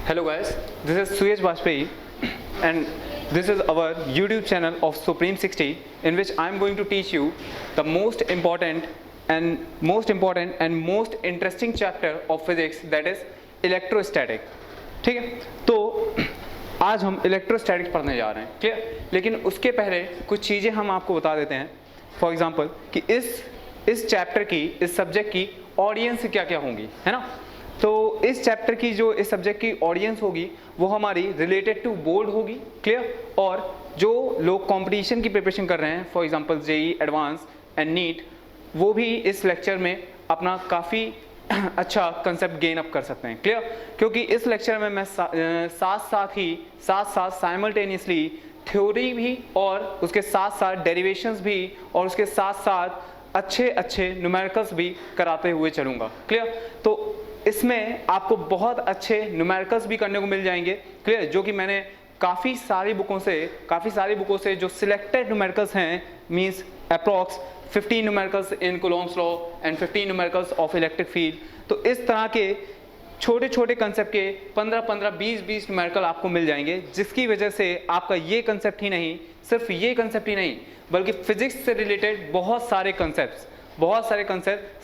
Hello guys, this is Suyaj Bajpayee and this is our YouTube channel of Supreme 60 in which I am going to teach you the most important and most interesting chapter of physics, that is electrostatic. ठीक है, तो आज हम electrostatics पढ़ने जा रहे हैं, clear. लेकिन उसके पहले कुछ चीज़ें हम आपको बता देते हैं। फॉर एग्जांपल कि इस चैप्टर की, इस सब्जेक्ट की ऑडियंस क्या क्या होंगी, है ना। तो इस चैप्टर की जो इस सब्जेक्ट की ऑडियंस होगी वो हमारी रिलेटेड टू बोर्ड होगी, क्लियर। और जो लोग कंपटीशन की प्रिपरेशन कर रहे हैं, for example JEE advance and NEET, वो भी इस लेक्चर में अपना काफ़ी अच्छा कंसेप्ट गेन अप कर सकते हैं, क्लियर। क्योंकि इस लेक्चर में मैं साथ साइमल्टेनियसली थ्योरी भी और उसके साथ साथ डेरिवेशंस भी और उसके साथ साथ अच्छे न्यूमेरिकल्स भी कराते हुए चलूँगा, क्लियर। तो इसमें आपको बहुत अच्छे न्यूमेरिकल्स भी करने को मिल जाएंगे, क्लियर, जो कि मैंने काफ़ी सारी बुकों से जो सिलेक्टेड न्यूमेरिकल्स हैं, means approx 15 numericals in Coulomb's law and 15 numericals of electric field. तो इस तरह के छोटे कंसेप्ट के 15-15, 20-20 न्यूमेरिकल आपको मिल जाएंगे, जिसकी वजह से आपका ये कंसेप्ट ही नहीं, सिर्फ ये कंसेप्ट ही नहीं, बल्कि फिजिक्स से रिलेटेड बहुत सारे कंसेप्ट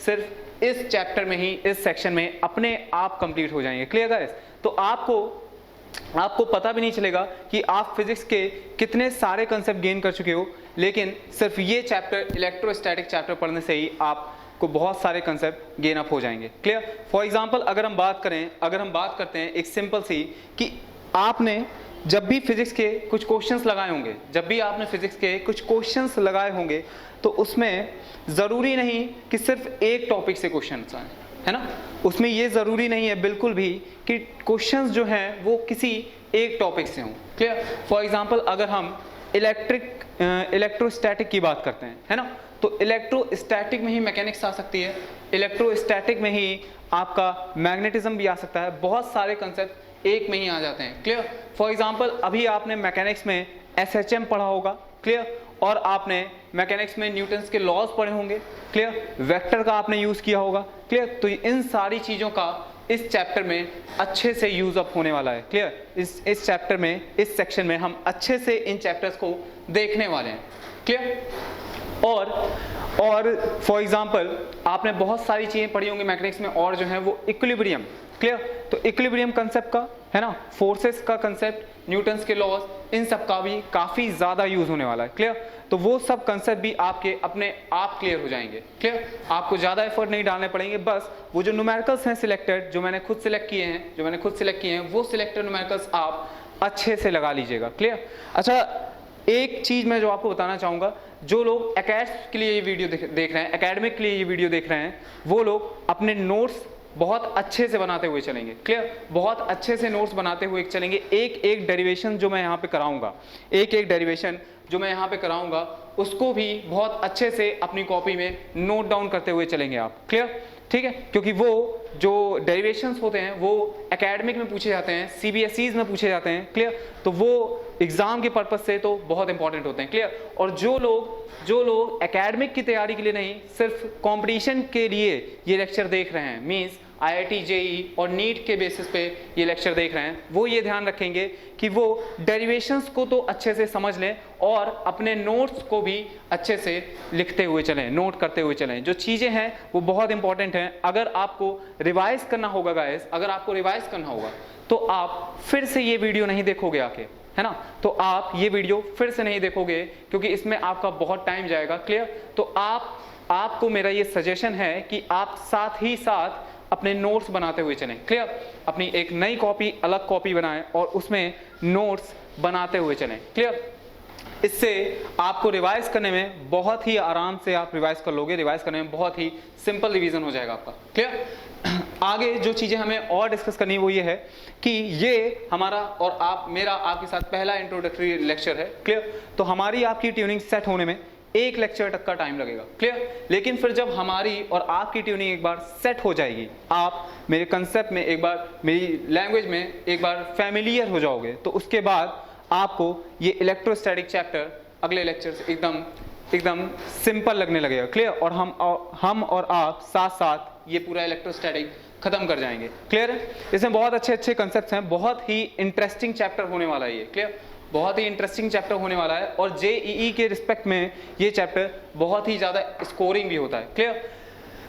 सिर्फ इस चैप्टर में ही, इस सेक्शन में अपने आप कंप्लीट हो जाएंगे, क्लियर गाइस। तो आपको पता भी नहीं चलेगा कि आप फिजिक्स के कितने सारे कंसेप्ट गेन कर चुके हो, लेकिन सिर्फ ये चैप्टर, इलेक्ट्रोस्टैटिक चैप्टर पढ़ने से ही आपको बहुत सारे कंसेप्ट गेन अप हो जाएंगे, क्लियर। फॉर एग्जांपल अगर हम बात करते हैं एक सिंपल सी, कि आपने जब भी फिजिक्स के कुछ क्वेश्चंस लगाए होंगे, तो उसमें ज़रूरी नहीं कि सिर्फ एक टॉपिक से क्वेश्चंस आए, है ना। उसमें ये ज़रूरी नहीं है बिल्कुल भी कि क्वेश्चंस जो हैं वो किसी एक टॉपिक से हों, क्लियर। फॉर एग्जांपल अगर हम इलेक्ट्रोस्टैटिक की बात करते हैं, है ना, तो इलेक्ट्रोस्टैटिक में ही मैकेनिक्स आ सकती है, इलेक्ट्रोस्टैटिक में ही आपका मैग्नेटिज्म भी आ सकता है, बहुत सारे कंसेप्ट एक में ही आ जाते हैं, क्लियर। फॉर एग्जांपल अभी आपने मैकेनिक्स में SHM पढ़ा होगा, क्लियर, और आपने मैकेनिक्स में न्यूटन्स के लॉज पढ़े होंगे, क्लियर, वेक्टर का आपने यूज़ किया होगा, क्लियर। तो इन सारी चीज़ों का इस चैप्टर में अच्छे से यूज़ अप होने वाला है, क्लियर। इस चैप्टर में, इस सेक्शन में हम अच्छे से इन चैप्टर्स को देखने वाले हैं, क्लियर। और फॉर एग्जांपल आपने बहुत सारी चीज़ें पढ़ी होंगी मैकेनिक्स में, और जो है वो इक्विलिब्रियम, क्लियर। तो इक्विलिब्रियम कंसेप्ट का, है ना, फोर्सेस का कंसेप्ट, न्यूटन्स के लॉज, इन सब का भी काफ़ी ज़्यादा यूज़ होने वाला है, क्लियर। तो वो सब कंसेप्ट भी आपके अपने आप क्लियर हो जाएंगे, क्लियर। आपको ज़्यादा एफर्ट नहीं डालने पड़ेंगे, बस वो जो न्यूमेरिकल्स हैं सिलेक्टेड, जो मैंने खुद सिलेक्ट किए हैं, वो सिलेक्टेड न्यूमेरिकल्स आप अच्छे से लगा लीजिएगा, क्लियर। अच्छा, एक चीज़ मैं जो आपको बताना चाहूँगा, जो लोग एकेडमिक के लिए ये वीडियो देख रहे हैं, वो लोग अपने नोट्स बहुत अच्छे से बनाते हुए चलेंगे, क्लियर। बहुत अच्छे से नोट्स बनाते हुए चलेंगे। एक डेरिवेशन जो मैं यहाँ पे कराऊंगा, उसको भी बहुत अच्छे से अपनी कॉपी में नोट डाउन करते हुए चलेंगे आप, क्लियर, ठीक है। क्योंकि वो जो डेरिवेशंस होते हैं वो एकेडमिक में पूछे जाते हैं, CBSEs में पूछे जाते हैं, क्लियर। तो वो एग्जाम के पर्पज से तो बहुत इंपॉर्टेंट होते हैं, क्लियर। और जो लोग एकेडमिक की तैयारी के लिए नहीं, सिर्फ कंपटीशन के लिए ये लेक्चर देख रहे हैं, मींस IIT, JEE और नीट के बेसिस पे ये लेक्चर देख रहे हैं, वो ये ध्यान रखेंगे कि वो डेरिवेशंस को तो अच्छे से समझ लें और अपने नोट्स को भी अच्छे से लिखते हुए चलें, नोट करते हुए चलें। जो चीज़ें हैं वो बहुत इंपॉर्टेंट हैं। अगर आपको रिवाइज करना होगा गाइस, तो आप फिर से ये वीडियो नहीं देखोगे आके, है ना। तो आप ये वीडियो फिर से नहीं देखोगे क्योंकि इसमें आपका बहुत टाइम जाएगा, क्लियर। तो आपको मेरा ये सजेशन है कि आप साथ ही साथ अपने नोट्स बनाते हुए चलें, क्लियर। अपनी एक नई कॉपी, अलग कॉपी बनाएं और उसमें नोट्स बनाते हुए चलें, क्लियर। इससे आपको रिवाइज करने में बहुत ही आराम से आप रिवाइज कर लोगे, रिवाइज करने में बहुत ही सिंपल रिवीजन हो जाएगा आपका, क्लियर। आगे जो चीज़ें हमें और डिस्कस करनी वो ये है कि ये हमारा और मेरा आपके साथ पहला इंट्रोडक्टरी लेक्चर है, क्लियर। तो हमारी आपकी ट्यूनिंग सेट होने में एक लेक्चर तक का टाइम लगेगा, क्लियर। लेकिन फिर जब हमारी और आपकी ट्यूनिंग एक बार सेट हो जाएगी, आप मेरे कंसेप्ट में एक बार, मेरी लैंग्वेज में एक बार फैमिलियर हो जाओगे, तो उसके बाद आपको ये इलेक्ट्रोस्टैटिक चैप्टर अगले लेक्चर से एकदम सिंपल लगने लगेगा, क्लियर। और हम और आप साथ साथ ये पूरा इलेक्ट्रोस्टैटिक खत्म कर जाएंगे। क्लियर है? इसमें बहुत अच्छे अच्छे कंसेप्ट हैं, बहुत ही इंटरेस्टिंग चैप्टर होने वाला है ये। क्लियर? बहुत ही इंटरेस्टिंग चैप्टर होने वाला है और जेईई के रिस्पेक्ट में ये चैप्टर बहुत ही ज़्यादा स्कोरिंग भी होता है। क्लियर?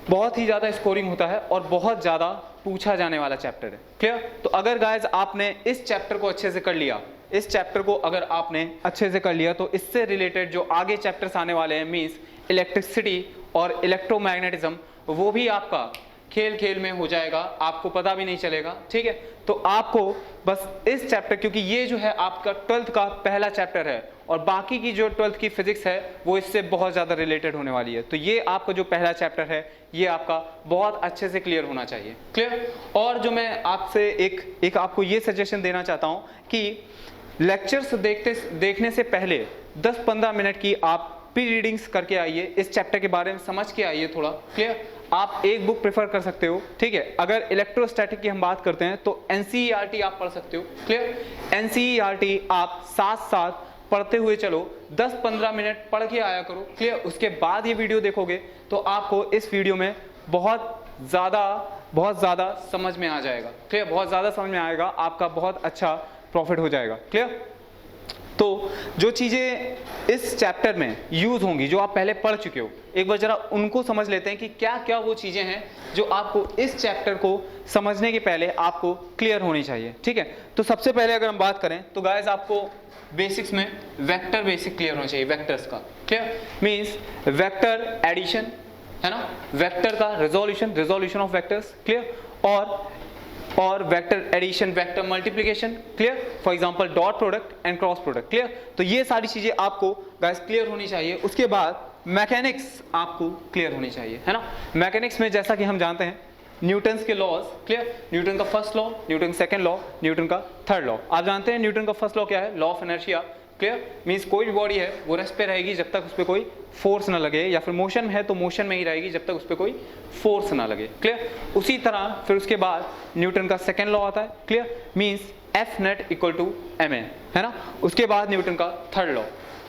बहुत ही ज़्यादा स्कोरिंग होता है और बहुत ज़्यादा पूछा जाने वाला चैप्टर है। क्लियर? तो अगर गाइज आपने इस चैप्टर को अच्छे से कर लिया, इस चैप्टर को अगर आपने अच्छे से कर लिया तो इससे रिलेटेड जो आगे चैप्टर्स आने वाले हैं, मीन्स इलेक्ट्रिसिटी और इलेक्ट्रोमैग्नेटिज्म, वो भी आपका खेल खेल में हो जाएगा, आपको पता भी नहीं चलेगा। ठीक है? तो आपको बस इस चैप्टर, क्योंकि ये जो है आपका 12th का पहला चैप्टर है और बाकी की जो 12th की फिजिक्स है वो इससे बहुत ज़्यादा रिलेटेड होने वाली है, तो ये आपका जो पहला चैप्टर है ये आपका बहुत अच्छे से क्लियर होना चाहिए। क्लियर? और जो मैं आपसे एक आपको ये सजेशन देना चाहता हूँ कि लेक्चर्स देखने से पहले 10-15 मिनट की आप प्री रीडिंग्स करके आइए, इस चैप्टर के बारे में समझ के आइए थोड़ा। क्लियर? आप एक बुक प्रेफर कर सकते हो। ठीक है? अगर इलेक्ट्रोस्टैटिक की हम बात करते हैं तो एनसीईआरटी आप पढ़ सकते हो। क्लियर? एनसीईआरटी आप साथ साथ पढ़ते हुए चलो, 10-15 मिनट पढ़ के आया करो। क्लियर? उसके बाद ये वीडियो देखोगे तो आपको इस वीडियो में बहुत ज़्यादा समझ में आ जाएगा। क्लियर? बहुत ज़्यादा समझ में आएगा, आपका बहुत अच्छा प्रॉफिट हो जाएगा। क्लियर? तो जो चीज़ें इस चैप्टर में यूज़ होंगी, जो आप पहले पढ़ चुके हो, एक बार जरा उनको समझ लेते हैं कि क्या क्या वो चीज़ें हैं जो आपको इस चैप्टर को समझने के पहले आपको क्लियर होनी चाहिए। ठीक है? तो सबसे पहले अगर हम बात करें तो गाइस आपको बेसिक्स में वेक्टर बेसिक क्लियर होना चाहिए, वेक्टर्स का। क्लियर? मीन्स वेक्टर एडिशन, है ना, वेक्टर का रिजोल्यूशन ऑफ वेक्टर्स। क्लियर? और vector addition, vector multiplication. Clear? For example dot product and cross product. Clear? तो ये सारी चीजें आपको गाइस क्लियर होनी चाहिए। उसके बाद मैकेनिक्स आपको क्लियर होनी चाहिए, है ना। मैकेनिक्स में जैसा कि हम जानते हैं न्यूटन्स के लॉज। क्लियर? न्यूटन का first law, Newton second law, Newton का थर्ड लॉ। आप जानते हैं न्यूटन का फर्स्ट लॉ क्या है? Law of inertia. Clear? Means कोई भी बॉडी है वो रेस्ट पे रहेगी जब तक उस पर कोई फोर्स ना लगे, या फिर मोशन में है तो मोशन में ही रहेगी जब तक उस पर कोई फोर्स ना लगे। क्लियर? उसी तरह फिर उसके बाद न्यूटन का सेकेंड लॉ आता है। Clear? Means F net equal to M A, है ना। उसके बाद न्यूटन का थर्ड लॉ।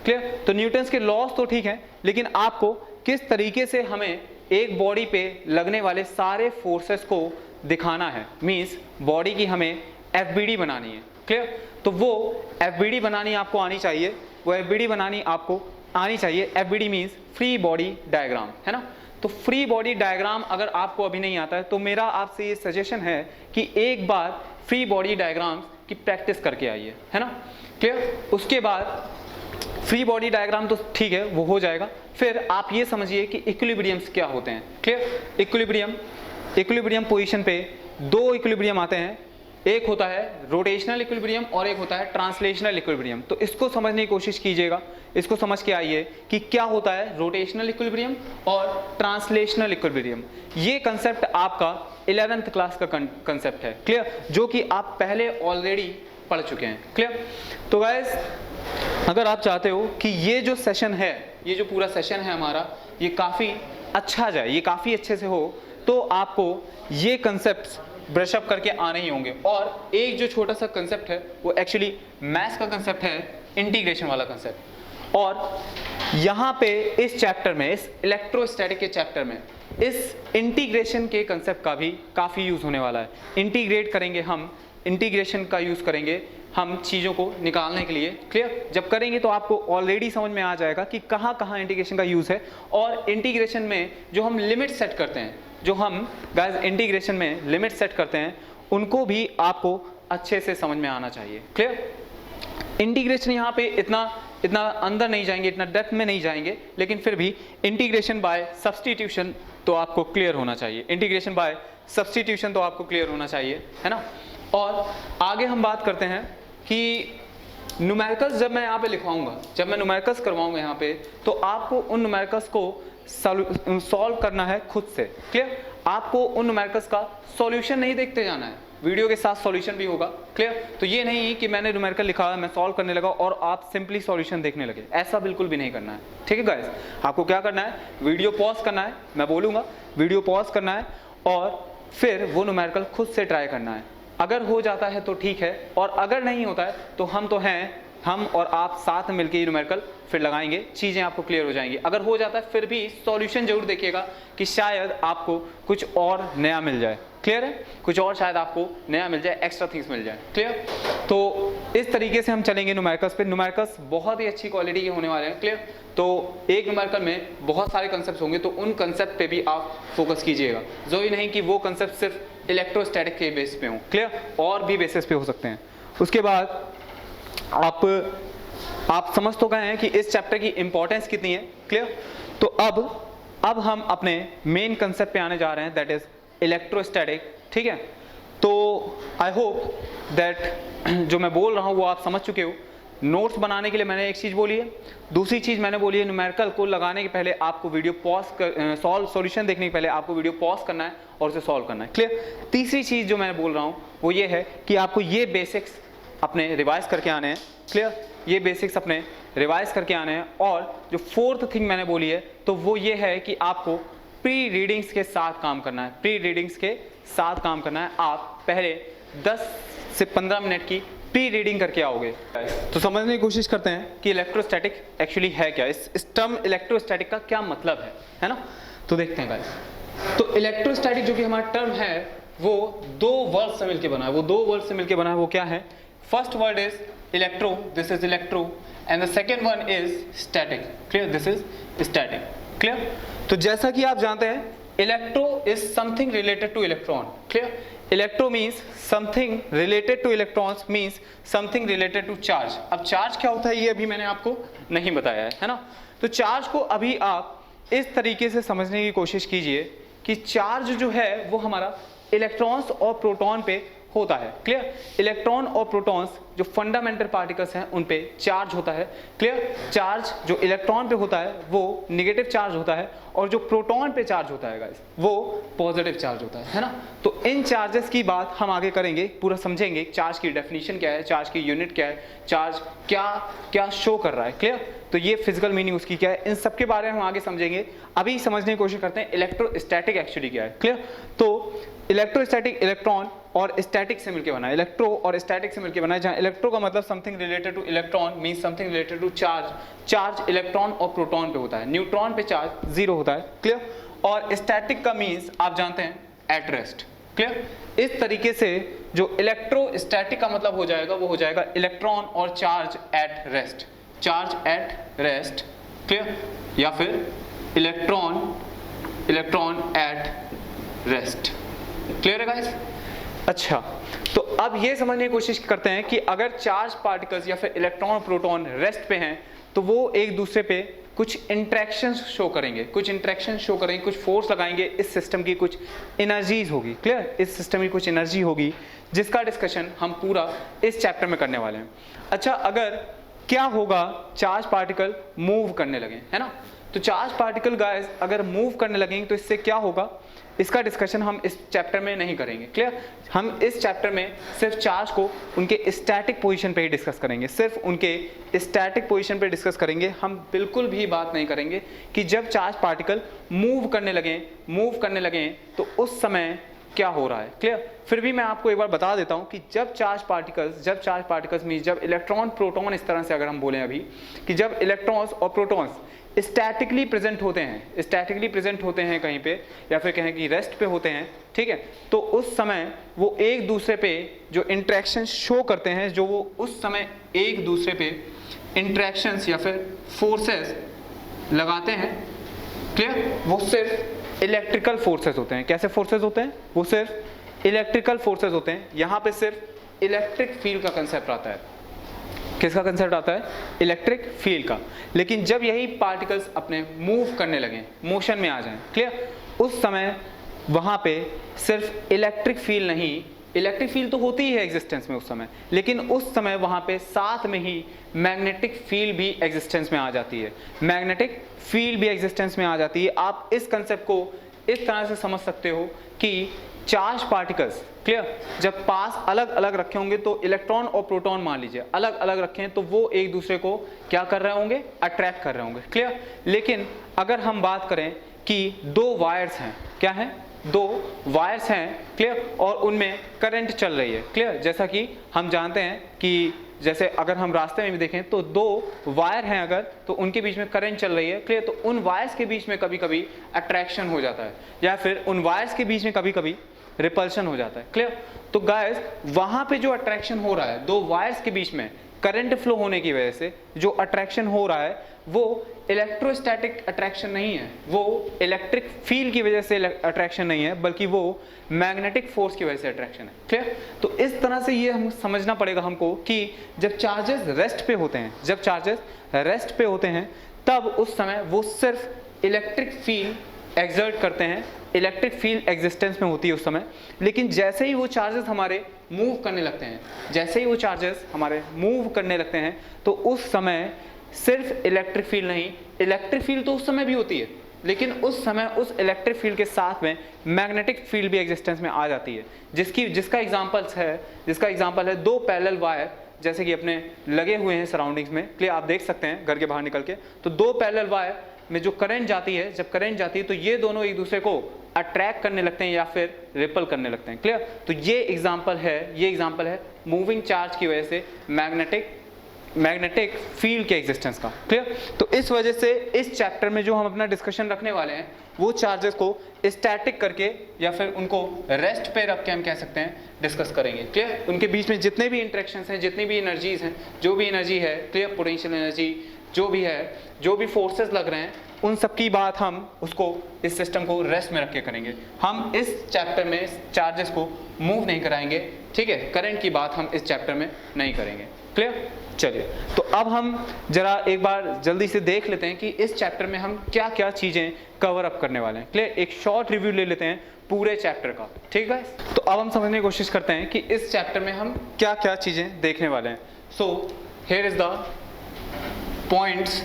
क्लियर? तो न्यूटन्स के लॉज तो ठीक है, लेकिन आपको किस तरीके से हमें एक बॉडी पे लगने वाले सारे फोर्सेस को दिखाना है, मीन्स बॉडी की हमें एफबीडी बनानी है। क्लियर? तो वो एफबीडी बनानी आपको आनी चाहिए, वो एफबीडी बनानी आपको आनी चाहिए। FBD means free body diagram, है ना। तो फ्री बॉडी डायग्राम अगर आपको अभी नहीं आता है तो मेरा आपसे ये सजेशन है कि एक बार फ्री बॉडी डायग्राम की प्रैक्टिस करके आइए, है ना। क्लियर? उसके बाद फ्री बॉडी डायग्राम तो ठीक है, वो हो जाएगा। फिर आप ये समझिए कि इक्विलिब्रियम्स क्या होते हैं। क्लियर? इक्विलिब्रियम पोजीशन पे दो इक्विलिब्रियम आते हैं, एक होता है रोटेशनल इक्विलिब्रियम और एक होता है ट्रांसलेशनल इक्विलिब्रियम। तो इसको समझने की कोशिश कीजिएगा, इसको समझ के आइए कि क्या होता है रोटेशनल इक्विलिब्रियम और ट्रांसलेशनल इक्विलिब्रियम। ये कंसेप्ट आपका 11th क्लास का कंसेप्ट है। क्लियर? जो कि आप पहले ऑलरेडी पढ़ चुके हैं। क्लियर? तो गाइस अगर आप चाहते हो कि ये जो सेशन है, ये जो पूरा सेशन है हमारा, ये काफ़ी अच्छा जाए, ये काफ़ी अच्छे से हो, तो आपको ये कंसेप्ट्स ब्रशअप करके आने ही होंगे। और एक जो छोटा सा कंसेप्ट है वो एक्चुअली मैथ्स का कंसेप्ट है, इंटीग्रेशन वाला कंसेप्ट। और यहाँ पे इस चैप्टर में, इस इलेक्ट्रोस्टैटिक के चैप्टर में, इस इंटीग्रेशन के कंसेप्ट का भी काफ़ी यूज़ होने वाला है। इंटीग्रेट करेंगे हम, इंटीग्रेशन का यूज़ करेंगे हम चीज़ों को निकालने के लिए। क्लियर? जब करेंगे तो आपको ऑलरेडी समझ में आ जाएगा कि कहाँ कहाँ इंटीग्रेशन का यूज़ है। और इंटीग्रेशन में जो हम लिमिट सेट करते हैं, जो हम गाइस इंटीग्रेशन में लिमिट सेट करते हैं, उनको भी आपको अच्छे से समझ में आना चाहिए। क्लियर? इंटीग्रेशन यहाँ पे इतना अंदर नहीं जाएंगे, इतना डेप्थ में नहीं जाएंगे, लेकिन फिर भी इंटीग्रेशन बाय सब्स्टिट्यूशन तो आपको क्लियर होना चाहिए। इंटीग्रेशन बाय सब्स्टिट्यूशन तो आपको क्लियर होना चाहिए, है ना। और आगे हम बात करते हैं कि न्यूमेरिकल्स जब मैं यहाँ पे लिखवाऊंगा, जब मैं न्यूमेरिकल्स करवाऊंगा यहाँ पे, तो आपको उन न्यूमेरिकल्स को सॉल्व करना है खुद से। क्लियर? आपको उन न्यूमेरिकल्स का सॉल्यूशन नहीं देखते जाना है, वीडियो के साथ सॉल्यूशन भी होगा। क्लियर? तो ये नहीं कि मैंने न्यूमेरिकल लिखा, मैं सॉल्व करने लगा और आप सिंपली सॉल्यूशन देखने लगे, ऐसा बिल्कुल भी नहीं करना है। ठीक है गाइस? आपको क्या करना है, वीडियो पॉज करना है, मैं बोलूँगा वीडियो पॉज करना है और फिर वो न्यूमेरिकल खुद से ट्राई करना है। अगर हो जाता है तो ठीक है, और अगर नहीं होता है तो हम तो हैं हम और आप साथ में मिलकर ये न्यूमेरिकल फिर लगाएंगे, चीज़ें आपको क्लियर हो जाएंगी। अगर हो जाता है फिर भी सॉल्यूशन जरूर देखिएगा कि शायद आपको कुछ और नया मिल जाए। क्लियर है? कुछ और शायद आपको नया मिल जाए, एक्स्ट्रा थिंग्स मिल जाए। क्लियर? तो इस तरीके से हम चलेंगे न्यूमेरिकल्स पे। न्यूमेरिकल्स बहुत ही अच्छी क्वालिटी के होने वाले हैं। क्लियर? तो एक न्यूमेरिकल में बहुत सारे कंसेप्ट होंगे, तो उन कंसेप्ट पे भी आप फोकस कीजिएगा। जो ही नहीं कि वो कंसेप्ट सिर्फ इलेक्ट्रोस्टैटिक के बेस पे हों। क्लियर? और भी बेसिस पे हो सकते हैं। उसके बाद आप समझ तो गए हैं कि इस चैप्टर की इंपॉर्टेंस कितनी है। क्लियर? तो अब हम अपने मेन कंसेप्ट पे आने जा रहे हैं, दैट इज इलेक्ट्रोस्टैटिक। ठीक है? तो आई होप दैट जो मैं बोल रहा हूँ वो आप समझ चुके हो। नोट्स बनाने के लिए मैंने एक चीज़ बोली है, दूसरी चीज़ मैंने बोली है न्यूमेरिकल को लगाने के पहले आपको वीडियो पॉज कर सॉल्यूशन देखने के पहले आपको वीडियो पॉज करना है और उसे सॉल्व करना है। क्लियर? तीसरी चीज़ जो मैं बोल रहा हूँ वो ये है कि आपको ये बेसिक्स अपने रिवाइज करके आने हैं। क्लियर? ये बेसिक्स अपने रिवाइज करके आने हैं। और जो फोर्थ थिंग मैंने बोली है तो वो ये है कि आपको प्री रीडिंग्स के साथ काम करना है। प्री रीडिंग्स के साथ काम करना है। आप पहले 10 से 15 मिनट की प्री रीडिंग करके आओगे। तो समझने की कोशिश करते हैं कि इलेक्ट्रोस्टैटिक एक्चुअली है क्या, इस टर्म इलेक्ट्रोस्टैटिक का क्या मतलब है ना? तो देखते हैं गाइस। तो इलेक्ट्रोस्टैटिक जो कि हमारा टर्म है वो दो वर्ड से मिलकर बना है। वो दो वर्ड से मिलकर बना है। वो क्या है? First word is electro, this is electro, and the second one is static. Clear? This is static. Clear? तो जैसा कि आप जानते हैं electro is something related to electron. Clear? Electro means something related to electrons, means something related to charge. अब charge क्या होता है ये अभी मैंने आपको नहीं बताया है ना? तो चार्ज को अभी आप इस तरीके से समझने की कोशिश कीजिए कि चार्ज जो है वो हमारा इलेक्ट्रॉन्स और प्रोटॉन पे होता है। क्लियर? इलेक्ट्रॉन और प्रोटॉन्स जो फंडामेंटल पार्टिकल्स हैं उन पे चार्ज होता है। क्लियर? चार्ज जो इलेक्ट्रॉन पे होता है वो नेगेटिव चार्ज होता है और जो प्रोटॉन पे चार्ज होता है गाइस वो पॉजिटिव चार्ज होता है ना? तो इन चार्जेस की बात हम आगे करेंगे, पूरा समझेंगे। चार्ज की डेफिनेशन क्या है, चार्ज की यूनिट क्या है, चार्ज क्या क्या शो कर रहा है। क्लियर? तो ये फिजिकल मीनिंग उसकी क्या है, इन सब के बारे में हम आगे समझेंगे। अभी समझने की कोशिश करते हैं इलेक्ट्रोस्टैटिक एक्चुअली क्या है। क्लियर? तो इलेक्ट्रोस्टैटिक इलेक्ट्रॉन और स्टैटिक से मिलकर बना है। इलेक्ट्रो और स्टैटिक से मिलकर बना है, जहां इलेक्ट्रो का मतलब something related to electron, means something related to charge. Charge electron और प्रोटॉन पे होता है, न्यूट्रॉन पे चार्ज जीरो होता है। क्लियर? और स्टैटिक का मींस आप जानते हैं एट रेस्ट। क्लियर? इस तरीके से जो इलेक्ट्रोस्टैटिक का मतलब हो जाएगा वो हो जाएगा इलेक्ट्रॉन और charge at rest. Charge at rest. Clear? या फिर इलेक्ट्रॉन एट रेस्ट। क्लियर है गाइस? अच्छा, तो अब ये समझने की कोशिश करते हैं कि अगर चार्ज पार्टिकल्स या फिर इलेक्ट्रॉन और प्रोटॉन रेस्ट पे हैं तो वो एक दूसरे पे कुछ इंटरेक्शन शो करेंगे, कुछ फोर्स लगाएंगे। इस सिस्टम की कुछ एनर्जीज होगी। क्लियर? इस सिस्टम की कुछ एनर्जी होगी जिसका डिस्कशन हम पूरा इस चैप्टर में करने वाले हैं। अच्छा, अगर क्या होगा चार्ज पार्टिकल मूव करने लगे, है ना? तो चार्ज पार्टिकल गाइस अगर मूव करने लगेंगे तो इससे क्या होगा, इसका डिस्कशन हम इस चैप्टर में नहीं करेंगे। क्लियर? हम इस चैप्टर में सिर्फ चार्ज को उनके स्टैटिक पोजीशन पे ही डिस्कस करेंगे, सिर्फ उनके स्टैटिक पोजीशन पे डिस्कस करेंगे। हम बिल्कुल भी बात नहीं करेंगे कि जब चार्ज पार्टिकल मूव करने लगें तो उस समय क्या हो रहा है। क्लियर? फिर भी मैं आपको एक बार बता देता हूं कि जब चार्ज पार्टिकल्स मीन जब इलेक्ट्रॉन प्रोटॉन, इस तरह से अगर हम बोलें अभी कि जब इलेक्ट्रॉन्स और प्रोटॉन्स स्टैटिकली प्रेजेंट होते हैं कहीं पे, या फिर कहें कि रेस्ट पे होते हैं, ठीक है, तो उस समय वो एक दूसरे पे जो इंटरेक्शन शो करते हैं, जो वो उस समय एक दूसरे पे इंटरेक्शंस या फिर फोर्सेस लगाते हैं। क्लियर? वो सिर्फ इलेक्ट्रिकल फोर्सेस होते हैं। कैसे फोर्सेस होते हैं? वो सिर्फ इलेक्ट्रिकल फोर्सेस होते हैं। यहाँ पे सिर्फ इलेक्ट्रिक फील्ड का कंसेप्ट आता है। किसका कंसेप्ट आता है? इलेक्ट्रिक फील्ड का। लेकिन जब यही पार्टिकल्स अपने मूव करने लगें, मोशन में आ जाएं, क्लियर, उस समय वहां पे सिर्फ इलेक्ट्रिक फील्ड नहीं, इलेक्ट्रिक फील्ड तो होती ही है एग्जिस्टेंस में उस समय, लेकिन उस समय वहां पे साथ में ही मैग्नेटिक फील्ड भी एग्जिस्टेंस में आ जाती है। मैग्नेटिक फील्ड भी एग्जिस्टेंस में आ जाती है। आप इस कंसेप्ट को इस तरह से समझ सकते हो कि चार्ज पार्टिकल्स, क्लियर, जब पास अलग अलग रखे होंगे तो इलेक्ट्रॉन और प्रोटॉन मान लीजिए अलग अलग रखे हैं तो वो एक दूसरे को क्या कर रहे होंगे? अट्रैक्ट कर रहे होंगे। क्लियर? लेकिन अगर हम बात करें कि दो वायर्स हैं, क्या है? दो वायर्स हैं, क्लियर, और उनमें करंट चल रही है। क्लियर? जैसा कि हम जानते हैं कि जैसे अगर हम रास्ते में भी देखें तो दो वायर हैं अगर, तो उनके बीच में करंट चल रही है, क्लियर, तो उन वायर्स के बीच में कभी कभी अट्रैक्शन हो जाता है, या फिर उन वायर्स के बीच में कभी कभी रिपल्शन हो जाता है, क्लियर। तो गाइस वहां पे जो अट्रैक्शन हो रहा है दो वायर्स के बीच में करंट फ्लो होने की वजह से जो अट्रैक्शन हो रहा है वो इलेक्ट्रोस्टैटिक अट्रैक्शन नहीं है, वो इलेक्ट्रिक फील्ड की वजह से अट्रैक्शन नहीं है, बल्कि वो मैग्नेटिक फोर्स की वजह से अट्रैक्शन है, क्लियर। तो इस तरह से ये हम समझना पड़ेगा हमको कि जब चार्जेस रेस्ट पे होते हैं, जब चार्जेस रेस्ट पे होते हैं तब उस समय वो सिर्फ इलेक्ट्रिक फील्ड एक्सर्ट करते हैं, इलेक्ट्रिक फील्ड एग्जिस्टेंस में होती है उस समय। लेकिन जैसे ही वो चार्जेस हमारे मूव करने लगते हैं, जैसे ही वो चार्जेस हमारे मूव करने लगते हैं तो उस समय सिर्फ इलेक्ट्रिक फील्ड नहीं, इलेक्ट्रिक फील्ड तो उस समय भी होती है, लेकिन उस समय उस इलेक्ट्रिक फील्ड के साथ में मैग्नेटिक फील्ड भी एग्जिस्टेंस में आ जाती है, जिसका एग्जांपल है दो पैरेलल वायर जैसे कि अपने लगे हुए हैं सराउंडिंग्स में, क्लियर, आप देख सकते हैं घर के बाहर निकल के, तो दो पैरेलल वायर में जो करंट जाती है, जब करंट जाती है तो ये दोनों एक दूसरे को अट्रैक्ट करने लगते हैं या फिर रिपल करने लगते हैं, क्लियर। तो ये एग्जांपल है मूविंग चार्ज की वजह से मैग्नेटिक फील्ड के एग्जिस्टेंस का, क्लियर। तो इस वजह से इस चैप्टर में जो हम अपना डिस्कशन रखने वाले हैं वो चार्जेस को स्टैटिक करके या फिर उनको रेस्ट पे रख के हम कह सकते हैं डिस्कस करेंगे, क्लियर। उनके बीच में जितने भी इंटरेक्शंस हैं, जितनी भी एनर्जीज हैं, जो भी एनर्जी है, क्लियर, पोटेंशियल एनर्जी जो भी है, जो भी फोर्सेस लग रहे हैं, उन सब की बात हम उसको इस सिस्टम को रेस्ट में रख के करेंगे। हम इस चैप्टर में चार्जेस को मूव नहीं कराएंगे, ठीक है, करंट की बात हम इस चैप्टर में नहीं करेंगे, क्लियर। चलिए, तो अब हम जरा एक बार जल्दी से देख लेते हैं कि इस चैप्टर में हम क्या क्या चीजें कवर अप करने वाले हैं, क्लियर। एक शॉर्ट रिव्यू ले लेते हैं पूरे चैप्टर का, ठीक है। तो अब हम समझने की कोशिश करते हैं कि इस चैप्टर में हम क्या क्या चीजें देखने वाले हैं। So here is the points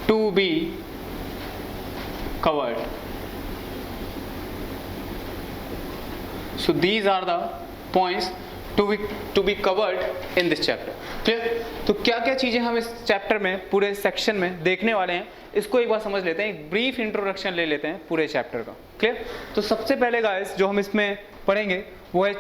to be covered. So these are the points to be covered in this chapter. Clear. तो क्या क्या चीजें हम इस चैप्टर में पूरे सेक्शन में देखने वाले हैं इसको एक बार समझ लेते हैं, एक ब्रीफ इंट्रोडक्शन ले लेते हैं पूरे चैप्टर का, क्लियर। तो सबसे पहले गाइस जो हम इसमें पढ़ेंगे वो है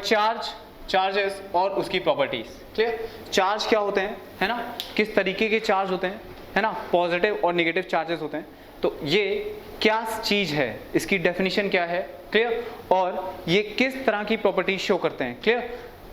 चार्जेस और उसकी प्रॉपर्टीज, क्लियर। चार्ज क्या होते हैं, है ना, किस तरीके के चार्ज होते हैं, है ना, पॉजिटिव और नेगेटिव चार्जेस होते हैं, तो ये क्या चीज है, इसकी डेफिनेशन क्या है, क्लियर, और ये किस तरह की प्रॉपर्टीज शो करते हैं, क्लियर।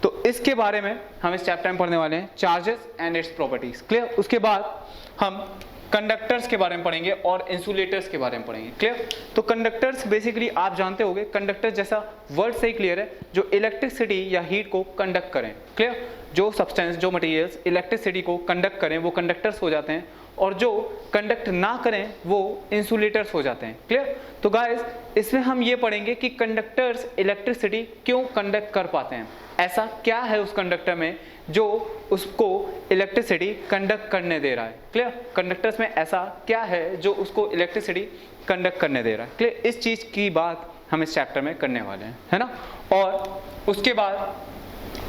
तो इसके बारे में हम इस चैप्टर में पढ़ने वाले हैं, charges and its properties, clear. उसके बाद हम कंडक्टर्स के बारे में पढ़ेंगे और इंसुलेटर्स के बारे में पढ़ेंगे, क्लियर। तो कंडक्टर्स बेसिकली आप जानते होंगे, कंडक्टर जैसा वर्ड से ही क्लियर है, जो इलेक्ट्रिसिटी या हीट को कंडक्ट करें, क्लियर। जो सब्सटेंस, जो मटेरियल्स इलेक्ट्रिसिटी को कंडक्ट करें वो कंडक्टर्स हो जाते हैं, और जो कंडक्ट ना करें वो इंसुलेटर्स हो जाते हैं, क्लियर। तो गाइस इसमें हम ये पढ़ेंगे कि कंडक्टर्स इलेक्ट्रिसिटी क्यों कंडक्ट कर पाते हैं, ऐसा क्या है उस कंडक्टर में जो उसको इलेक्ट्रिसिटी कंडक्ट करने दे रहा है, क्लियर। कंडक्टर्स में ऐसा क्या है जो उसको इलेक्ट्रिसिटी कंडक्ट करने दे रहा है, क्लियर। इस चीज की बात हम इस चैप्टर में करने वाले हैं, है ना। और उसके बाद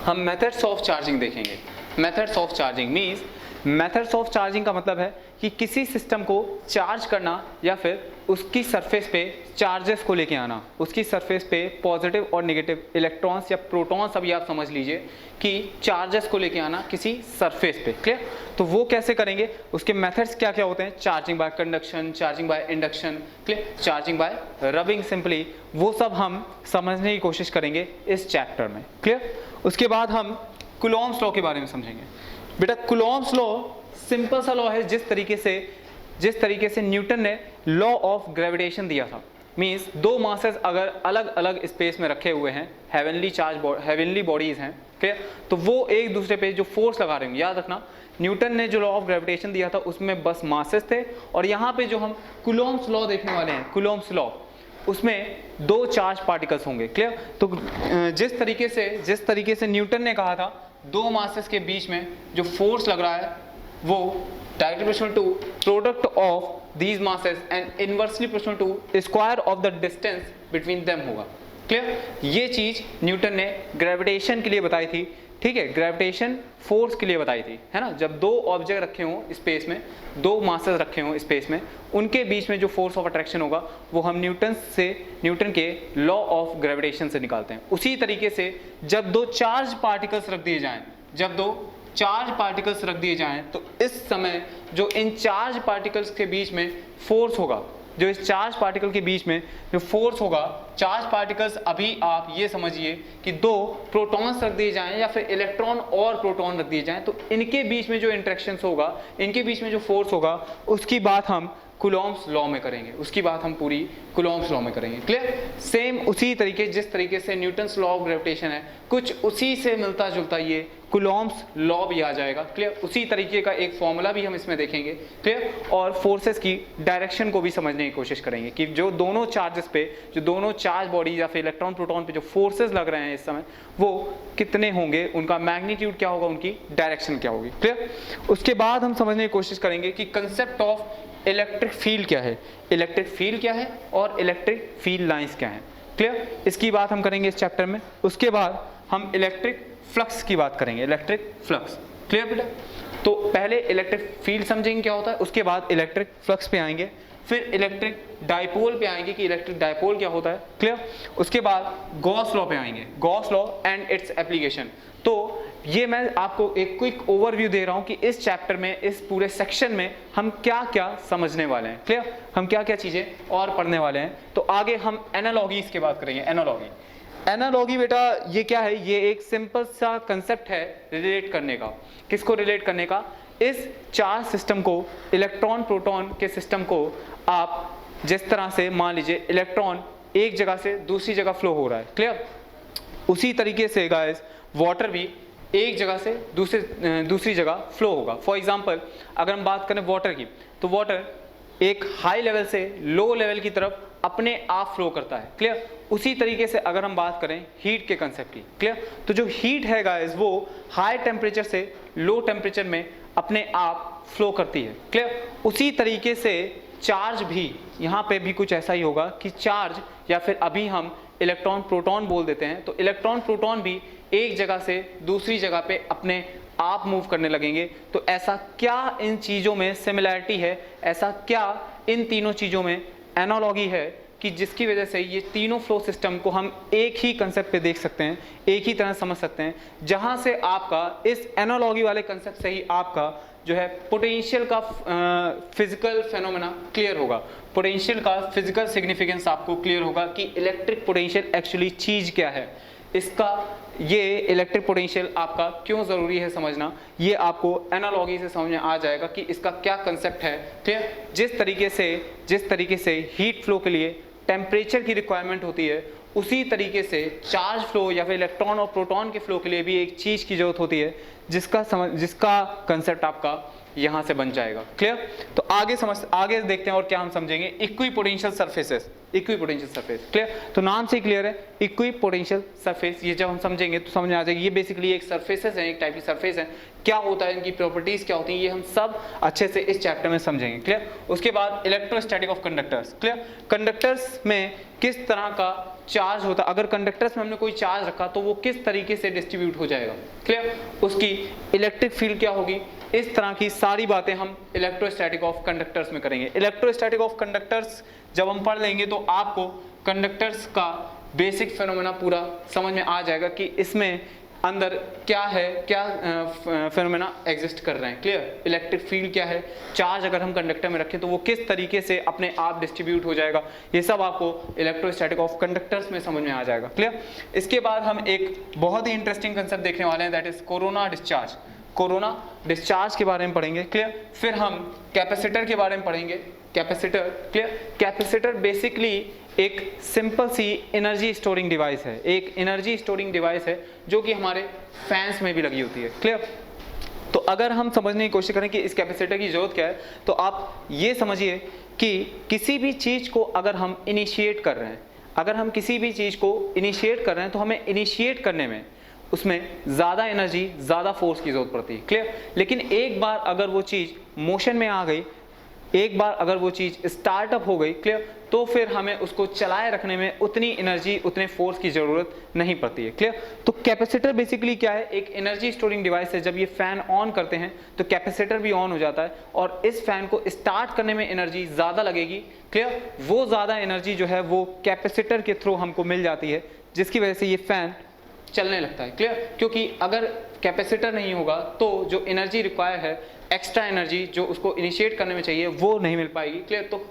हम मेथड्स ऑफ चार्जिंग देखेंगे। Methods of charging means, methods of charging का मतलब है कि किसी सिस्टम को चार्ज करना या फिर उसकी सरफेस पे चार्जेस को लेके आना, उसकी सरफेस पे पॉजिटिव और नेगेटिव इलेक्ट्रॉन्स या प्रोटॉन्स, अभी आप समझ लीजिए कि चार्जेस को लेके आना किसी सरफेस पे, क्लियर। तो वो कैसे करेंगे, उसके मेथड्स क्या क्या होते हैं, charging by conduction, charging by induction, clear, charging by rubbing simply, वो सब हम समझने की कोशिश करेंगे इस चैप्टर में, क्लियर। उसके बाद हम कूलॉम्स लॉ के बारे में समझेंगे। बेटा कूलॉम्स लॉ सिंपल सा लॉ है, जिस तरीके से न्यूटन ने लॉ ऑफ ग्रेविटेशन दिया था। मींस दो मासेस अगर अलग अलग स्पेस में रखे हुए हैं, हेवनली बॉडीज हैं, ठीक, तो वो एक दूसरे पे जो फोर्स लगा रहे हैं, याद रखना न्यूटन ने जो लॉ ऑफ ग्रेविटेशन दिया था उसमें बस मासेस थे, और यहाँ पे जो हम कूलॉम्स लॉ देखने वाले हैं, कूलॉम्स लॉ, उसमें दो चार्ज पार्टिकल्स होंगे, क्लियर। तो जिस तरीके से न्यूटन ने कहा था दो मासेस के बीच में जो फोर्स लग रहा है वो directly proportional to product of these masses and inversely proportional to square of the distance between them होगा, क्लियर। ये चीज न्यूटन ने ग्रेविटेशन के लिए बताई थी ठीक है, ग्रेविटेशन फोर्स के लिए बताई थी, है ना। जब दो ऑब्जेक्ट रखे हों स्पेस में, दो मासेस रखे हों स्पेस में, उनके बीच में जो फोर्स ऑफ अट्रैक्शन होगा वो हम न्यूटन के लॉ ऑफ ग्रेविटेशन से निकालते हैं। उसी तरीके से जब दो चार्ज पार्टिकल्स रख दिए जाएं, तो इस समय जो इन चार्ज पार्टिकल्स के बीच में फोर्स होगा, जो इस चार्ज पार्टिकल के बीच में जो फोर्स होगा, चार्ज पार्टिकल्स, अभी आप ये समझिए कि दो प्रोटॉन्स रख दिए जाएं या फिर इलेक्ट्रॉन और प्रोटॉन रख दिए जाएं, तो इनके बीच में जो इंटरेक्शंस होगा, इनके बीच में जो फोर्स होगा, उसकी बात हम कूलॉम्स लॉ में करेंगे, उसकी बात हम पूरी कूलॉम्स लॉ में करेंगे। क्लियर? सेम उसी तरीके, जिस तरीके से न्यूटन्स लॉ ऑफ ग्रेविटेशन है, कुछ उसी से मिलता जुलता ये कूलॉम्स लॉ भी आ जाएगा। क्लियर? उसी तरीके का एक फॉर्मूला भी हम इसमें देखेंगे। क्लियर? और फोर्सेस की डायरेक्शन को भी समझने की कोशिश करेंगे कि जो दोनों चार्जेस पे, जो दोनों चार्ज बॉडी या फिर इलेक्ट्रॉन प्रोटॉन पे जो फोर्सेस लग रहे हैं इस समय, वो कितने होंगे, उनका मैग्नीट्यूड क्या होगा, उनकी डायरेक्शन क्या होगी। क्लियर? उसके बाद हम समझने की कोशिश करेंगे कि कंसेप्ट ऑफ इलेक्ट्रिक फील्ड क्या है, इलेक्ट्रिक फील्ड क्या है और इलेक्ट्रिक फील्ड लाइंस क्या है। क्लियर? इसकी बात हम करेंगे इस चैप्टर में। उसके बाद हम इलेक्ट्रिक फ्लक्स की बात करेंगे, इलेक्ट्रिक फ्लक्स। क्लियर बेटा? तो पहले इलेक्ट्रिक फील्ड समझेंगे क्या होता है, उसके बाद इलेक्ट्रिक फ्लक्स पे आएंगे, फिर इलेक्ट्रिक डाइपोल पे आएंगे कि इलेक्ट्रिक डाइपोल क्या होता है। क्लियर? उसके बाद गॉस लॉ पे आएंगे, Gauss law and its application. तो ये मैं आपको एक क्विक ओवरव्यू दे रहा हूं कि इस चैप्टर में, इस पूरे सेक्शन में हम क्या क्या समझने वाले हैं। क्लियर? हम क्या क्या चीजें और पढ़ने वाले हैं। तो आगे हम एनालॉगीज की बात करेंगे। एनालॉगी बेटा ये क्या है, ये एक सिंपल सा कंसेप्ट है रिलेट करने का। किसको रिलेट करने का? इस चार्ज सिस्टम को, इलेक्ट्रॉन प्रोटॉन के सिस्टम को आप जिस तरह से मान लीजिए इलेक्ट्रॉन एक जगह से दूसरी जगह फ्लो हो रहा है। क्लियर? उसी तरीके से गाइस वाटर भी एक जगह से दूसरी जगह फ्लो होगा। फॉर एग्जाम्पल अगर हम बात करें वाटर की, तो वाटर एक हाई लेवल से लो लेवल की तरफ अपने आप फ्लो करता है। क्लियर? उसी तरीके से अगर हम बात करें हीट के कंसेप्ट की, क्लियर, तो जो हीट है गाइस वो हाई टेम्परेचर से लो टेम्परेचर में अपने आप फ्लो करती है। क्लियर? उसी तरीके से चार्ज भी, यहाँ पे भी कुछ ऐसा ही होगा कि चार्ज, या फिर अभी हम इलेक्ट्रॉन प्रोटॉन बोल देते हैं, तो इलेक्ट्रॉन प्रोटॉन भी एक जगह से दूसरी जगह पे अपने आप मूव करने लगेंगे। तो ऐसा क्या इन चीज़ों में सिमिलैरिटी है, ऐसा क्या इन तीनों चीज़ों में एनालॉगी है कि जिसकी वजह से ये तीनों फ्लो सिस्टम को हम एक ही कंसेप्ट पे देख सकते हैं, एक ही तरह समझ सकते हैं, जहां से आपका इस एनालॉगी वाले कंसेप्ट से ही आपका जो है पोटेंशियल का फिजिकल फेनोमेना क्लियर होगा, पोटेंशियल का फिजिकल सिग्निफिकेंस आपको क्लियर होगा कि इलेक्ट्रिक पोटेंशियल एक्चुअली चीज क्या है, इसका ये इलेक्ट्रिक पोटेंशियल आपका क्यों ज़रूरी है समझना, ये आपको एनालॉगी से समझ में आ जाएगा कि इसका क्या कंसेप्ट है। क्लियर? जिस तरीके से हीट फ्लो के लिए टेम्परेचर की रिक्वायरमेंट होती है, उसी तरीके से चार्ज फ्लो या फिर इलेक्ट्रॉन और प्रोटॉन के फ्लो के लिए भी एक चीज़ की जरूरत होती है जिसका कंसेप्ट आपका यहाँ से बन जाएगा। क्लियर? तो आगे देखते हैं और क्या हम समझेंगे, equipotential surfaces, equipotential surface. Clear? तो नाम से क्लियर है, इक्विपोटेंशियल सरफेस, ये जब हम समझेंगे तो समझ में आ जाएगी। ये बेसिकली एक सरफेसेस है, एक टाइप की सरफेस है, क्या होता है, इनकी प्रॉपर्टीज क्या होती हैं, ये हम सब अच्छे से इस चैप्टर में समझेंगे। क्लियर? उसके बाद electrostatic of conductors. Clear? Conductors में किस तरह का चार्ज होता है, अगर कंडक्टर्स में हमने कोई चार्ज रखा तो वो किस तरीके से डिस्ट्रीब्यूट हो जाएगा। क्लियर? उसकी इलेक्ट्रिक फील्ड क्या होगी, इस तरह की सारी बातें हम इलेक्ट्रोस्टैटिक ऑफ कंडक्टर्स में करेंगे। इलेक्ट्रोस्टैटिक ऑफ कंडक्टर्स जब हम पढ़ लेंगे तो आपको कंडक्टर्स का बेसिक फेनोमेना पूरा समझ में आ जाएगा कि इसमें अंदर क्या है, क्या फेनोमेना एग्जिस्ट कर रहे हैं। क्लियर? इलेक्ट्रिक फील्ड क्या है, चार्ज अगर हम कंडक्टर में रखें तो वो किस तरीके से अपने आप डिस्ट्रीब्यूट हो जाएगा, ये सब आपको इलेक्ट्रोस्टैटिक ऑफ कंडक्टर्स में समझ में आ जाएगा। क्लियर? इसके बाद हम एक बहुत ही इंटरेस्टिंग कंसेप्ट देखने वाले हैं, that is corona discharge. Corona discharge के बारे में पढ़ेंगे। क्लियर? फिर हम कैपेसिटर के बारे में पढ़ेंगे। कैपेसिटर, क्लियर, कैपेसिटर बेसिकली एक सिंपल सी एनर्जी स्टोरिंग डिवाइस है, एक एनर्जी स्टोरिंग डिवाइस है जो कि हमारे फैंस में भी लगी होती है। क्लियर? तो अगर हम समझने की कोशिश करें कि इस कैपेसिटर की जरूरत क्या है, तो आप ये समझिए कि किसी भी चीज को अगर हम इनिशिएट कर रहे हैं, अगर हम किसी भी चीज को इनिशिएट कर रहे हैं तो हमें इनिशिएट करने में उसमें ज़्यादा एनर्जी, ज़्यादा फोर्स की जरूरत पड़ती है। क्लियर? लेकिन एक बार अगर वो चीज़ मोशन में आ गई, एक बार अगर वो चीज स्टार्टअप हो गई, क्लियर, तो फिर हमें उसको चलाए रखने में उतनी एनर्जी, उतने फोर्स की जरूरत नहीं पड़ती है, क्लियर। तो कैपेसिटर बेसिकली क्या है, एक एनर्जी स्टोरिंग डिवाइस है। जब ये फैन ऑन करते हैं तो कैपेसिटर भी ऑन हो जाता है और इस फैन को स्टार्ट करने में एनर्जी ज्यादा लगेगी, क्लियर। वो ज्यादा एनर्जी जो है वो कैपेसिटर के थ्रू हमको मिल जाती है, जिसकी वजह से ये फैन चलने लगता है, क्लियर। क्योंकि अगर कैपेसिटर नहीं होगा तो जो एनर्जी रिक्वायर है, एक्स्ट्रा एनर्जी जो उसको इनिशिएट करने में चाहिए, वो नहीं मिल पाएगी, क्लियर। तो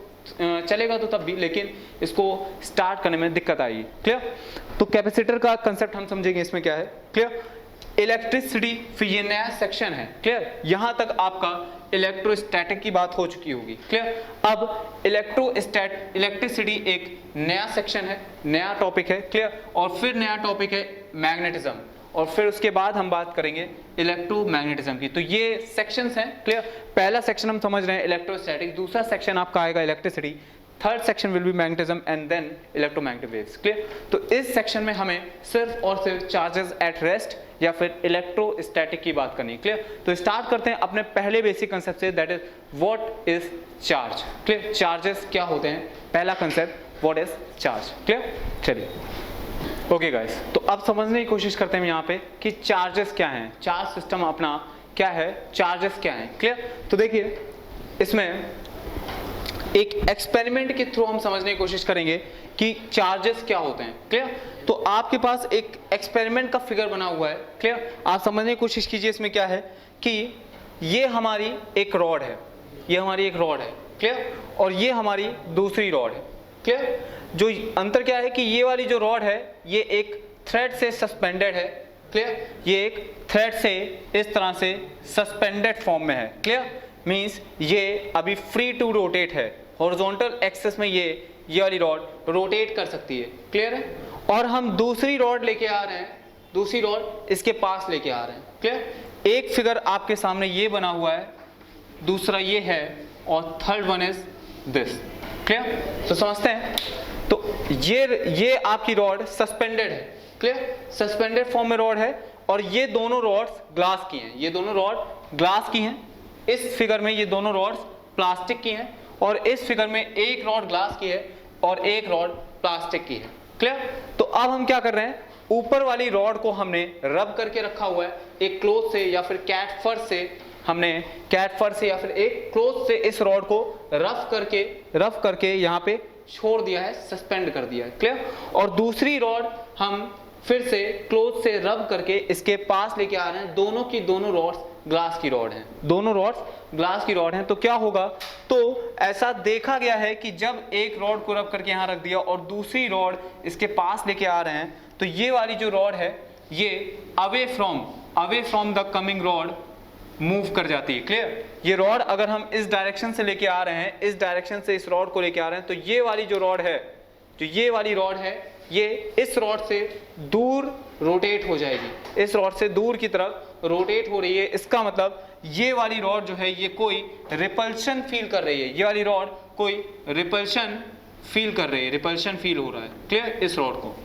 चलेगा तो तब भी, लेकिन इसको स्टार्ट करने में दिक्कत आएगी, क्लियर। तो कैपेसिटर का कंसेप्ट हम समझेंगे इसमें क्या है, क्लियर। इलेक्ट्रिसिटी, फिर ये नया सेक्शन है, क्लियर। यहां तक आपका इलेक्ट्रोस्टैटिक की बात हो चुकी होगी, क्लियर। अब इलेक्ट्रिसिटी एक नया सेक्शन है, नया टॉपिक है, क्लियर। और फिर नया टॉपिक है मैग्नेटिज्म, और फिर उसके बाद हम बात करेंगे इलेक्ट्रोमैग्नेटिज्म की। तो ये सेक्शंस हैं, क्लियर। पहला सेक्शन हम समझ रहे हैं इलेक्ट्रोस्टैटिक, दूसरा सेक्शन आपका आएगा electricity, third section will be magnetism and then electromagnetic waves, clear. तो इस सेक्शन में हमें सिर्फ और सिर्फ चार्जेस एट रेस्ट या फिर इलेक्ट्रोस्टैटिक की बात करनी है, क्लियर। तो स्टार्ट करते हैं अपने पहले बेसिक कंसेप्ट से, that is what is charge, clear. Charges क्या होते हैं, पहला concept what is charge, clear. चलिए ओके गाइस, तो अब समझने की कोशिश करते हैं यहाँ पे कि चार्जेस क्या हैं, चार्ज सिस्टम अपना क्या है, चार्जेस क्या हैं, क्लियर। तो देखिए इसमें एक एक्सपेरिमेंट के थ्रू हम समझने की कोशिश करेंगे कि चार्जेस क्या होते हैं, क्लियर। तो आपके पास एक एक्सपेरिमेंट का फिगर बना हुआ है, क्लियर। आप समझने की कोशिश कीजिए इसमें क्या है कि ये हमारी एक रॉड है, ये हमारी एक रॉड है, क्लियर। और ये हमारी दूसरी रॉड है, क्लियर। जो अंतर क्या है कि ये वाली जो रॉड है ये एक थ्रेड से सस्पेंडेड है, क्लियर। ये एक थ्रेड से इस तरह से सस्पेंडेड फॉर्म में है, क्लियर। मींस ये अभी फ्री टू रोटेट है, हॉरिजॉन्टल एक्सिस में ये वाली रॉड रोटेट कर सकती है, क्लियर है। और हम दूसरी रॉड लेके आ रहे हैं, दूसरी रॉड इसके पास लेके आ रहे हैं, क्लियर। एक फिगर आपके सामने ये बना हुआ है, दूसरा ये है, और third one is this, clear. तो समझते हैं, तो ये आपकी रॉड सस्पेंडेड है, क्लियर। सस्पेंडेड फॉर्म में रॉड है और ये दोनों रॉड्स ग्लास की हैं, ये दोनों रॉड ग्लास की हैं। इस फिगर में ये दोनों रॉड्स प्लास्टिक की हैं और इस फिगर में एक रॉड ग्लास की है और एक रॉड प्लास्टिक की है, क्लियर। तो अब हम क्या कर रहे हैं, ऊपर वाली रॉड को हमने रब करके रखा हुआ है एक क्लोथ से या फिर कैट फर से, हमने कैट फर से या फिर एक क्लोथ से इस रॉड को रफ करके यहाँ पे छोड़ दिया है, सस्पेंड कर दिया है, क्लियर। और दूसरी रॉड हम फिर से क्लोथ से रब करके इसके पास लेके आ रहे हैं। दोनों की दोनों रॉड्स ग्लास की रॉड हैं, दोनों रॉड्स ग्लास की रॉड हैं। तो क्या होगा, तो ऐसा देखा गया है कि जब एक रॉड को रब करके यहाँ रख दिया और दूसरी रॉड इसके पास लेके आ रहे हैं, तो ये वाली जो रॉड है ये away from the coming rod move कर जाती है, क्लियर। ये रॉड अगर हम इस डायरेक्शन से लेके आ रहे हैं, इस डायरेक्शन से इस रॉड को लेके आ रहे हैं, तो ये वाली जो रॉड है, जो ये वाली रॉड है, ये इस रॉड से दूर रोटेट हो जाएगी, इस रॉड से दूर की तरफ रोटेट हो रही है। इसका मतलब ये वाली रॉड जो है ये कोई रिपल्शन फील कर रही है, ये वाली रॉड कोई रिपल्शन फील कर रही है, रिपल्शन फील हो रहा है, क्लियर, इस रॉड को।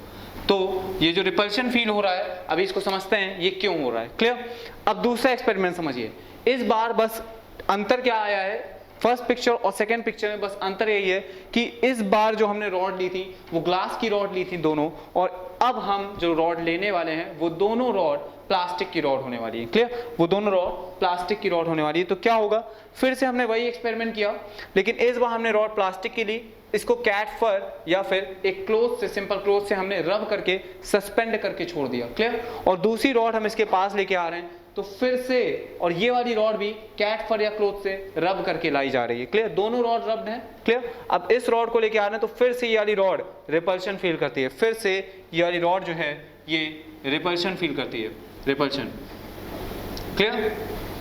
तो ये जो रिपल्शन फील हो रहा है, अभी इसको समझते हैं ये क्यों हो रहा है, क्लियर। अब दूसरा एक्सपेरिमेंट समझिए। इस बार बस अंतर क्या आया है, फर्स्ट पिक्चर और सेकंड पिक्चर में बस अंतर यही है कि इस बार जो हमने रॉड ली थी वो ग्लास की रॉड ली थी दोनों, और अब हम जो रॉड लेने वाले हैं वो दोनों रॉड प्लास्टिक की रॉड होने वाली है, क्लियर। वो दोनों रॉड प्लास्टिक की रॉड होने वाली है। तो क्या होगा, फिर से हमने वही एक्सपेरिमेंट किया, लेकिन इस बार हमने रॉड प्लास्टिक की ली, इसको कैट फर या फिर एक क्लोथ से, सिंपल क्लोथ से हमने रब करके सस्पेंड करके छोड़ दिया, क्लियर। और दूसरी रॉड हम इसके पास लेके आ रहे हैं, तो फिर से, और ये वाली रॉड भी कैट फर या क्लोथ से रब करके लाई जा रही है, क्लियर। दोनों रॉड रब्ड हैं, क्लियर। अब इस रॉड को लेके आ रहे हैं, तो फिर से ये वाली रॉड रिपल्शन फील करती है, फिर से ये वाली रॉड जो है ये रिपल्शन फील करती है, रिपल्शन, क्लियर।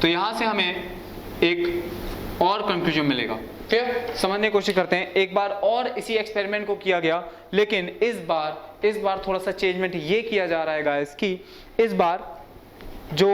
तो यहां से हमें एक और कंक्लूजन मिलेगा, क्लियर। समझने की कोशिश करते हैं। एक बार और इसी एक्सपेरिमेंट को किया गया, लेकिन इस बार थोड़ा सा चेंजमेंट ये किया जा रहा है गाइस कि इस बार जो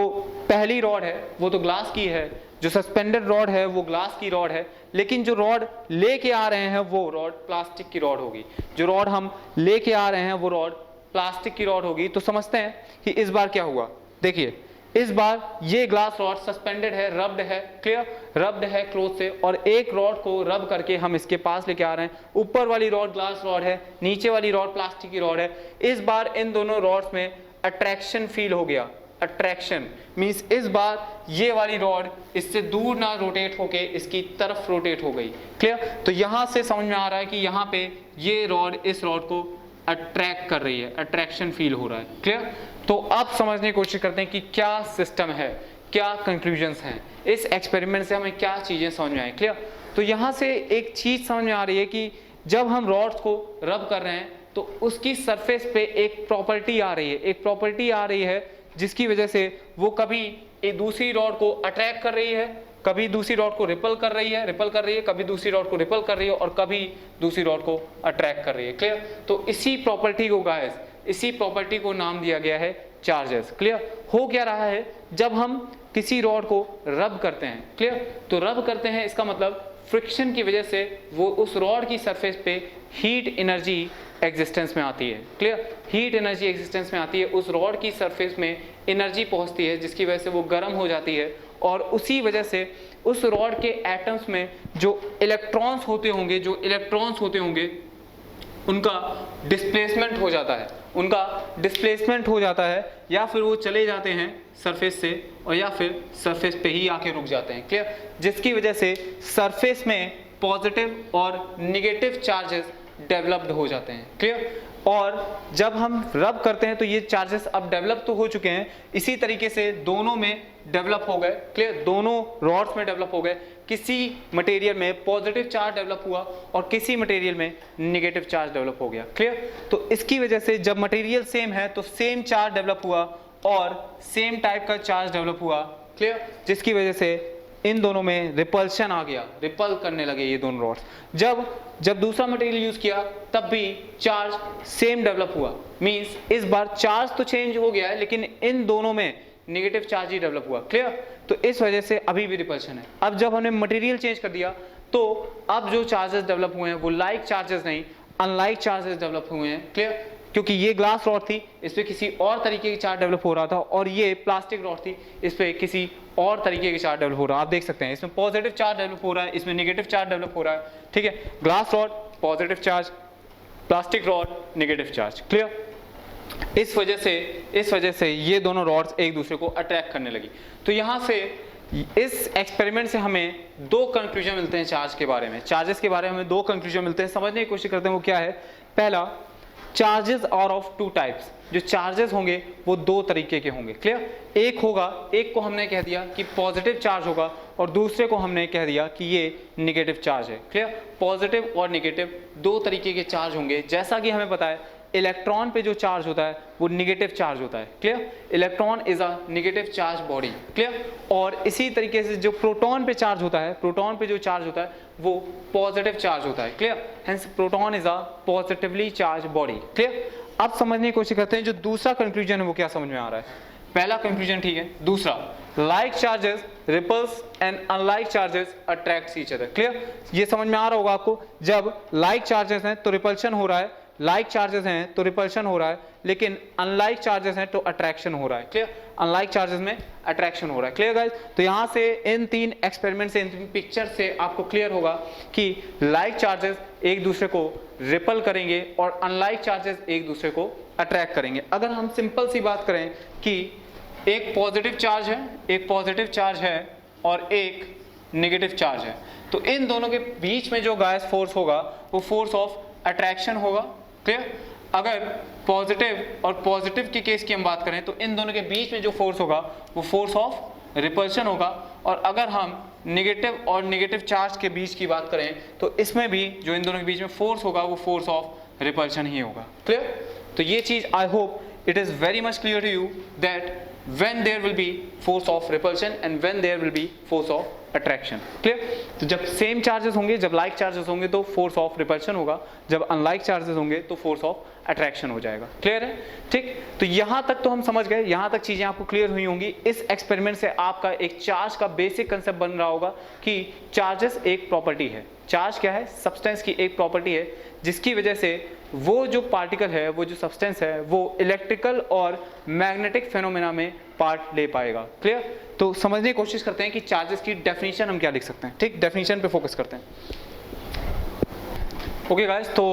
पहली रॉड है वो तो ग्लास की है, जो सस्पेंडेड रॉड है वो ग्लास की रॉड है, लेकिन जो रॉड लेके आ रहे हैं वो रॉड प्लास्टिक की रॉड होगी। जो रॉड हम लेके आ रहे हैं वो रॉड प्लास्टिक की रॉड होगी। तो समझते हैं कि इस बार क्या हुआ। देखिए इस बार ये ग्लास रॉड सस्पेंडेड है, रब्ड है, क्लियर, रब्ड है क्लोथ से, और एक रॉड को रब करके हम इसके पास लेके आ रहे हैं। ऊपर वाली रॉड ग्लास रॉड है, नीचे वाली रॉड प्लास्टिक की रॉड है। इस बार इन दोनों रॉड्स में अट्रैक्शन फील हो गया। अट्रैक्शन मींस इस बार ये वाली रॉड इससे दूर ना रोटेट होके इसकी तरफ रोटेट हो गई, क्लियर। तो यहां से समझ में आ रहा है कि यहाँ पे ये रॉड इस रॉड को अट्रैक्ट कर रही है, अट्रैक्शन फील हो रहा है, क्लियर। तो अब समझने की कोशिश करते हैं कि क्या सिस्टम है, क्या कंक्लूजन्स हैं, इस एक्सपेरिमेंट से हमें क्या चीजें समझ में आई, क्लियर। तो यहाँ से एक चीज समझ में आ रही है कि जब हम रॉड्स को रब कर रहे हैं तो उसकी सरफेस पे एक प्रॉपर्टी आ रही है, एक प्रॉपर्टी आ रही है जिसकी वजह से वो कभी एक दूसरी रॉड को अट्रैक्ट कर रही है, कभी दूसरी रॉड को रिपल कर रही है, कभी दूसरी रॉड को रिपल कर रही है, और कभी दूसरी रॉड को अट्रैक्ट कर रही है, क्लियर। तो इसी प्रॉपर्टी को गाइस, इसी प्रॉपर्टी को नाम दिया गया है चार्जेस, क्लियर। हो क्या रहा है जब हम किसी रॉड को रब करते हैं, क्लियर, तो रब करते हैं इसका मतलब फ्रिक्शन की वजह से वो उस रॉड की सरफेस पे हीट एनर्जी एग्जिस्टेंस में आती है, क्लियर, हीट एनर्जी एग्जिस्टेंस में आती है, उस रॉड की सरफेस में एनर्जी पहुंचती है जिसकी वजह से वो गर्म हो जाती है, और उसी वजह से उस रॉड के एटम्स में जो इलेक्ट्रॉन्स होते होंगे उनका डिस्प्लेसमेंट हो जाता है, या फिर वो चले जाते हैं सरफेस से, और या फिर सरफेस पे ही आके रुक जाते हैं, क्लियर, जिसकी वजह से सरफेस में पॉजिटिव और निगेटिव चार्जेस डेवलप्ड हो जाते हैं, क्लियर। और जब हम रब करते हैं तो ये चार्जेस अब डेवलप तो हो चुके हैं, इसी तरीके से दोनों में डेवलप हो गए, क्लियर, दोनों रॉड्स में डेवलप हो गए। किसी मटेरियल में पॉजिटिव चार्ज डेवलप हुआ और किसी मटेरियल में नेगेटिव चार्ज डेवलप हो गया, क्लियर। तो इसकी वजह से जब मटेरियल सेम है तो सेम चार्ज डेवलप हुआ और सेम टाइप का चार्ज डेवलप हुआ, क्लियर, जिसकी वजह से इन दोनों में रिपल्शन आ गया, रिपल करने लगे ये दोनों रॉड्स। जब दूसरा मटेरियल यूज किया तब भी चार्ज सेम डेवलप हुआ, मींस इस बार चार्ज तो चेंज हो गया है लेकिन इन दोनों में नेगेटिव चार्ज ही डेवलप हुआ, क्लियर। तो इस वजह से अभी भी रिपल्शन है। अब जब हमने मटेरियल चेंज कर दिया तो अब जो चार्जेस डेवलप हुए हैं वो लाइक चार्जेस नहीं, अनलाइक चार्जेस डेवलप हुए हैं, क्लियर, क्योंकि ये ग्लास रॉड थी, इस पे किसी और तरीके की चार्ज डेवलप हो रहा था, और ये प्लास्टिक रॉड थी, इस पे किसी और तरीके की चार्ज डेवलप हो रहा है। आप देख सकते हैं इसमें पॉजिटिव चार्ज डेवलप हो रहा है, इसमें नेगेटिव चार्ज डेवलप हो रहा है, ठीक है। Glass rod positive charge, plastic rod negative charge, clear. इस वजह से ये दोनों रॉड्स एक दूसरे को अट्रैक्ट करने लगी। तो यहाँ से इस एक्सपेरिमेंट से हमें दो कंक्लूजन मिलते हैं चार्ज के बारे में, चार्जेस के बारे में हमें दो कंक्लूजन मिलते हैं। समझने की कोशिश करते हैं वो क्या है। पहला, charges are of two types, जो चार्जेस होंगे वो दो तरीके के होंगे, क्लियर। एक को हमने कह दिया कि पॉजिटिव चार्ज होगा और दूसरे को हमने कह दिया कि ये नेगेटिव चार्ज है, क्लियर। पॉजिटिव और नेगेटिव दो तरीके के चार्ज होंगे। जैसा कि हमें पता है इलेक्ट्रॉन पे जो चार्ज होता है वो नेगेटिव चार्ज होता है, clear. Electron is a negative charge body, clear. और इसी तरीके से जो प्रोटॉन पे चार्ज होता है, प्रोटॉन पे जो चार्ज होता है वो पॉजिटिव चार्ज होता है, clear. Hence proton is a positively charge body, clear. अब समझने की कोशिश करते हैं जो दूसरा कंक्लूजन है वो क्या समझ में आ रहा है। पहला कंक्लूजन ठीक है, दूसरा, like charges repels and unlike charges attracts each other, clear. ये समझ में आ रहा होगा आपको, जब लाइक चार्जेस हैं तो रिपल्शन हो रहा है, लाइक चार्जेस हैं तो रिपल्शन हो रहा है, लेकिन अनलाइक चार्जेस हैं तो अट्रैक्शन हो रहा है, क्लियर। अनलाइक चार्जेस में अट्रैक्शन हो रहा है, क्लियर गाइस। तो यहाँ से इन तीन एक्सपेरिमेंट से, इन तीन पिक्चर से आपको क्लियर होगा कि लाइक चार्जेस एक दूसरे को रिपल करेंगे और अनलाइक चार्जेस एक दूसरे को अट्रैक्ट करेंगे। अगर हम सिंपल सी बात करें कि एक पॉजिटिव चार्ज है और एक नेगेटिव चार्ज है, तो इन दोनों के बीच में जो गाइस फोर्स होगा वो फोर्स ऑफ अट्रैक्शन होगा, क्लियर। अगर पॉजिटिव और पॉजिटिव के केस की हम बात करें तो इन दोनों के बीच में जो फोर्स होगा वो फोर्स ऑफ रिपल्शन होगा, और अगर हम नेगेटिव और नेगेटिव चार्ज के बीच की बात करें तो इसमें भी जो इन दोनों के बीच में फोर्स होगा वो फोर्स ऑफ रिपल्शन ही होगा, क्लियर। तो ये चीज I hope it is very much clear to you that when there will be force of repulsion and when there will be force of attraction, clear। तो जब same charges होंगे, जब like charges होंगे तो force of repulsion होगा, जब unlike charges होंगे तो फोर्स ऑफ अट्रैक्शन हो जाएगा। क्लियर है? ठीक, तो यहां तक तो हम समझ गए, यहां तक चीजें आपको क्लियर हुई होंगी। इस एक्सपेरिमेंट से आपका एक चार्ज का बेसिक कंसेप्ट बन रहा होगा कि चार्जेस एक प्रॉपर्टी है। चार्ज क्या है? सब्सटेंस की एक प्रॉपर्टी है, जिसकी वजह से वो जो पार्टिकल है, वो जो सब्सटेंस है, वो इलेक्ट्रिकल और मैग्नेटिक फेनोमेना में पार्ट ले पाएगा। क्लियर? तो समझने की कोशिश करते हैं कि चार्जेस की डेफिनेशन हम क्या लिख सकते हैं। ठीक, डेफिनेशन पे फोकस करते हैं। ओके गाइस, तो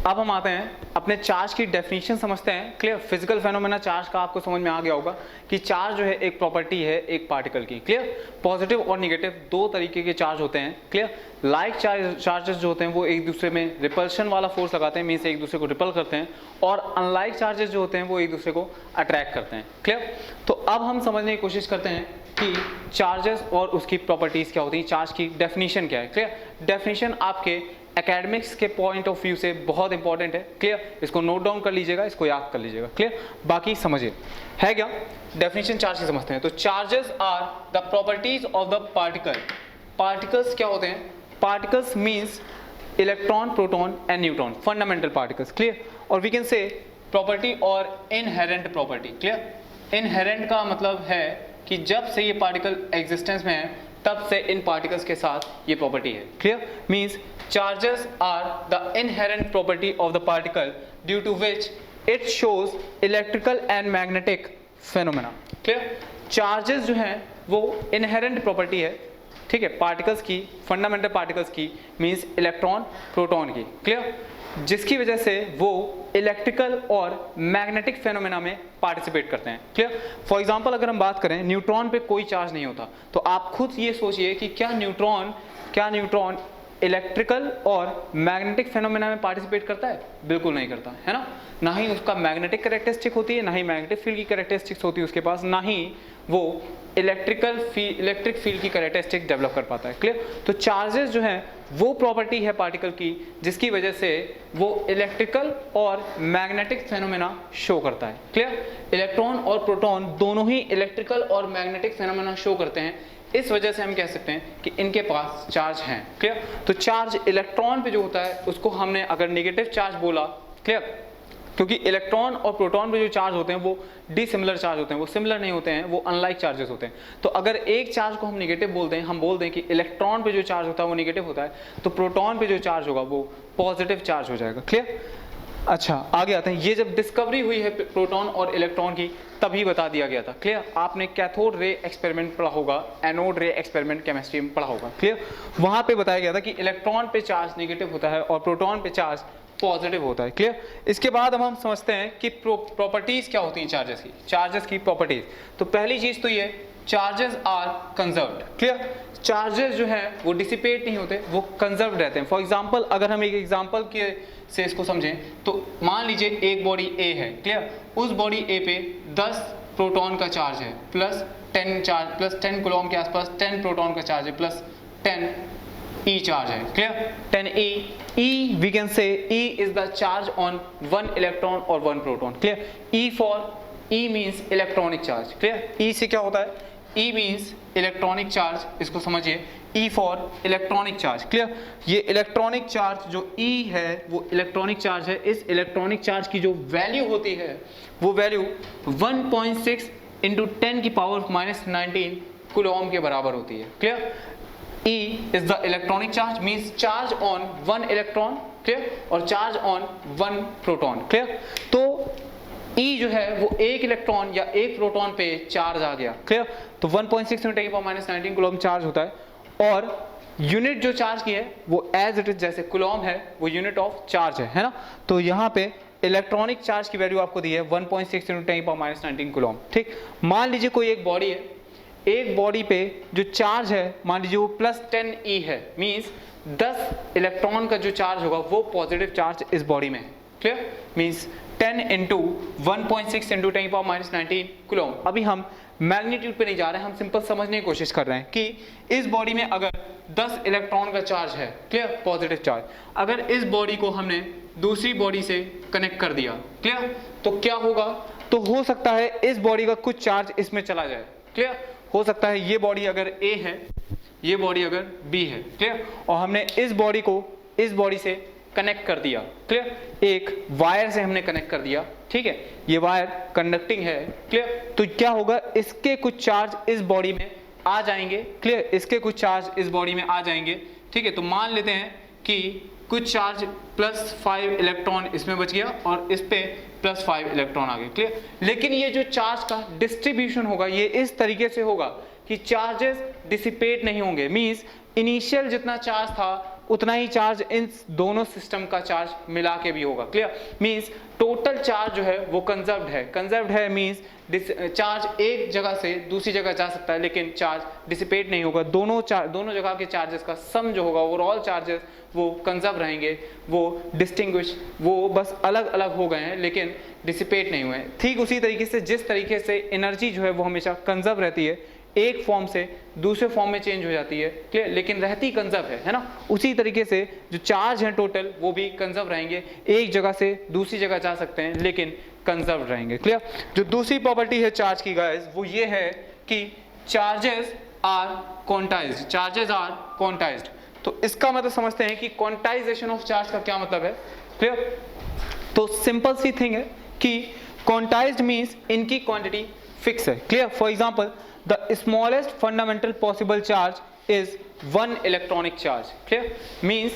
अब हम आते हैं अपने चार्ज की डेफिनेशन समझते हैं। क्लियर? फिजिकल फेनोमेना चार्ज का आपको समझ में आ गया होगा कि चार्ज जो है एक प्रॉपर्टी है एक पार्टिकल की। क्लियर? पॉजिटिव और नेगेटिव दो तरीके के चार्ज होते हैं। क्लियर? लाइक चार्जेस जो होते हैं वो एक दूसरे में रिपल्शन वाला फोर्स लगाते हैं, मीन्स एक दूसरे को रिपल करते हैं, और अनलाइक चार्जेस जो होते हैं वो एक दूसरे को अट्रैक्ट करते हैं। क्लियर? तो अब हम समझने की कोशिश करते हैं कि चार्जेस और उसकी प्रॉपर्टीज क्या होती हैं, चार्ज की डेफिनेशन क्या है। क्लियर? डेफिनेशन आपके एकेडमिक्स के पॉइंट ऑफ व्यू से बहुत इंपॉर्टेंट है। क्लियर? इसको नोट डाउन कर लीजिएगा, इसको याद कर लीजिएगा। क्लियर? बाकी समझिए है क्या। डेफिनेशन चार्ज की समझते हैं। तो charges are the properties of the particle. Particles क्या होते हैं? Particles means electron, proton and neutron, fundamental particles. Clear? और वी कैन से प्रॉपर्टी और इनहेरेंट प्रॉपर्टी। क्लियर? इनहेरेंट का मतलब है कि जब से ये पार्टिकल एग्जिस्टेंस में है तब से इन पार्टिकल्स के साथ ये प्रॉपर्टी है। Clear? Means charges are the inherent property of the particle due to which it shows electrical and magnetic phenomena. Clear? Charges जो हैं वो inherent property है, ठीक है, पार्टिकल्स की, फंडामेंटल पार्टिकल्स की, मीन्स इलेक्ट्रॉन, प्रोटॉन की। क्लियर? जिसकी वजह से वो इलेक्ट्रिकल और मैग्नेटिक फेनोमेना में पार्टिसिपेट करते हैं। क्लियर? फॉर एग्जांपल अगर हम बात करें, न्यूट्रॉन पे कोई चार्ज नहीं होता, तो आप खुद ये सोचिए कि क्या न्यूट्रॉन इलेक्ट्रिकल और मैग्नेटिक फेनोमेना में पार्टिसिपेट करता है? बिल्कुल नहीं करता है ना। ना ही उसका मैग्नेटिक कैरेक्टरिस्टिक होती है, ना ही मैग्नेटिक फील्ड की कैरेक्टरिस्टिक्स होती है उसके पास, ना ही वो इलेक्ट्रिक फील्ड की कैरेक्टरिस्टिक डेवलप कर पाता है। क्लियर? तो चार्जेस जो हैं वो प्रॉपर्टी है पार्टिकल की जिसकी वजह से वो इलेक्ट्रिकल और मैग्नेटिक फेनोमेना शो करता है। क्लियर? इलेक्ट्रॉन और प्रोटॉन दोनों ही इलेक्ट्रिकल और मैग्नेटिक फेनोमेना शो करते हैं, इस वजह से हम कह सकते हैं कि इनके पास चार्ज हैं। क्लियर? तो चार्ज इलेक्ट्रॉन पे जो होता है उसको हमने अगर नेगेटिव चार्ज बोला, क्लियर, क्योंकि इलेक्ट्रॉन और प्रोटॉन पे जो चार्ज होते हैं वो डिसिमिलर चार्ज होते हैं, वो सिमिलर नहीं होते हैं, वो अनलाइक चार्जेस होते हैं। तो अगर एक चार्ज को हम नेगेटिव बोलते हैं, हम बोल दें कि इलेक्ट्रॉन पे जो चार्ज होता है वो नेगेटिव होता है, तो प्रोटॉन पे जो चार्ज होगा वो पॉजिटिव चार्ज हो जाएगा। क्लियर? अच्छा, आगे आते हैं। ये जब डिस्कवरी हुई है प्रोटॉन और इलेक्ट्रॉन की तभी बता दिया गया था। क्लियर? आपने कैथोड रे एक्सपेरिमेंट पढ़ा होगा, एनोड रे एक्सपेरिमेंट केमिस्ट्री में पढ़ा होगा। क्लियर? वहां पे बताया गया था कि इलेक्ट्रॉन पे चार्ज नेगेटिव होता है और प्रोटॉन पे चार्ज पॉजिटिव होता है। क्लियर? इसके बाद अब हम समझते हैं कि प्रॉपर्टीज क्या होती हैं चार्जेस की प्रॉपर्टीज। तो पहली चीज तो ये, charges are conserved. Clear? Charges जो है वो डिसिपेट नहीं होते, वो कंजर्व्ड रहते हैं। फॉर एग्जांपल अगर हम एक एग्जांपल के से इसको समझें तो मान लीजिए एक बॉडी ए है। क्लियर? उस बॉडी ए पे 10 प्रोटॉन का चार्ज है प्लस 10 कूलॉम के आसपास 10 प्रोटॉन का चार्ज है प्लस 10 ई चार्ज है। Clear? 10 e we can say e is the charge on 1 electron और 1 proton. Clear? E means electronic charge. Clear? E से क्या होता है? ई मीन्स इलेक्ट्रॉनिक चार्ज, इसको समझिए, E for electronic charge. Clear? ये इलेक्ट्रॉनिक चार्ज जो ई है वो इलेक्ट्रॉनिक चार्ज है। इस इलेक्ट्रॉनिक चार्ज की जो वैल्यू होती है वो वैल्यू 1.6 इंटू 10 की पावर -19 कूलॉम के बराबर होती है। Clear? E is the electronic charge, means charge on 1 electron, clear, और charge on 1 proton, clear। तो E जो है वो एक इलेक्ट्रॉन या एक प्रोटॉन पे चार्ज आ गया। क्लियर? तो 1.6 × 10⁻⁹ कूलॉम चार्ज होता है और यूनिट जो चार्ज की है वो एज इट इज जैसे कूलॉम है वो यूनिट ऑफ चार्ज है ना। तो यहाँ पे इलेक्ट्रॉनिक चार्ज की वैल्यू आपको दी है 1.6 × 10⁻⁹ कूलॉम। ठीक, मान लीजिए कोई एक बॉडी है, एक बॉडी पे जो चार्ज है मान लीजिए वो +10 E है, मीन्स 10 इलेक्ट्रॉन का जो चार्ज होगा वो पॉजिटिव चार्ज इस बॉडी में है। क्लियर? Means 10 × 1.6 × 10⁻⁹ Coulomb. अभी हम मैग्नीट्यूड पे नहीं जा रहे हैं, हम सिंपल समझने की कोशिश कर रहे हैं कि इस बॉडी में अगर 10 इलेक्ट्रॉन का चार्ज है, क्लियर, पॉजिटिव चार्ज, अगर इस बॉडी को हमने दूसरी बॉडी से कनेक्ट कर दिया, क्लियर, तो क्या होगा? तो हो सकता है इस बॉडी का कुछ चार्ज इसमें चला जाए। क्लियर? हो सकता है ये बॉडी अगर A है, ये बॉडी अगर B है, क्लियर, और हमने इस बॉडी को इस बॉडी से कनेक्ट कर दिया, क्लियर, एक वायर से हमने कनेक्ट कर दिया, ठीक है, ये वायर कंडक्टिंग है, क्लियर, तो क्या होगा, इसके कुछ चार्ज इस बॉडी में आ जाएंगे, क्लियर, इसके कुछ चार्ज इस बॉडी में आ जाएंगे, ठीक है, तो मान लेते हैं कि कुछ चार्ज +5 इलेक्ट्रॉन इसमें बच गया और इस पे +5 इलेक्ट्रॉन आ गए, क्लियर, लेकिन ये जो चार्ज का डिस्ट्रीब्यूशन होगा ये इस तरीके से होगा कि चार्जेस डिसिपेट नहीं होंगे, मींस इनिशियल जितना चार्ज था उतना ही चार्ज इन दोनों सिस्टम का चार्ज मिला के भी होगा, क्लियर, मींस टोटल चार्ज जो है वो कंजर्व्ड है मींस चार्ज एक जगह से दूसरी जगह जा सकता है लेकिन चार्ज डिसिपेट नहीं होगा, दोनों जगह के चार्जेस का सम जो होगा ओवरऑल चार्जेस वो कंजर्व रहेंगे, वो डिस्टिंग्विश, वो बस अलग अलग हो गए हैं लेकिन डिसिपेट नहीं हुए हैं। ठीक उसी तरीके से जिस तरीके से एनर्जी जो है वो हमेशा कंजर्व रहती है, एक फॉर्म से दूसरे फॉर्म में चेंज हो जाती है, क्लियर, लेकिन रहती कंजर्व है ना, उसी तरीके से जो चार्ज हैं टोटल वो भी कंजर्व रहेंगे, एक जगह से दूसरी जगह जा सकते हैं लेकिन कंजर्व रहेंगे, क्लियर। जो दूसरी प्रॉपर्टी है चार्ज की गाइस वो ये है कि चार्जेस आर क्वांटाइज्ड, तो इसका मतलब समझते हैं कि क्वांटाइजेशन ऑफ चार्ज का क्या मतलब है, क्लियर, तो सिंपल सी थिंग है कि क्वांटाइज्ड मींस इनकी क्वांटिटी फिक्स है, clear, for example the smallest fundamental possible charge is 1 electronic charge, clear, means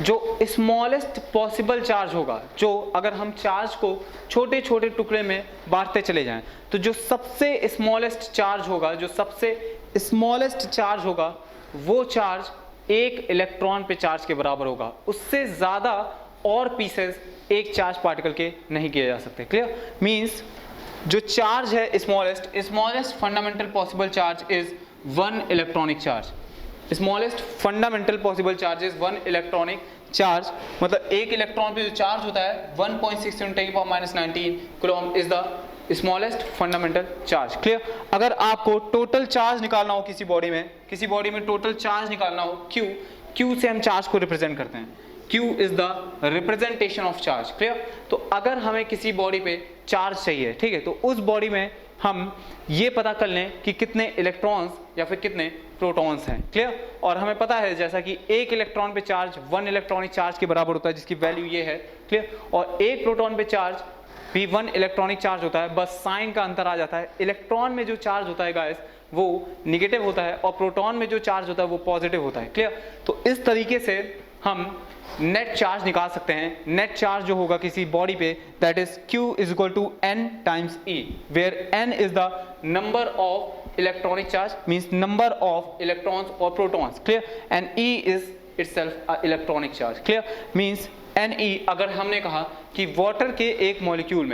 जो स्मॉलेस्ट पॉसिबल चार्ज होगा, जो अगर हम चार्ज को छोटे छोटे टुकड़े में बांटते चले जाएं तो जो सबसे स्मॉलेस्ट चार्ज होगा, जो सबसे स्मॉलेस्ट चार्ज होगा वो चार्ज एक इलेक्ट्रॉन पे चार्ज के बराबर होगा, उससे ज़्यादा और पीसेस एक चार्ज पार्टिकल के नहीं किए जा सकते, क्लियर, मीन्स जो चार्ज है smallest fundamental possible charge is 1 electronic charge, smallest fundamental possible charge is 1 electronic charge, मतलब एक इलेक्ट्रॉन पे जो चार्ज होता है 1.6 × 10⁻⁹ coulomb is the smallest fundamental charge, clear. अगर आपको टोटल चार्ज निकालना हो किसी बॉडी में टोटल चार्ज निकालना हो, Q से हम चार्ज को रिप्रेजेंट करते हैं, Q is the representation of charge, clear. तो अगर हमें किसी बॉडी पे चार्ज चाहिए, ठीक है, तो उस बॉडी में हम ये पता कर लें कि कितने इलेक्ट्रॉन्स या फिर कितने प्रोटॉन्स हैं, क्लियर, और हमें पता है जैसा कि एक इलेक्ट्रॉन पे चार्ज 1 इलेक्ट्रॉनिक चार्ज के बराबर होता है जिसकी वैल्यू ये है, क्लियर, और एक प्रोटॉन पे चार्ज भी 1 इलेक्ट्रॉनिक चार्ज होता है, बस साइन का अंतर आ जाता है, इलेक्ट्रॉन में जो चार्ज होता है गाइस वो निगेटिव होता है और प्रोटॉन में जो चार्ज होता है वो पॉजिटिव होता है, क्लियर। तो इस तरीके से हम नेट चार्ज निकाल सकते हैं, नेट चार्ज जो होगा किसी बॉडी पे that is Q = N × E, where N is the number of electronic charge means number of electrons और protons, clear, and E is itself a electronic charge, clear, means Ne, अगर हमने कहा कि water के एक molecule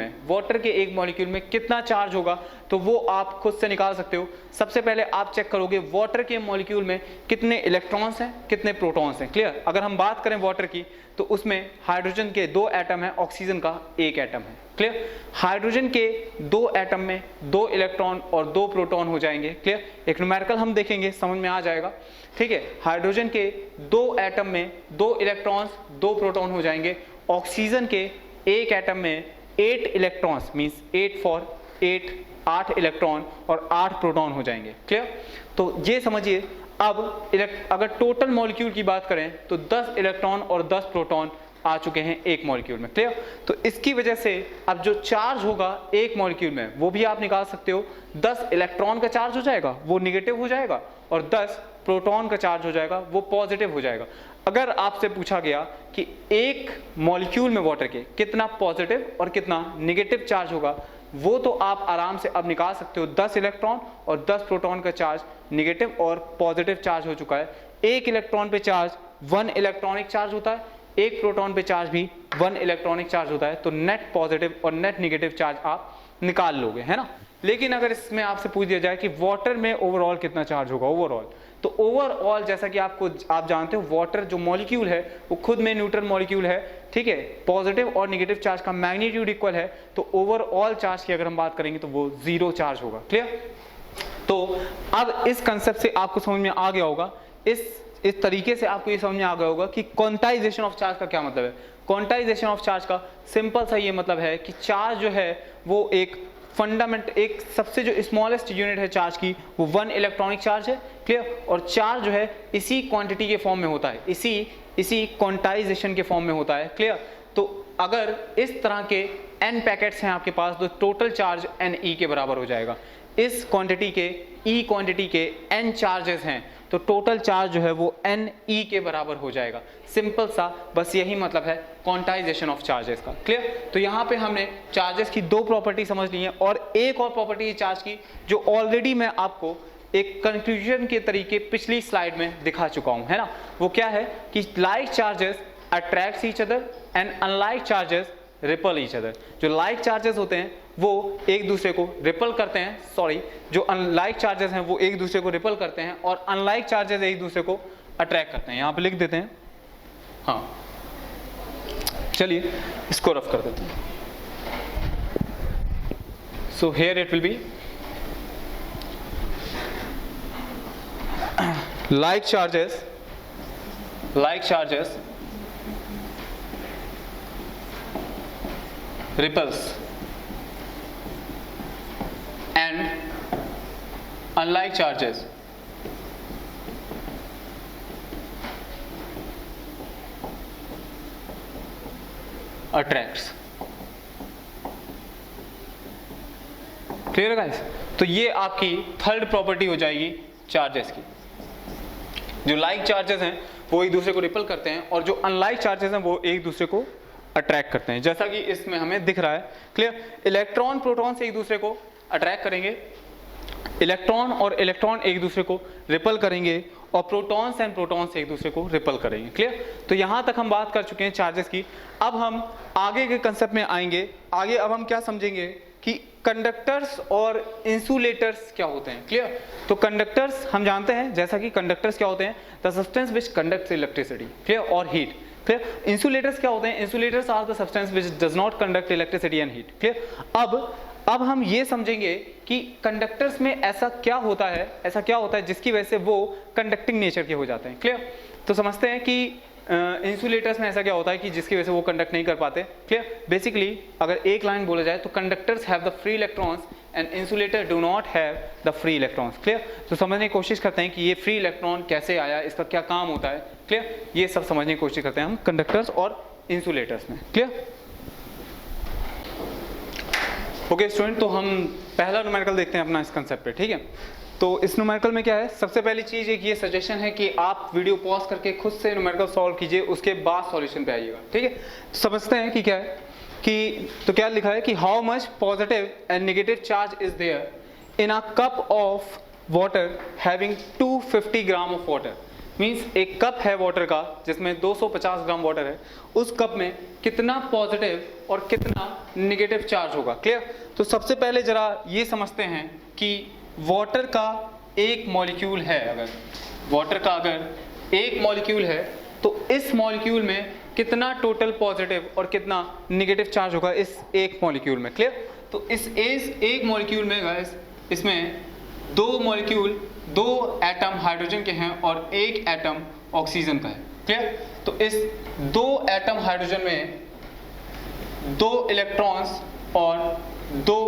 में कितना charge होगा तो वो आप खुद से निकाल सकते हो। सबसे पहले आप चेक करोगे वाटर के मॉलिक्यूल में कितने इलेक्ट्रॉन्स हैं कितने प्रोटॉन्स हैं, क्लियर। अगर हम बात करें वाटर की तो उसमें हाइड्रोजन के 2 एटम हैं, ऑक्सीजन का 1 एटम है, क्लियर। हाइड्रोजन के 2 एटम में 2 इलेक्ट्रॉन और 2 प्रोटॉन हो जाएंगे, क्लियर। एक न्यूमेरिकल हम देखेंगे समझ में आ जाएगा, ठीक है। हाइड्रोजन के 2 एटम में 2 इलेक्ट्रॉन्स 2 प्रोटॉन हो जाएंगे, ऑक्सीजन के 1 एटम में 8 इलेक्ट्रॉन्स मींस 8 इलेक्ट्रॉन और 8 प्रोटॉन हो जाएंगे, क्लियर। तो ये समझिए अब अगर टोटल मॉलिक्यूल की बात करें तो 10 इलेक्ट्रॉन और 10 प्रोटॉन आ चुके हैं एक मॉलिक्यूल में, क्लियर। तो इसकी वजह से अब जो चार्ज होगा एक मॉलिक्यूल में वो भी आप निकाल सकते हो, 10 इलेक्ट्रॉन का चार्ज हो जाएगा वो निगेटिव हो जाएगा और 10 प्रोटॉन का चार्ज हो जाएगा वो पॉजिटिव हो जाएगा। अगर आपसे पूछा गया कि एक मॉलिक्यूल में वाटर के कितना पॉजिटिव और कितना निगेटिव चार्ज होगा वो तो आप आराम से अब निकाल सकते हो, 10 इलेक्ट्रॉन और 10 प्रोटॉन का चार्ज निगेटिव और पॉजिटिव चार्ज हो चुका है। एक इलेक्ट्रॉन पे चार्ज 1 इलेक्ट्रॉनिक चार्ज होता है, एक प्रोटॉन पे चार्ज भी 1 इलेक्ट्रॉनिक चार्ज होता है, तो नेट पॉजिटिव और नेट निगेटिव चार्ज आप निकाल लोगे, है ना। लेकिन अगर इसमें आपसे पूछ दिया जाए कि वाटर में ओवरऑल कितना चार्ज होगा ओवरऑल, तो ओवरऑल जैसा कि आप जानते हो वाटर जो मॉलिक्यूल है वो खुद में न्यूट्रल मॉलिक्यूल है, ठीक है, पॉजिटिव और नेगेटिव चार्ज का मैग्नीट्यूड इक्वल है, तो ओवरऑल चार्ज की अगर हम बात करेंगे तो वो 0 चार्ज होगा, क्लियर। तो अब इस कंसेप्ट से आपको समझ में आ गया होगा, इस तरीके से आपको ये समझ में आ गया होगा कि क्वांटाइजेशन ऑफ चार्ज का क्या मतलब है। क्वांटाइजेशन ऑफ चार्ज का सिंपल सा ये मतलब है कि चार्ज जो है वो एक एक सबसे जो स्मॉलेस्ट यूनिट है चार्ज की वो 1 इलेक्ट्रॉनिक चार्ज है, क्लियर। और चार्ज जो है इसी क्वांटिटी के फॉर्म में होता है, इसी क्वांटाइजेशन के फॉर्म में होता है, क्लियर। तो अगर इस तरह के n पैकेट्स हैं आपके पास तो टोटल चार्ज Ne के बराबर हो जाएगा। इस क्वांटिटी के E क्वांटिटी के n चार्जेस हैं तो टोटल चार्ज जो है वो Ne के बराबर हो जाएगा। सिंपल सा, बस यही मतलब है क्वांटाइजेशन ऑफ चार्जेस का, क्लियर। तो यहाँ पे हमने चार्जेस की दो प्रॉपर्टी समझ ली है और एक और प्रॉपर्टी है चार्ज की जो ऑलरेडी मैं आपको एक कंक्लूजन के तरीके पिछली स्लाइड में दिखा चुका हूँ, है ना। वो क्या है कि like charges attracts each other and unlike charges ripple each other. जो लाइक चार्जेस होते हैं वो एक दूसरे को रिपल करते हैं, जो अनलाइक चार्जेस हैं वो एक दूसरे को रिपल करते हैं और अनलाइक चार्जेस एक दूसरे को अट्रैक्ट करते हैं। यहाँ पे लिख देते हैं, हाँ चलिए इसको रफ कर देते हैं। So here it will be like charges repels and unlike charges attracts। Clear है गाइस। तो ये आपकी थर्ड प्रॉपर्टी हो जाएगी चार्जेस की। जो लाइक चार्जेस हैं वो एक दूसरे को रिपल करते हैं और जो अनलाइक चार्जेस हैं वो एक दूसरे को अट्रैक्ट करते हैं, जैसा कि इसमें हमें दिख रहा है, क्लियर। इलेक्ट्रॉन प्रोटॉन से एक दूसरे को अट्रैक्ट करेंगे, इलेक्ट्रॉन और इलेक्ट्रॉन एक दूसरे को रिपल करेंगे और प्रोटॉन्स एंड प्रोटॉन्स एक दूसरे को रिपल करेंगे, क्लियर। तो यहाँ तक हम बात कर चुके हैं चार्जेस की। अब हम आगे के कंसेप्ट में आएंगे। आगे अब हम क्या समझेंगे कि कंडक्टर्स और इंसुलेटर्स क्या होते हैं, क्लियर। तो कंडक्टर्स हम जानते हैं, जैसा कि कंडक्टर्स क्या होते हैं, the substance which conducts electricity, clear, और हीट, क्लियर। इंसुलेटर्स क्या होते हैं, insulators are the substance which does not conduct electricity and heat, clear. अब हम ये समझेंगे कि कंडक्टर्स में ऐसा क्या होता है जिसकी वजह से वो कंडक्टिंग नेचर के हो जाते हैं, क्लियर। तो समझते हैं कि इंसुलेटर्स में ऐसा क्या होता है कि जिसकी वजह से वो कंडक्ट नहीं कर पाते, क्लियर। बेसिकली अगर एक लाइन बोला जाए तो conductors have the free electrons and insulator do not have the free electrons, clear. तो समझने की कोशिश करते हैं कि ये फ्री इलेक्ट्रॉन कैसे आया, इसका क्या काम होता है, क्लियर। ये सब समझने की कोशिश करते हैं हम कंडक्टर्स और इंसुलेटर्स में, क्लियर। ओके स्टूडेंट, तो हम पहला न्यूमेरिकल देखते हैं अपना इस कंसेप्ट पे, ठीक है। तो इस न्यूमेरिकल में क्या है, सबसे पहली चीज एक ये सजेशन है कि आप वीडियो पॉज करके खुद से न्यूमेरिकल सॉल्व कीजिए, उसके बाद सॉल्यूशन पे आइएगा, ठीक है। तो समझते हैं कि क्या है कि तो क्या लिखा है कि how much positive and negative charge is there in a cup of water having 250 gram of water. Means एक कप है वाटर का जिसमें 250 ग्राम वाटर है, उस कप में कितना पॉजिटिव और कितना नेगेटिव चार्ज होगा, क्लियर। तो सबसे पहले जरा ये समझते हैं कि वाटर का एक मॉलिक्यूल है, अगर वाटर का अगर एक मॉलिक्यूल है तो इस मॉलिक्यूल में कितना टोटल पॉजिटिव और कितना नेगेटिव चार्ज होगा इस एक मॉलिक्यूल में, क्लियर। तो इस एक मॉलिक्यूल में गाइस, इसमें दो एटम हाइड्रोजन के हैं और एक एटम ऑक्सीजन का है, क्लियर। तो इस दो एटम हाइड्रोजन में 2 इलेक्ट्रॉन्स और 2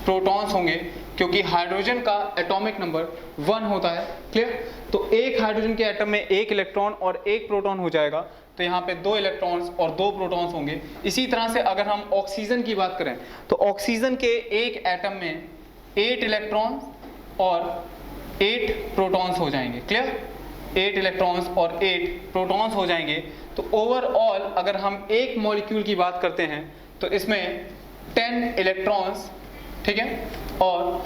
प्रोटॉन्स होंगे, क्योंकि हाइड्रोजन का एटॉमिक नंबर 1 होता है, क्लियर। तो एक हाइड्रोजन के एटम में 1 इलेक्ट्रॉन और 1 प्रोटॉन हो जाएगा, तो यहाँ पे 2 इलेक्ट्रॉन्स और 2 प्रोटॉन्स होंगे। इसी तरह से अगर हम ऑक्सीजन की बात करें तो ऑक्सीजन के एक एटम में 8 इलेक्ट्रॉन्स और 8 प्रोटॉन्स हो जाएंगे, क्लियर। 8 इलेक्ट्रॉन्स और 8 प्रोटॉन्स हो जाएंगे। तो ओवरऑल अगर हम एक मॉलिक्यूल की बात करते हैं तो इसमें 10 इलेक्ट्रॉन्स, ठीक है, और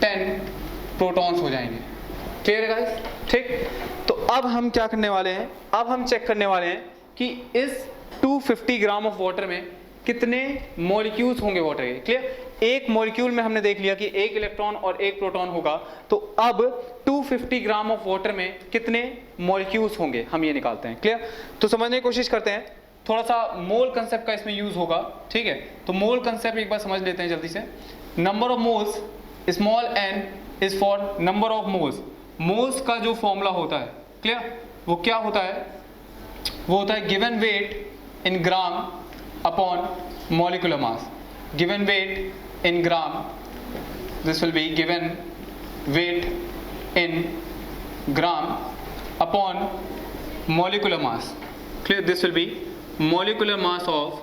10 प्रोटॉन्स हो जाएंगे, क्लियर है गाइस, ठीक। तो अब हम क्या करने वाले हैं, अब हम चेक करने वाले हैं कि इस 250 ग्राम ऑफ वाटर में कितने मॉलिक्यूल्स होंगे वाटर के, क्लियर। एक मॉलिक्यूल में हमने देख लिया कि 1 इलेक्ट्रॉन और 1 प्रोटॉन होगा, तो अब 250 ग्राम ऑफ वाटर में कितने मॉलिक्यूल्स होंगे हम ये निकालते हैं, क्लियर। तो समझने की कोशिश करते हैं, थोड़ा सा मोल कंसेप्ट का इसमें यूज होगा, ठीक है। तो मोल कंसेप्ट एक बार समझ लेते हैं जल्दी से। Number of moles, small n is for number of moles. Moles का जो फॉर्मूला होता है, क्लियर, वो क्या होता है, वो होता है given weight in gram upon molecular mass. Given weight in gram, this will be given weight in gram upon molecular mass. Clear? This will be molecular mass of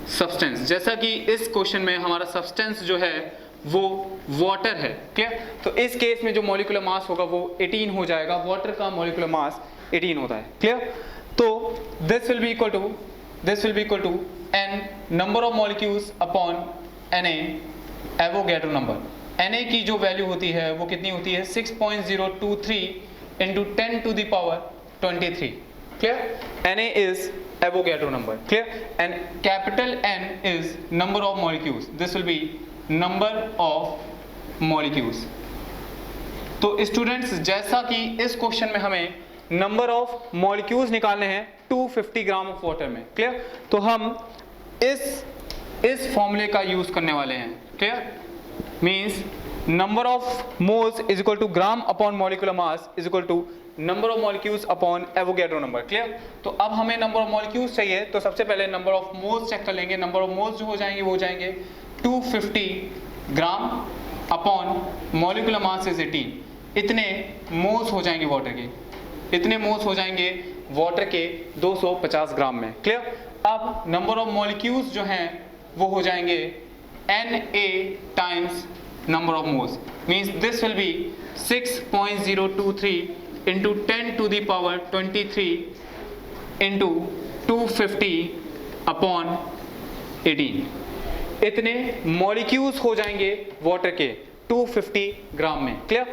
substance. जैसा कि इस क्वेश्चन में हमारा substance जो है वो water है. Clear? तो इस केस में जो मोलिकुलर मास होगा वो 18 हो जाएगा. वाटर का मोलिकुलर मास 18 होता है. क्लियर? तो this will be equal to n number of molecules upon Na Avogadro number. Na की जो वैल्यू होती है वो कितनी होती है? 6.023 into 10 to the power 23. Clear? Na is Avogadro number. Clear? And capital N is number of molecules. This will be number of molecules. तो students जैसा कि इस क्वेश्चन में हमें नंबर ऑफ मॉलिक्यूल्स निकालने हैं 250 ग्राम ऑफ वाटर में. Clear? तो हम इस फॉर्मूले का यूज करने वाले हैं. Clear? Means number of moles is equal to gram upon molecular mass is equal to number of molecules upon Avogadro number. Clear? तो अब हमें नंबर ऑफ मॉलिक्यूल्स चाहिए, तो सबसे पहले नंबर ऑफ मोल्स चेक कर लेंगे. नंबर ऑफ मोल्स जो हो जाएंगे वो हो जाएंगे 250 ग्राम अपॉन मॉलिक्यूलर मास इज 18. इतने मोल्स हो जाएंगे वाटर के, इतने मोल्स हो जाएंगे वाटर के 250 ग्राम में. क्लियर? अब नंबर ऑफ मॉलिक्यूल्स जो हैं वो हो जाएंगे Na times number of moles. Means this will be 6.023 into 10 to the power 23 into 250 upon 18. इतने मॉलिक्यूल्स हो जाएंगे वाटर के 250 ग्राम में. क्लियर?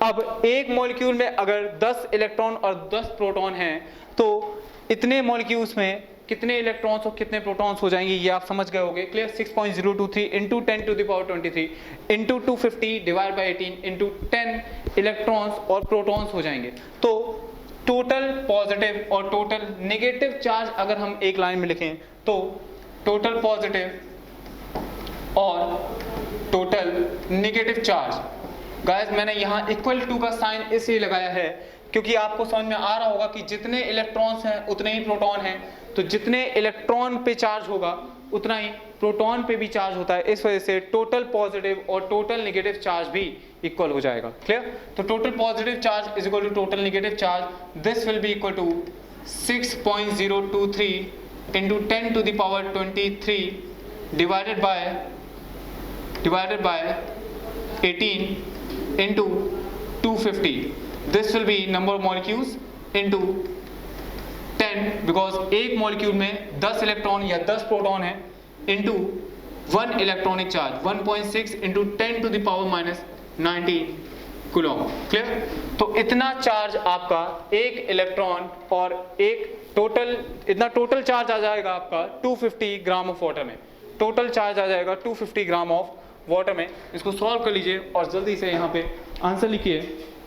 अब एक मॉलिक्यूल में अगर 10 इलेक्ट्रॉन और 10 प्रोटॉन हैं तो इतने मॉलिक्यूल्स में कितने इलेक्ट्रॉन्स और कितने प्रोटॉन्स हो जाएंगे ये आप समझ गए होंगे. Clear? 6.023 into 10 to the power 23 into 250 divide by 18 into 10 electrons और प्रोटॉन्स हो जाएंगे. तो टोटल पॉजिटिव और टोटल नेगेटिव चार्ज अगर हम एक लाइन में लिखें तो टोटल पॉजिटिव और टोटल नेगेटिव चार्ज. गाइस मैंने यहाँ इक्वल टू का साइन इसलिए लगाया है क्योंकि आपको समझ में आ रहा होगा कि जितने इलेक्ट्रॉन्स हैं उतने ही प्रोटॉन हैं, तो जितने इलेक्ट्रॉन पे चार्ज होगा उतना ही प्रोटॉन पे भी चार्ज होता है. इस वजह से टोटल पॉजिटिव और टोटल नेगेटिव चार्ज भी इक्वल हो जाएगा. क्लियर? तो total positive charge is equal to total negative charge. This will be equal to 6.023 into 10 to the power 23 divided by 18 into 250. This will be number of molecules into 10 because एक molecule में 10 electron या 10 proton है into 1 electronic charge 1.6 into 10 to the power minus 19 coulomb. Clear? तो इतना charge आपका एक electron और एक टोटल इतना टोटल चार्ज आ जाएगा आपका 250 ग्राम ऑफ वाटर में. टोटल चार्ज आ जाएगा 250 ग्राम ऑफ वाटर में. इसको सॉल्व कर लीजिए और जल्दी से यहाँ पे आंसर लिखिए.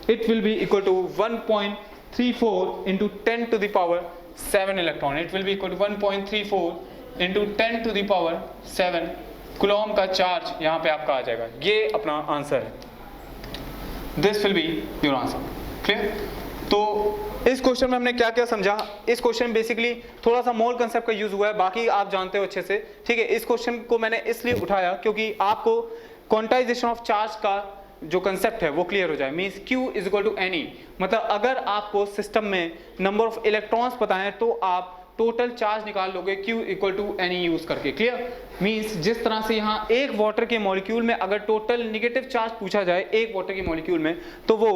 It will be equal to 1.34 into 10 to the power 7 electron. It will be equal to 1.34 into 10 to the power 7 coulomb का चार्ज यहाँ पे आपका आ जाएगा. ये अपना आंसर है. This will be your answer. Clear? तो इस क्वेश्चन में हमने क्या क्या समझा. इस क्वेश्चन में बेसिकली थोड़ा सा मोल कंसेप्ट का यूज हुआ है, बाकी आप जानते हो अच्छे से. ठीक है? इस क्वेश्चन को मैंने इसलिए उठाया क्योंकि आपको क्वांटाइजेशन ऑफ चार्ज का जो कंसेप्ट है वो क्लियर हो जाए. Means Q is equal to N. मतलब अगर आपको सिस्टम में नंबर ऑफ इलेक्ट्रॉन्स पता है तो आप टोटल चार्ज निकाल लोगे Q equal to N use करके. क्लियर? मींस जिस तरह से यहाँ एक वाटर के मॉलिक्यूल में अगर टोटल नेगेटिव चार्ज पूछा जाए एक वाटर के मॉलिक्यूल में तो वो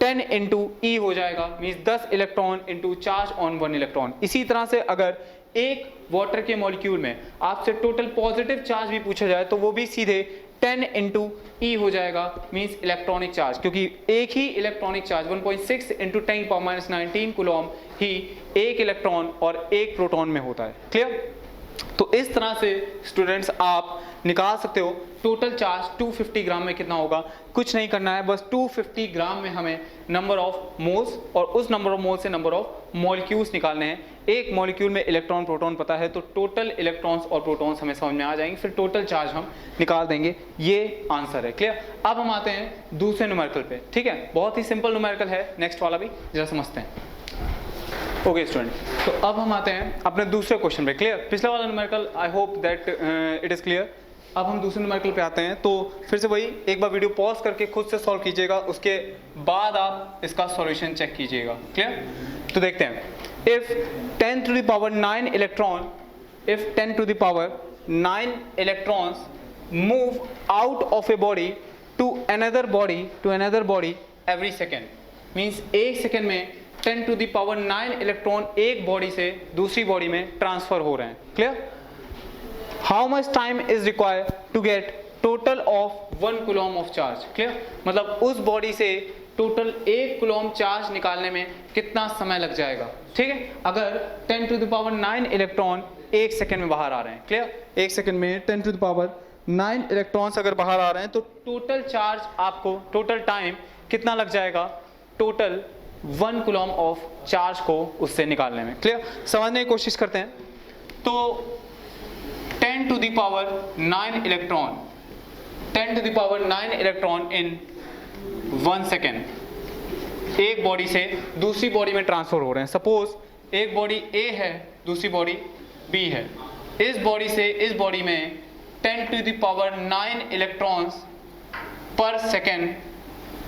10 into E हो जाएगा. Means 10 electron into charge on 1 electron. इसी तरह से अगर एक वाटर के मॉलिक्यूल में आपसे टोटल पॉजिटिव चार्ज भी पूछा जाए तो वो भी सीधे 10 into E हो जाएगा. मींस इलेक्ट्रॉनिक चार्ज, क्योंकि एक ही electronic charge 1.6 into 10 power minus 19 coulomb ही एक इलेक्ट्रॉन और एक प्रोटॉन में होता है. क्लियर? तो इस तरह से स्टूडेंट्स आप निकाल सकते हो टोटल चार्ज 250 ग्राम में कितना होगा. कुछ नहीं करना है, बस 250 ग्राम में हमें नंबर ऑफ मोल्स और उस नंबर ऑफ मोल्स से नंबर ऑफ मॉलिक्यूल्स निकालने हैं. एक मॉलिक्यूल में इलेक्ट्रॉन प्रोटॉन पता है तो टोटल इलेक्ट्रॉन्स और प्रोटॉन्स हमें समझ में आ जाएंगे, फिर टोटल चार्ज हम निकाल देंगे. ये आंसर है. क्लियर? अब हम आते हैं दूसरे न्यूमेरिकल पे. ठीक है? बहुत ही सिंपल न्यूमेरिकल है. नेक्स्ट वाला भी जरा समझते हैं. ओके स्टूडेंट, तो अब हम आते हैं अपने दूसरे क्वेश्चन पे. क्लियर? पिछला वाला numerical I hope that it is clear. अब हम दूसरे न्यूमेरिकल पे आते हैं। तो फिर से वही एक बार वीडियो पॉज करके खुद से सॉल्व कीजिएगा, उसके बाद आप इसका सॉल्यूशन चेक कीजिएगा। क्लियर? तो देखते हैं, if 10 to the power 9 electron, if 10 to the power 9 electrons move out of a body to another body every second, means एक सेकेंड में 10 to the power 9 इलेक्ट्रॉन एक बॉडी से दूसरी बॉडी में ट्रांसफर हो रहे हैं। Clear? How much time is required to get total of 1 coulomb of charge. Clear? मतलब उस बॉडी से टोटल 1 कूलम चार्ज निकालने में कितना समय लग जाएगा। ठीक है, अगर 10 टू द पावर 9 इलेक्ट्रॉन एक सेकेंड में बाहर आ रहे हैं। क्लियर? एक सेकेंड में 10 टू द पावर 9 इलेक्ट्रॉन्स अगर बाहर आ रहे हैं तो टोटल चार्ज आपको, टोटल टाइम कितना लग जाएगा, टोटल 1 कूलम ऑफ चार्ज को उससे निकालने में। क्लियर? समझने की कोशिश करते हैं। तो 10 to the power 9 electron, 10 to the power 9 electron in 1 second एक बॉडी से दूसरी बॉडी में ट्रांसफर हो रहे हैं। सपोज एक बॉडी ए है, दूसरी बॉडी बी है। इस बॉडी से इस बॉडी में 10 टू द पावर 9 इलेक्ट्रॉन्स पर सेकेंड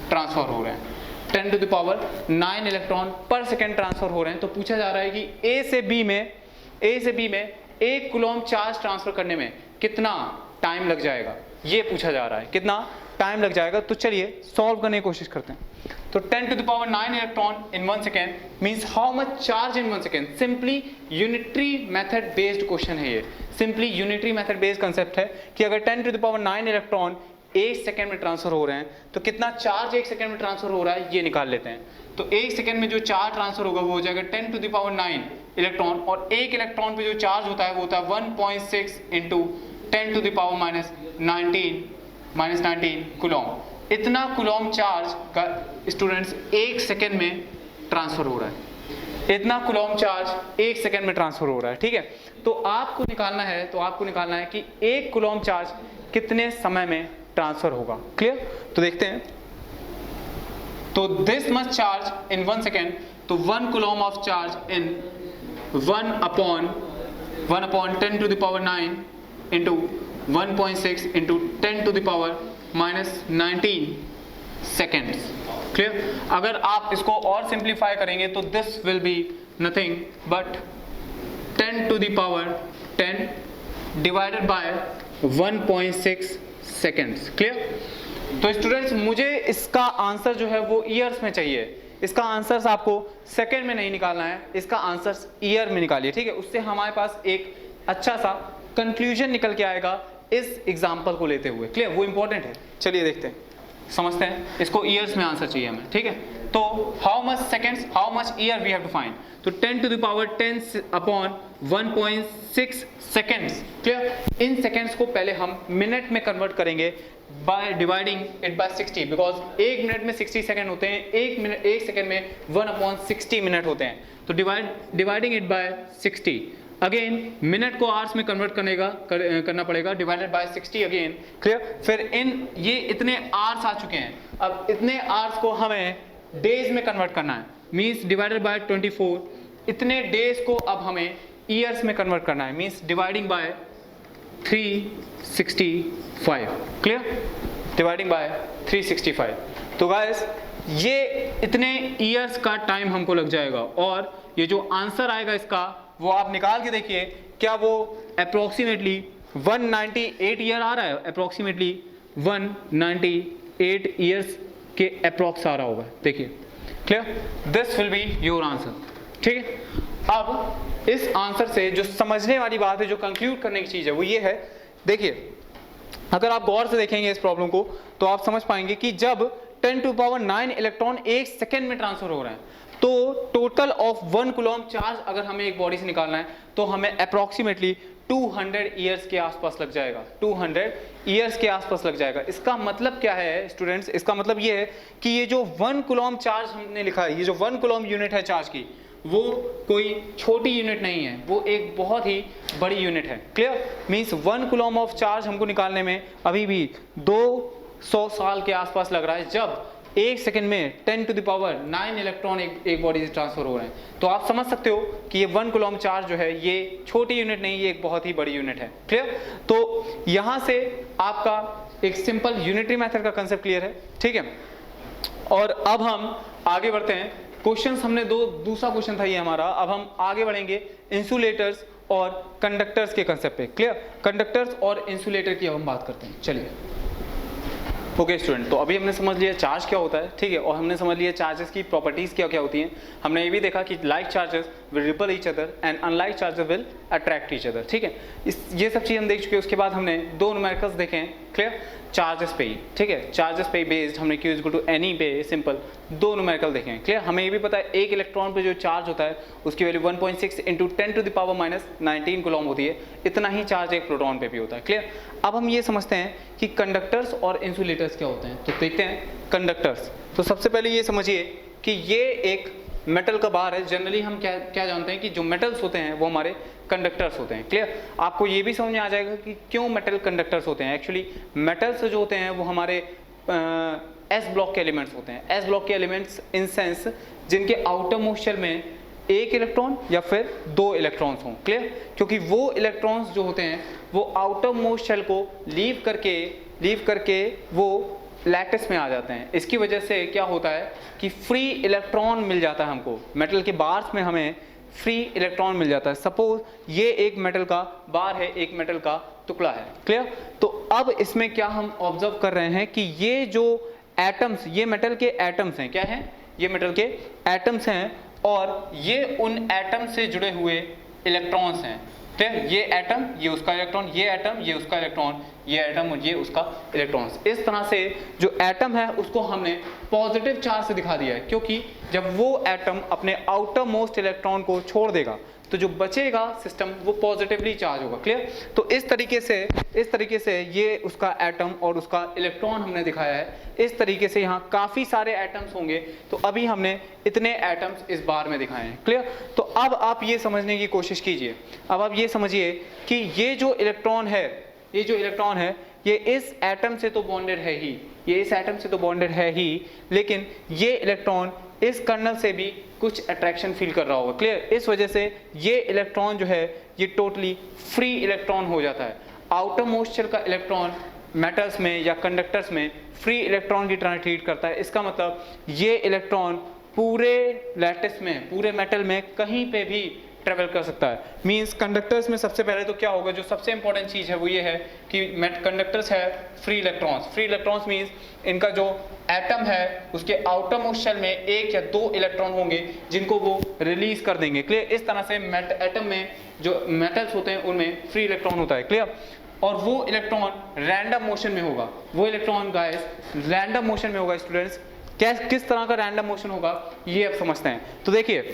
ट्रांसफर हो रहे हैं। 10 टू द पावर 9 इलेक्ट्रॉन पर सेकेंड ट्रांसफर हो रहे हैं। तो पूछा जा रहा है कि ए से बी में 1 कूलम चार्ज ट्रांसफर करने में कितना टाइम लग जाएगा, ये पूछा जा रहा है, कितना टाइम लग जाएगा। तो चलिए सॉल्व करने की कोशिश करते हैं। तो 10 to the power 9 electron in 1 second means how much charge in 1 second. Simply unitary method based question है ये, simply unitary method based concept है कि अगर 10 to the power 9 electron 1 second में ट्रांसफर हो रहे हैं तो कितना चार्ज 1 सेकेंड में ट्रांसफर हो रहा है ये निकाल लेते हैं। तो 1 सेकेंड में जो चार्ज ट्रांसफर होगा वो हो जाएगा 10 टू द पावर 9 इलेक्ट्रॉन, और एक इलेक्ट्रॉन पे जो चार्ज होता है वो होता है 1.6 into 10 to the power -19 coulomb. इतना कूलम चार्ज का स्टूडेंट्स 1 सेकेंड में ट्रांसफर हो रहा है। इतना कूलम चार्ज 1 सेकेंड में ट्रांसफर हो रहा है। ठीक है, तो आपको निकालना है कि 1 कूलम चार्ज कितने समय में ट्रांसफर होगा। क्लियर? तो देखते हैं। तो this much charge in 1 second, तो 1 coulomb of charge in 1 upon 10 to the power 9 into 1.6 into 10 to the power -19 seconds. Clear? अगर आप इसको और सिंप्लीफाई करेंगे तो this will be nothing but 10 to the power 10 divided by 1.6 seconds. Clear? तो students मुझे इसका आंसर जो है वो ईयर्स में चाहिए। इसका आंसर आपको सेकेंड में नहीं निकालना है, इसका आंसर ईयर में निकालिए। ठीक है, उससे हमारे पास एक अच्छा सा कंक्लूजन निकल के आएगा इस एग्जाम्पल को लेते हुए। क्लियर? वो इंपॉर्टेंट है। चलिए देखते हैं, समझते हैं। इसको ईयर्स में आंसर चाहिए हमें। ठीक है, तो how much seconds, how much year we have to find. तो 10 to the power 10 upon 1.6 seconds. Clear? In seconds को पहले हम मिनट में कन्वर्ट करेंगे by dividing it by 60, because 1 minute में 60 सेकेंड होते हैं, 1 सेकेंड में 1/60 मिनट होते हैं। तो dividing it by 60, again minute को आवर्स में कन्वर्ट करना पड़ेगा, डिवाइडेड बाय 60 अगेन। क्लियर? फिर ये इतने आवर्स आ चुके हैं, अब इतने आवर्स को हमें डेज में कन्वर्ट करना है, मींस डिवाइडेड बाय 24। इतने डेज को अब हमें ईयर्स में कन्वर्ट करना है, means dividing by 365। Clear? Dividing by 365। तो गाइस ये इतने ईयर्स का टाइम हमको लग जाएगा, और ये जो आंसर आएगा इसका वो आप निकाल के देखिए, क्या वो अप्रोक्सीमेटली 198 ईयर आ रहा है। अप्रोक्सीमेटली 198 ईयर्स के अप्रोक्स आ रहा होगा। देखिए, clear? This will be your answer. ठीक है, अब इस आंसर से जो समझने वाली बात है, जो कंक्लूड करने की चीज है वो ये है। देखिए, अगर आप गौर से देखेंगे इस प्रॉब्लम को तो आप समझ पाएंगे कि जब 10 टू पावर 9 इलेक्ट्रॉन 1 सेकेंड में ट्रांसफर हो रहे हैं तो टोटल ऑफ 1 कूलम चार्ज अगर हमें एक बॉडी से निकालना है तो हमें अप्रोक्सीमेटली 200 ईयर्स के आसपास लग जाएगा। 200 ईयर्स के आसपास लग जाएगा। इसका मतलब क्या है स्टूडेंट्स? इसका मतलब ये है कि ये जो 1 कूलम चार्ज हमने लिखा है, ये जो 1 कूलम यूनिट है चार्ज की, वो कोई छोटी यूनिट नहीं है, वो एक बहुत ही बड़ी यूनिट है। Clear? Means 1 coulomb of charge हमको निकालने में अभी भी 200 साल के आसपास लग रहा है, जब 1 सेकंड में 10 टू द पावर 9 इलेक्ट्रॉन एक बॉडी से ट्रांसफर हो रहे हैं। तो आप समझ सकते हो कि ये 1 कूलम्ब चार्ज जो है ये छोटी यूनिट नहीं, ये एक बहुत ही बड़ी यूनिट है। क्लियर? तो यहां से आपका एक सिंपल यूनिटरी मेथड का कंसेप्ट क्लियर है, ठीक है। और अब हम आगे बढ़ते हैं। क्वेश्चंस हमने दूसरा क्वेश्चन था ये हमारा। अब हम आगे बढ़ेंगे इंसुलेटर्स और कंडक्टर्स के कंसेप्ट पे। क्लियर? कंडक्टर्स और इंसुलेटर की अब हम बात करते हैं। चलिए, ओके स्टूडेंट, तो अभी हमने समझ लिया चार्ज क्या होता है, ठीक है, और हमने समझ लिया चार्जेस की प्रॉपर्टीज क्या क्या होती हैं। हमने ये भी देखा कि like charges will ripple each other and unlike charges will attract each other, ठीक है। ये सब चीज़ हम देख चुके हैं। उसके बाद हमने 2 न्यूमेरिकल्स देखे हैं। क्लियर? चार्जेस पे ही, ठीक है, चार्जेस पे बेस्ड हमने Q इक्वल टू एनी पे सिंपल 2 न्यूमेरिकल देखे हैं। क्लियर? हमें ये भी पता है एक इलेक्ट्रॉन पे जो चार्ज होता है उसकी value 1.6 into 10 to the power minus 19 coulomb होती है। इतना ही चार्ज एक प्रोटॉन पे भी होता है। क्लियर? अब हम ये समझते हैं कि कंडक्टर्स और इंसुलेटर्स क्या होते हैं। तो देखते हैं कंडक्टर्स। तो सबसे पहले ये समझिए कि ये एक मेटल का बार है। जनरली हम क्या जानते हैं कि जो मेटल्स होते हैं वो हमारे कंडक्टर्स होते हैं। क्लियर? आपको ये भी समझ में आ जाएगा कि क्यों मेटल कंडक्टर्स होते हैं। एक्चुअली मेटल्स जो होते हैं वो हमारे एस ब्लॉक के एलिमेंट्स होते हैं। एस ब्लॉक के एलिमेंट्स इन सेंस जिनके आउटर मोस्ट शेल में 1 इलेक्ट्रॉन या फिर 2 इलेक्ट्रॉन्स हों। क्लियर? क्योंकि वो इलेक्ट्रॉन्स जो होते हैं वो आउटर मोस्ट शेल को लीव करके वो लैटिस में आ जाते हैं। इसकी वजह से क्या होता है कि फ्री इलेक्ट्रॉन मिल जाता है हमको। मेटल के बार्स में हमें फ्री इलेक्ट्रॉन मिल जाता है। सपोज ये एक मेटल का बार है, एक मेटल का टुकड़ा है। क्लियर? तो अब इसमें क्या हम ऑब्जर्व कर रहे हैं कि ये जो एटम्स, ये मेटल के एटम्स हैं। क्या हैं? ये मेटल के एटम्स हैं और ये उन एटम से जुड़े हुए इलेक्ट्रॉन्स हैं। ठीक है? ये एटम, ये उसका इलेक्ट्रॉन, ये एटम, ये उसका इलेक्ट्रॉन, ये एटम और ये उसका इलेक्ट्रॉन्स। इस तरह से जो एटम है उसको हमने पॉजिटिव चार्ज से दिखा दिया है, क्योंकि जब वो एटम अपने आउटर मोस्ट इलेक्ट्रॉन को छोड़ देगा तो जो बचेगा सिस्टम वो पॉजिटिवली चार्ज होगा। क्लियर? तो इस तरीके से ये उसका एटम और उसका इलेक्ट्रॉन हमने दिखाया है। इस तरीके से यहाँ काफी सारे एटम्स होंगे, तो अभी हमने इतने एटम्स इस बार में दिखाए हैं। क्लियर? तो अब आप ये समझने की कोशिश कीजिए। अब आप ये समझिए कि ये जो इलेक्ट्रॉन है ये इस एटम से तो बॉन्डेड है ही, ये इस एटम से तो बॉन्डेड है ही, लेकिन ये इलेक्ट्रॉन इस कर्नल से भी कुछ अट्रैक्शन फील कर रहा होगा। क्लियर? इस वजह से ये इलेक्ट्रॉन जो है ये टोटली फ्री इलेक्ट्रॉन हो जाता है। आउटर मोस्ट शेल का इलेक्ट्रॉन मेटल्स में या कंडक्टर्स में फ्री इलेक्ट्रॉन की तरह ट्रीट करता है। इसका मतलब ये इलेक्ट्रॉन पूरे लैटिस में, पूरे मेटल में कहीं पे भी ट्रेवल कर सकता है। मींस कंडक्टर्स में सबसे पहले तो क्या होगा, जो सबसे इंपॉर्टेंट चीज है वो ये है कि कंडक्टर्स है free electrons. Free electrons means इनका जो एटम है उसके आउटर मोस्ट शेल में 1 या 2 इलेक्ट्रॉन होंगे जिनको वो रिलीज कर देंगे। क्लियर? इस तरह से एटम में जो मेटल्स होते हैं उनमें फ्री इलेक्ट्रॉन होता है। क्लियर? और वो इलेक्ट्रॉन रैंडम मोशन में होगा। वो इलेक्ट्रॉन गाइस रैंडम मोशन में होगा। स्टूडेंट्स, किस तरह का रैंडम मोशन होगा ये अब समझते हैं। तो देखिए,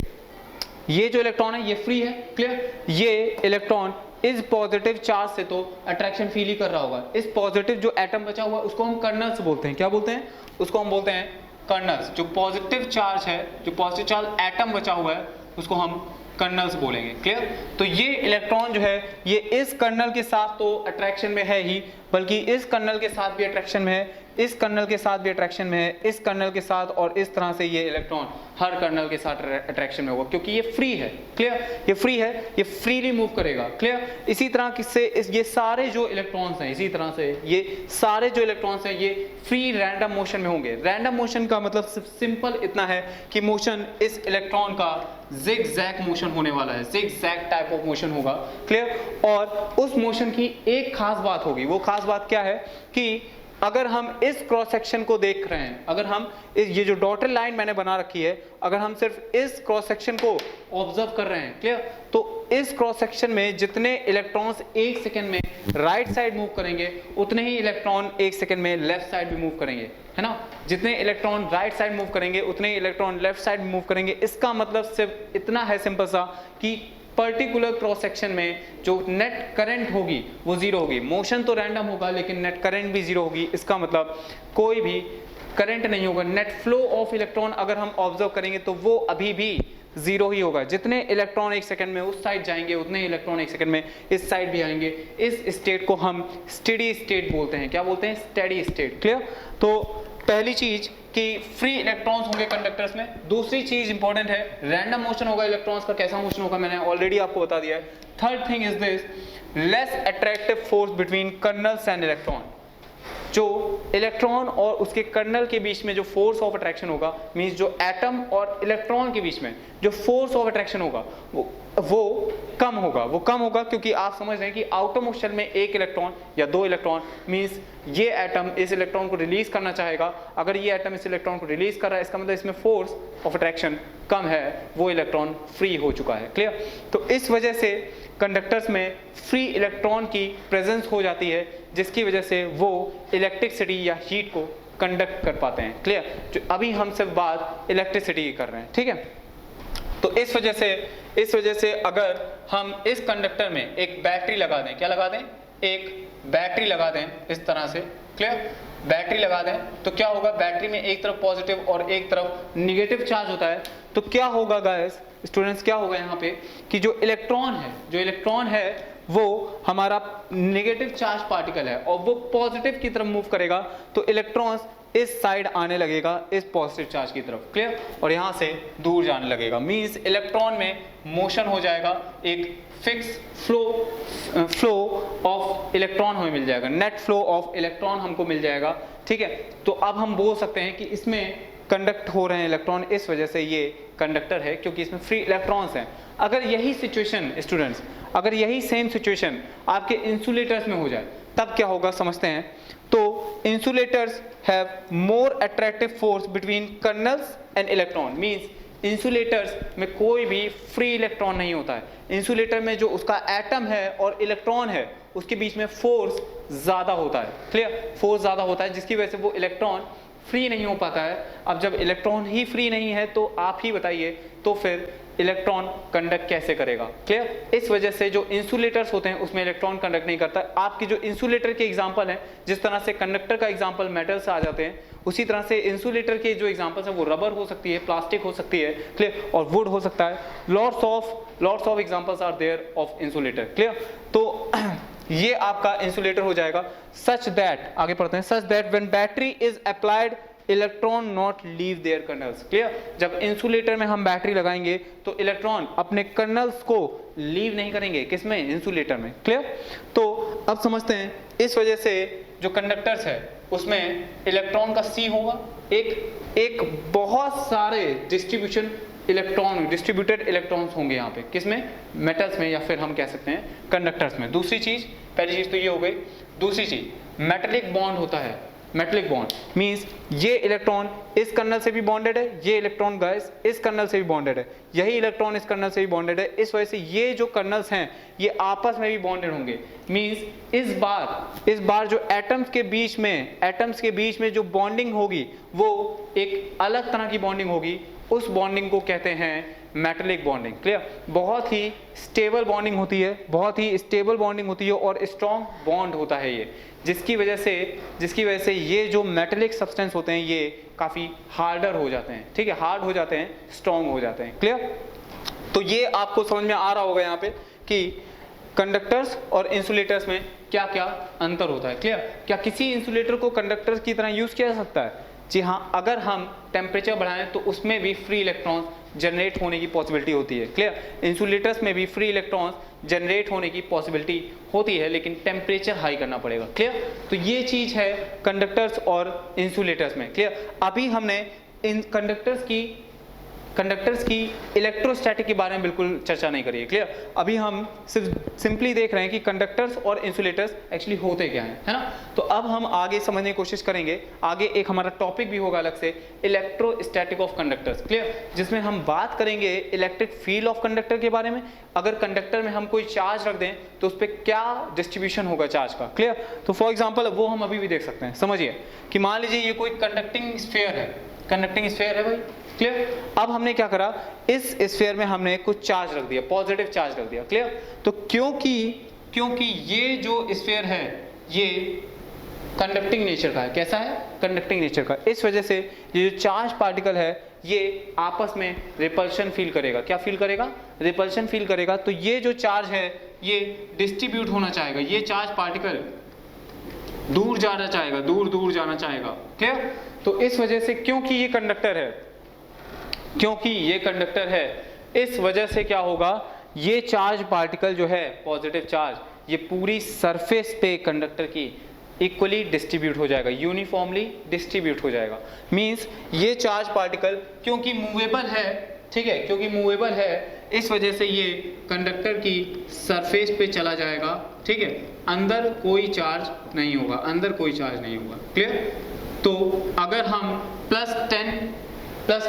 ये जो इलेक्ट्रॉन है ये फ्री है। क्लियर? ये इलेक्ट्रॉन इस पॉजिटिव चार्ज से तो अट्रैक्शन फील ही कर रहा होगा। इस पॉजिटिव जो एटम बचा हुआ है उसको हम कर्नल्स बोलते हैं। क्या बोलते हैं? उसको हम बोलते हैं कर्नल्स। जो पॉजिटिव चार्ज है, जो पॉजिटिव चार्ज एटम बचा हुआ है उसको हम कर्नल्स बोलेंगे। क्लियर? तो ये इलेक्ट्रॉन जो है ये इस कर्नल के साथ तो अट्रैक्शन में है ही, बल्कि इस कर्नल के साथ भी अट्रैक्शन में है, इस कर्नल के साथ भी अट्रैक्शन में है, इस कर्नल के साथ, और इस तरह से ये इलेक्ट्रॉन हर कर्नल के साथ अट्रैक्शन में होगा, क्योंकि ये फ्री है। क्लियर? ये फ्री है, ये फ्रीली मूव करेगा। क्लियर? इसी तरह से ये सारे जो इलेक्ट्रॉन्स हैं, इसी तरह से ये सारे जो इलेक्ट्रॉन्स हैं ये फ्री रैंडम मोशन में होंगे। रैंडम मोशन का मतलब सिंपल इतना है कि मोशन इस इलेक्ट्रॉन का जिग-जैग मोशन होने वाला है, जिग-जैग टाइप ऑफ मोशन होगा। क्लियर? और उस मोशन की एक खास बात होगी। वो खास बात क्या है कि अगर हम इस क्रॉस सेक्शन को देख रहे हैं, अगर हम ये जो डॉटेड लाइन मैंने बना रखी है, अगर हम सिर्फ इस क्रॉस सेक्शन को ऑब्जर्व कर रहे हैं, क्लियर, तो इस क्रॉस सेक्शन में जितने इलेक्ट्रॉन्स 1 सेकंड में राइट साइड मूव करेंगे उतने ही इलेक्ट्रॉन 1 सेकंड में लेफ्ट साइड भी मूव करेंगे, है ना। जितने इलेक्ट्रॉन राइट साइड मूव करेंगे उतने ही इलेक्ट्रॉन लेफ्ट साइड मूव करेंगे। इसका मतलब सिर्फ इतना है सिंपल सा कि पर्टिकुलर क्रॉस सेक्शन में जो नेट करंट होगी वो जीरो होगी। मोशन तो रैंडम होगा लेकिन नेट करंट भी जीरो होगी। इसका मतलब कोई भी करंट नहीं होगा। नेट फ्लो ऑफ इलेक्ट्रॉन अगर हम ऑब्जर्व करेंगे तो वो अभी भी जीरो ही होगा। जितने इलेक्ट्रॉन 1 सेकंड में उस साइड जाएंगे उतने ही इलेक्ट्रॉन 1 सेकंड में इस साइड भी आएंगे। इस स्टेट को हम स्टेडी स्टेट बोलते हैं। क्या बोलते हैं? Steady state. क्लियर? तो पहली चीज कि फ्री इलेक्ट्रॉन्स होंगे कंडक्टर्स में। दूसरी चीज इंपॉर्टेंट है, रैंडम मोशन होगा इलेक्ट्रॉन्स का। कैसा मोशन होगा मैंने ऑलरेडी आपको बता दिया है। Third thing is this, less attractive force between colonel's and electron. जो इलेक्ट्रॉन और उसके कर्नल के बीच में जो फोर्स ऑफ अट्रैक्शन होगा, मींस जो एटम और इलेक्ट्रॉन के बीच में जो फोर्स ऑफ अट्रैक्शन होगा वो कम होगा। वो कम होगा क्योंकि आप समझ रहे हैं कि आउटर मोस्ट शेल में एक इलेक्ट्रॉन या दो इलेक्ट्रॉन, मींस ये एटम इस इलेक्ट्रॉन को रिलीज करना चाहेगा। अगर ये एटम इस इलेक्ट्रॉन को रिलीज कर रहा है, इसका मतलब इसमें फोर्स ऑफ अट्रैक्शन कम है, वो इलेक्ट्रॉन फ्री हो चुका है। क्लियर? तो इस वजह से कंडक्टर्स में फ्री इलेक्ट्रॉन की प्रेजेंस हो जाती है, जिसकी वजह से वो इलेक्ट्रिसिटी या हीट को कंडक्ट कर पाते हैं। क्लियर? जो अभी हम सिर्फ बात इलेक्ट्रिसिटी की कर रहे हैं, ठीक है। तो इस वजह से अगर हम इस कंडक्टर में एक बैटरी लगा दें, क्या लगा दें? एक बैटरी लगा दें इस तरह से। क्लियर? बैटरी लगा दें तो क्या होगा, बैटरी में एक तरफ पॉजिटिव और एक तरफ निगेटिव चार्ज होता है। तो क्या होगा गाइस, स्टूडेंट्स, क्या होगा यहाँ पे कि जो इलेक्ट्रॉन है वो हमारा नेगेटिव चार्ज पार्टिकल है और वो पॉजिटिव की तरफ मूव करेगा, तो इलेक्ट्रॉन्स इस साइड आने लगेगा, इस पॉजिटिव चार्ज की तरफ। क्लियर? और यहाँ से दूर जाने लगेगा, मींस इलेक्ट्रॉन में मोशन हो जाएगा, एक फिक्स फ्लो ऑफ इलेक्ट्रॉन हमें मिल जाएगा, नेट फ्लो ऑफ इलेक्ट्रॉन हमको मिल जाएगा। ठीक है? तो अब हम बोल सकते हैं कि इसमें कंडक्ट हो रहे हैं इलेक्ट्रॉन, इस वजह से ये कंडक्टर है, क्योंकि इसमें फ्री इलेक्ट्रॉन्स हैं। अगर यही सिचुएशन स्टूडेंट्स, अगर यही सेम सिचुएशन आपके इंसुलेटर्स में हो जाए, तब क्या होगा समझते हैं। तो insulators have more attractive force between colonel's and electron, means insulators में कोई भी फ्री इलेक्ट्रॉन नहीं होता है। इंसुलेटर में जो उसका एटम है और इलेक्ट्रॉन है, उसके बीच में फोर्स ज्यादा होता है। क्लियर? फोर्स ज्यादा होता है, जिसकी वजह से वो इलेक्ट्रॉन फ्री नहीं हो पाता है। अब जब इलेक्ट्रॉन ही फ्री नहीं है तो आप ही बताइए, तो फिर इलेक्ट्रॉन कंडक्ट कैसे करेगा? क्लियर? इस वजह से जो इंसुलेटर्स होते हैं उसमें इलेक्ट्रॉन कंडक्ट नहीं करता। आपकी जो इंसुलेटर के एग्जांपल हैं, जिस तरह से कंडक्टर का एग्जांपल मेटल से आ जाते हैं, उसी तरह से इंसुलेटर के जो एग्जांपल्स हैं वो रबर हो सकती है, प्लास्टिक हो सकती है, क्लियर, और वुड हो सकता है। Lots of examples are there of insulator. Clear? तो ये आपका इंसुलेटर हो जाएगा। सच दैट, आगे पढ़ते हैं, such that when battery is applied electron not leave their kernels. Clear? जब इंसुलेटर में हम बैटरी लगाएंगे तो इलेक्ट्रॉन अपने कर्नल्स को लीव नहीं करेंगे, किसमें? इंसुलेटर में। क्लियर? तो अब समझते हैं, इस वजह से जो कंडक्टर्स है उसमें इलेक्ट्रॉन का सी होगा, एक बहुत सारे डिस्ट्रीब्यूटेड इलेक्ट्रॉन्स होंगे यहाँ पे, किसमें? मेटल्स में, या फिर हम कह सकते हैं कंडक्टर्स में। दूसरी चीज, पहली चीज तो ये हो गई। दूसरी चीज, मेटेलिक बॉन्ड होता है। मेटेलिक बॉन्ड मींस ये इलेक्ट्रॉन इस कर्नल से भी बॉन्डेड है, ये इलेक्ट्रॉन गाइस इस कर्नल से भी बॉन्डेड है, यही इलेक्ट्रॉन इस कर्नल से भी बॉन्डेड है। इस वजह से ये जो कर्नल्स हैं ये आपस में भी बॉन्डेड होंगे। मींस इस बार जो एटम्स के बीच में जो बॉन्डिंग होगी वो एक अलग तरह की बॉन्डिंग होगी। उस बॉन्डिंग को कहते हैं मेटेलिक बॉन्डिंग। क्लियर? बहुत ही स्टेबल बॉन्डिंग होती है, और स्ट्रॉन्ग बॉन्ड होता है ये, जिसकी वजह से ये जो मेटेलिक सब्सटेंस होते हैं ये काफी हार्डर हो जाते हैं। ठीक है? हार्ड हो जाते हैं, स्ट्रॉन्ग हो जाते हैं। क्लियर? तो ये आपको समझ में आ रहा होगा यहाँ पे कि कंडक्टर्स और इंसुलेटर्स में क्या क्या अंतर होता है। क्लियर? क्या किसी इंसुलेटर को कंडक्टर की तरह यूज किया जा सकता है? जी हाँ, अगर हम टेम्परेचर बढ़ाएं तो उसमें भी फ्री इलेक्ट्रॉन्स जनरेट होने की पॉसिबिलिटी होती है। क्लियर? इंसुलेटर्स में भी फ्री इलेक्ट्रॉन्स जनरेट होने की पॉसिबिलिटी होती है, लेकिन टेम्परेचर हाई करना पड़ेगा। क्लियर? तो ये चीज है कंडक्टर्स और इंसुलेटर्स में। क्लियर? अभी हमने इन कंडक्टर्स की इलेक्ट्रोस्टैटिक के बारे में बिल्कुल चर्चा नहीं करी है। क्लियर? अभी हम सिर्फ सिंपली देख रहे हैं कि कंडक्टर्स और इंसुलेटर्स एक्चुअली होते क्या हैं, है ना? तो अब हम आगे समझने की कोशिश करेंगे। आगे एक हमारा टॉपिक भी होगा अलग से, इलेक्ट्रोस्टैटिक ऑफ कंडक्टर्स। क्लियर? जिसमें हम बात करेंगे इलेक्ट्रिक फील्ड ऑफ कंडक्टर के बारे में। अगर कंडक्टर में हम कोई चार्ज रख दें तो उस पर क्या डिस्ट्रीब्यूशन होगा चार्ज का। क्लियर? तो फॉर एग्जाम्पल वो हम अभी भी देख सकते हैं। समझिए कि मान लीजिए ये कोई कंडक्टिंग स्फीयर है भाई। क्लियर? अब हमने क्या करा, इस स्फीयर में हमने कुछ चार्ज रख दिया, पॉजिटिव चार्ज रख दिया। क्लियर? तो क्योंकि ये जो स्फीयर है ये कंडक्टिंग नेचर का है। कैसा है? कंडक्टिंग नेचर का। इस वजह से ये जो चार्ज पार्टिकल है ये आपस में रिपल्शन फील करेगा। क्या फील करेगा? रिपल्शन फील करेगा। तो ये जो चार्ज है ये डिस्ट्रीब्यूट होना चाहेगा, ये चार्ज पार्टिकल दूर जाना चाहेगा। क्लियर? तो इस वजह से, क्योंकि ये कंडक्टर है, इस वजह से क्या होगा, ये चार्ज पार्टिकल जो है पॉजिटिव चार्ज, ये पूरी सरफेस पे कंडक्टर की इक्वली डिस्ट्रीब्यूट हो जाएगा, यूनिफॉर्मली डिस्ट्रीब्यूट हो जाएगा। मींस ये चार्ज पार्टिकल क्योंकि मूवेबल है, ठीक है, क्योंकि मूवेबल है, इस वजह से ये कंडक्टर की सरफेस पे चला जाएगा, ठीक है, अंदर कोई चार्ज नहीं होगा, क्लियर। तो अगर हम प्लस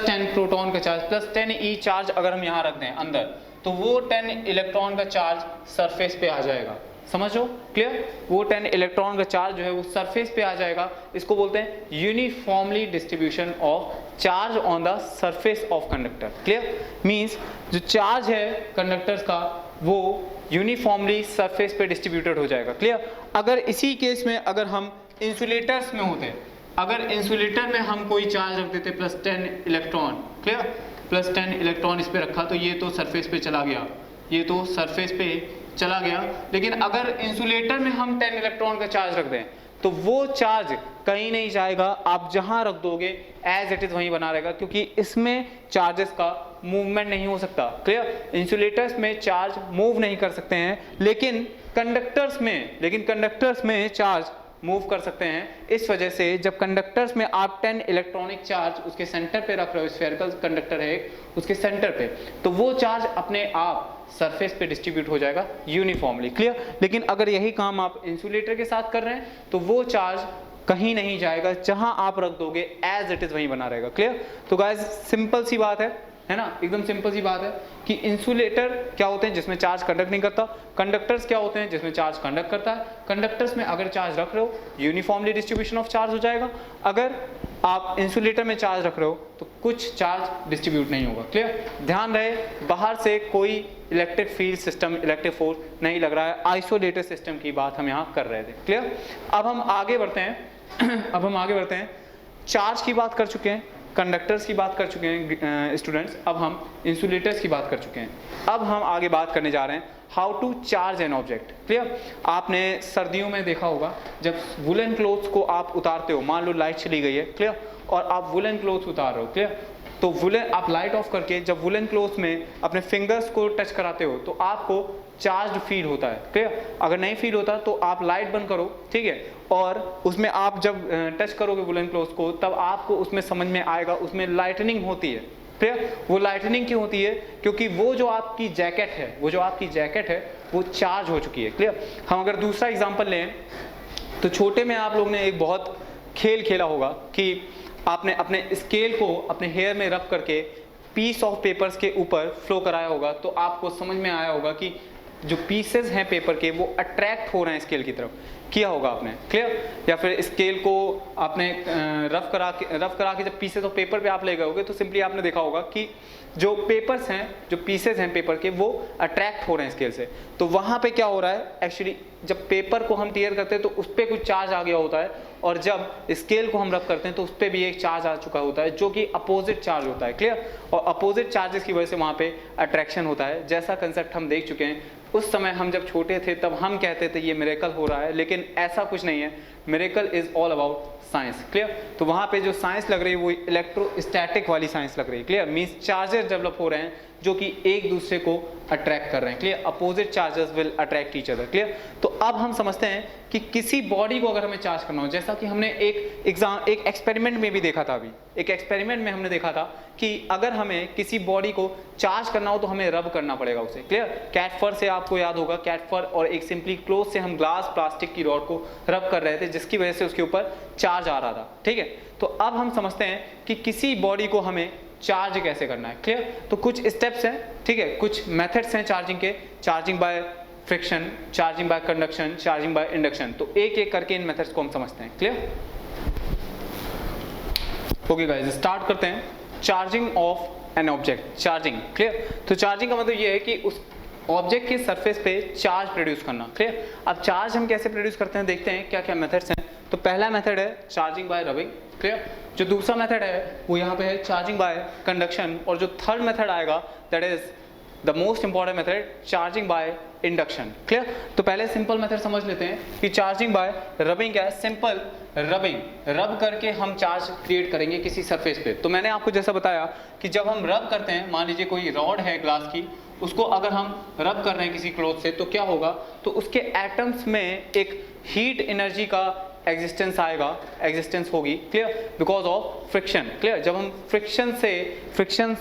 10 प्रोटॉन का चार्ज, प्लस 10 ई चार्ज अगर हम यहाँ रख दें अंदर, तो वो 10 इलेक्ट्रॉन का चार्ज सरफेस पे आ जाएगा, समझो, क्लियर। वो 10 इलेक्ट्रॉन का चार्ज जो है वो सरफेस पे आ जाएगा, इसको बोलते हैं uniformly distribution of charge on the surface of conductor, clear. Means जो चार्ज है कंडक्टर्स का वो यूनिफॉर्मली सरफेस पे डिस्ट्रीब्यूटेड हो जाएगा, क्लियर। अगर इसी केस में अगर हम इंसुलेटर्स में होते, अगर इंसुलेटर में हम कोई चार्ज रख देते plus 10 electron, clear, plus 10 electron इस पे रखा, तो ये तो सरफेस पे चला गया, लेकिन अगर इंसुलेटर में हम 10 इलेक्ट्रॉन का चार्ज रख दें तो वो चार्ज कहीं नहीं जाएगा, आप जहां रख दोगे एज इट इज वहीं बना रहेगा, क्योंकि इसमें चार्जेस का मूवमेंट नहीं हो सकता, क्लियर। इंसुलेटर्स में चार्ज मूव नहीं कर सकते हैं, लेकिन कंडक्टर्स में चार्ज मूव कर सकते हैं। इस वजह से जब कंडक्टर्स में आप 10 इलेक्ट्रॉनिक चार्ज उसके सेंटर पे रख रहे हो, स्फेरिकल कंडक्टर है उसके सेंटर पे, तो वो चार्ज अपने आप सरफेस पे डिस्ट्रीब्यूट हो जाएगा यूनिफॉर्मली, क्लियर। लेकिन अगर यही काम आप इंसुलेटर के साथ कर रहे हैं तो वो चार्ज कहीं नहीं जाएगा, जहां आप रख दोगे एज इट इज वहीं बना रहेगा, क्लियर। तो गाइस सिंपल सी बात है ना, एकदम सिंपल सी बात है कि इंसुलेटर क्या होते हैं जिसमें चार्ज कंडक्ट नहीं करता, कंडक्टर्स क्या होते हैं जिसमें चार्ज कंडक्ट करता है। कंडक्टर्स में अगर चार्ज रख रहे हो यूनिफॉर्मली डिस्ट्रीब्यूशन ऑफ चार्ज हो जाएगा, अगर आप इंसुलेटर में चार्ज रख रहे हो तो कुछ चार्ज डिस्ट्रीब्यूट नहीं होगा, क्लियर। ध्यान रहे बाहर से कोई electric field system, electric force नहीं लग रहा है, आइसोलेटेड सिस्टम की बात हम यहाँ कर रहे थे, क्लियर। अब हम आगे बढ़ते हैं चार्ज की बात कर चुके हैं, कंडक्टर्स की बात कर चुके हैं स्टूडेंट्स, अब हम इंसुलेटर्स की बात कर चुके हैं। अब हम आगे बात करने जा रहे हैं how to charge an object, clear. आपने सर्दियों में देखा होगा जब वुलन क्लोथ्स को आप उतारते हो, मान लो लाइट चली गई है, क्लियर, और आप वुलन क्लोथ्स उतार रहे हो, क्लियर, तो वुलन आप लाइट ऑफ करके जब वुलन क्लोथ्स में अपने फिंगर्स को टच कराते हो तो आपको चार्ज फील होता है, क्लियर। अगर नहीं फील होता तो आप लाइट बंद करो, ठीक है, और उसमें आप जब टच करोगे वुलन क्लोथ्स को तब आपको उसमें समझ में आएगा उसमें लाइटनिंग होती है, क्लियर। वो लाइटनिंग क्यों होती है, क्योंकि वो जो आपकी जैकेट है वो चार्ज हो चुकी है, क्लियर। हम अगर दूसरा एग्जांपल लें तो छोटे में आप लोग ने एक बहुत खेल खेला होगा कि आपने अपने स्केल को अपने हेयर में रब करके पीस ऑफ पेपर्स के ऊपर फ्लो कराया होगा, तो आपको समझ में आया होगा कि जो पीसेस हैं पेपर के वो अट्रैक्ट हो रहे हैं स्केल की तरफ, किया होगा आपने, क्लियर। या फिर स्केल को आपने रफ करा के जब पीसेस ऑफ पेपर पे आप ले गए होगे तो सिंपली आपने देखा होगा कि जो पेपर्स हैं, जो पीसेस हैं पेपर के, वो अट्रैक्ट हो रहे हैं स्केल से। तो वहाँ पे क्या हो रहा है, एक्चुअली जब पेपर को हम टीयर करते हैं तो उस पर कुछ चार्ज आ गया होता है, और जब स्केल को हम रब करते हैं तो उस पर भी एक चार्ज आ चुका होता है जो कि अपोजिट चार्ज होता है, क्लियर। और अपोजिट चार्जेस की वजह से वहाँ पे अट्रैक्शन होता है। जैसा कंसेप्ट हम देख चुके हैं, उस समय हम जब छोटे थे तब हम कहते थे ये मिरेकल हो रहा है, लेकिन ऐसा कुछ नहीं है, miracle is all about science, clear. तो वहाँ पे जो साइंस लग रही है वो इलेक्ट्रोस्टैटिक वाली साइंस लग रही है, क्लियर। मींस चार्जेस डेवलप हो रहे हैं जो कि एक दूसरे को अट्रैक्ट कर रहे हैं, clear. Opposite charges will attract each other, clear. तो अब हम समझते हैं कि किसी बॉडी को अगर हमें चार्ज करना हो, जैसा कि हमने एक एक्सपेरिमेंट में भी देखा था, अभी एक एक्सपेरिमेंट में हमने देखा था कि अगर हमें किसी बॉडी को चार्ज करना हो तो हमें रब करना पड़ेगा उसे, क्लियर। कैट फर से आपको याद होगा, कैट फर और एक सिंपली क्लोथ से हम ग्लास प्लास्टिक की रॉड को रब कर रहे थे जिसकी वजह से उसके ऊपर चार्ज आ रहा था, ठीक है। तो अब हम समझते हैं कि किसी बॉडी को हमें चार्ज कैसे करना है, क्लियर। तो कुछ स्टेप्स हैं, ठीक है, कुछ मेथड्स हैं चार्जिंग के, charging by friction, charging by conduction, charging by induction. तो एक एक करके इन मेथड्स को हम समझते हैं, क्लियर। ओके गाइस, स्टार्ट करते हैं। Charging of an object, charging, clear. तो चार्जिंग का मतलब ये है कि उस ऑब्जेक्ट के सरफेस पे चार्ज प्रोड्यूस करना, क्लियर। अब चार्ज हम कैसे प्रोड्यूस करते हैं देखते हैं क्या क्या मेथड्स हैं। तो पहला मेथड है चार्जिंग बाय रबिंग, क्लियर। जो दूसरा मेथड है वो यहाँ पे है चार्जिंग बाय कंडक्शन, और जो थर्ड मेथड आएगा that is the most important method charging by induction. Clear? तो पहले सिंपल मेथड समझ लेते हैं कि चार्जिंग बाय रबिंग क्या है। सिंपल रबिंग, रब करके हम चार्ज क्रिएट करेंगे किसी सरफेस पे। तो मैंने आपको जैसा बताया कि जब हम रब करते हैं, मान लीजिए कोई रॉड है ग्लास की, उसको अगर हम रब कर रहे हैं किसी क्लॉथ से, तो क्या होगा, तो उसके एटम्स में एक हीट एनर्जी का एग्जिस्टेंस आएगा, एग्जिस्टेंस होगी। Clear? Because of friction. Clear? जब हम फ्रिक्शन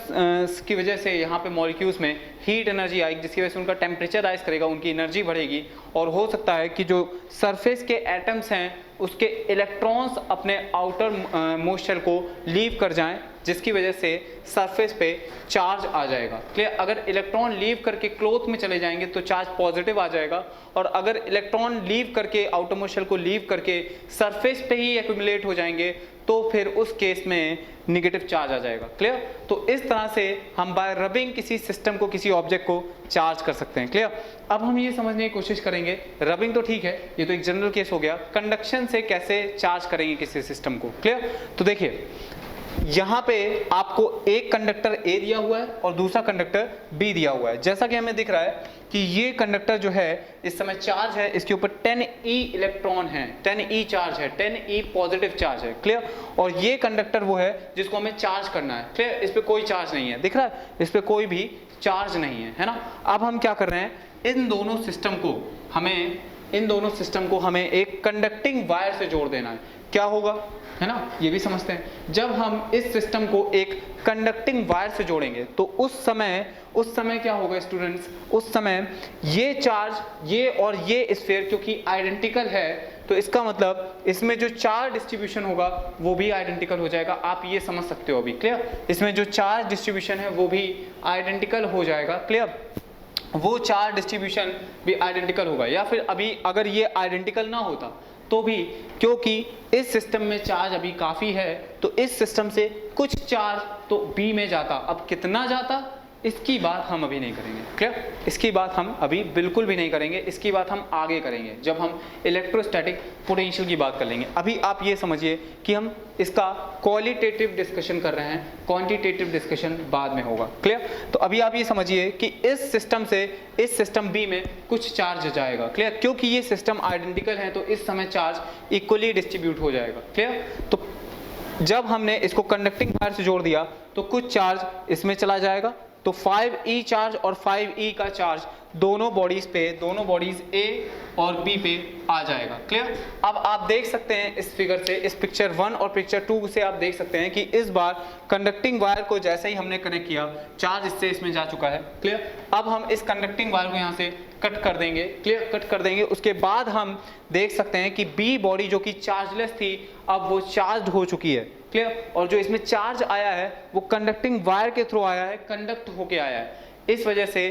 की वजह से यहाँ पे मॉलिक्यूल्स में हीट एनर्जी आएगी, जिसकी वजह से उनका टेम्परेचर राइज करेगा, उनकी एनर्जी बढ़ेगी, और हो सकता है कि जो सरफेस के एटम्स हैं उसके इलेक्ट्रॉन्स अपने आउटर मोस्ट शेल को लीव कर जाएं, जिसकी वजह से सरफेस पे चार्ज आ जाएगा। क्लियर? अगर इलेक्ट्रॉन लीव करके क्लॉथ में चले जाएंगे तो चार्ज पॉजिटिव आ जाएगा, और अगर इलेक्ट्रॉन लीव करके आउटर मोस्ट शेल को लीव करके सरफेस पे ही एक्यूमुलेट हो जाएंगे तो फिर उस केस में निगेटिव चार्ज आ जाएगा। क्लियर? तो इस तरह से हम बाय रबिंग किसी सिस्टम को, किसी ऑब्जेक्ट को चार्ज कर सकते हैं। क्लियर? अब हम ये समझने की कोशिश करेंगे, रबिंग तो ठीक है, ये तो एक जनरल केस हो गया, कंडक्शन से कैसे चार्ज करेंगे किसी सिस्टम को। क्लियर? तो देखिए, यहाँ पे आपको एक कंडक्टर ए दिया हुआ है और दूसरा कंडक्टर बी दिया हुआ है। जैसा कि हमें दिख रहा है कि ये कंडक्टर जो है इस समय चार्ज है, इसके ऊपर 10e इलेक्ट्रॉन है, 10e चार्ज है, 10e पॉजिटिव चार्ज है। क्लियर? और ये कंडक्टर वो है जिसको हमें चार्ज करना है। क्लियर? इस पे कोई चार्ज नहीं है, दिख रहा है, इस पे कोई भी चार्ज नहीं है, है ना। अब हम क्या कर रहे हैं, इन दोनों सिस्टम को हमें एक कंडक्टिंग वायर से जोड़ देना है। क्या होगा, है ना, ये भी समझते हैं। जब हम इस सिस्टम को एक कंडक्टिंग वायर से जोड़ेंगे तो उस समय क्या होगा स्टूडेंट्स, उस समय ये चार्ज, ये और ये स्फीयर क्योंकि आइडेंटिकल है, तो इसका मतलब इसमें जो चार्ज डिस्ट्रीब्यूशन होगा वो भी आइडेंटिकल हो जाएगा। आप ये समझ सकते हो अभी। क्लियर? इसमें जो चार्ज डिस्ट्रीब्यूशन है वो भी आइडेंटिकल हो जाएगा। क्लियर? वो चार्ज डिस्ट्रीब्यूशन भी आइडेंटिकल होगा, या फिर अभी अगर ये आइडेंटिकल ना होता तो भी, क्योंकि इस सिस्टम में चार्ज अभी काफ़ी है, तो इस सिस्टम से कुछ चार्ज तो बी में जाता। अब कितना जाता इसकी बात हम अभी नहीं करेंगे। क्लियर? इसकी बात हम अभी बिल्कुल भी नहीं करेंगे, इसकी बात हम आगे करेंगे जब हम इलेक्ट्रोस्टैटिक पोटेंशियल की बात कर लेंगे। अभी आप ये समझिए कि हम इसका क्वालिटेटिव डिस्कशन कर रहे हैं, क्वांटिटेटिव डिस्कशन बाद में होगा। क्लियर? तो अभी आप ये समझिए कि इस सिस्टम से इस सिस्टम बी में कुछ चार्ज जाएगा। क्लियर? क्योंकि ये सिस्टम आइडेंटिकल है तो इस समय चार्ज इक्वली डिस्ट्रीब्यूट हो जाएगा। क्लियर? तो जब हमने इसको कंडक्टिंग वायर से जोड़ दिया तो कुछ चार्ज इसमें चला जाएगा, तो 5e चार्ज और 5e का चार्ज दोनों बॉडीज A और B पे आ जाएगा। क्लियर? अब आप देख सकते हैं इस फिगर से, इस पिक्चर 1 और पिक्चर 2 से आप देख सकते हैं कि इस बार कंडक्टिंग वायर को जैसे ही हमने कनेक्ट किया, चार्ज इससे इसमें जा चुका है। क्लियर? अब हम इस कंडक्टिंग वायर को यहाँ से कट कर देंगे। क्लियर? कट कर देंगे। उसके बाद हम देख सकते हैं कि B बॉडी जो कि चार्जलेस थी, अब वो चार्ज हो चुकी है। क्लियर? और जो इसमें चार्ज आया है वो कंडक्टिंग वायर के थ्रू आया है, कंडक्ट होके आया है। इस वजह से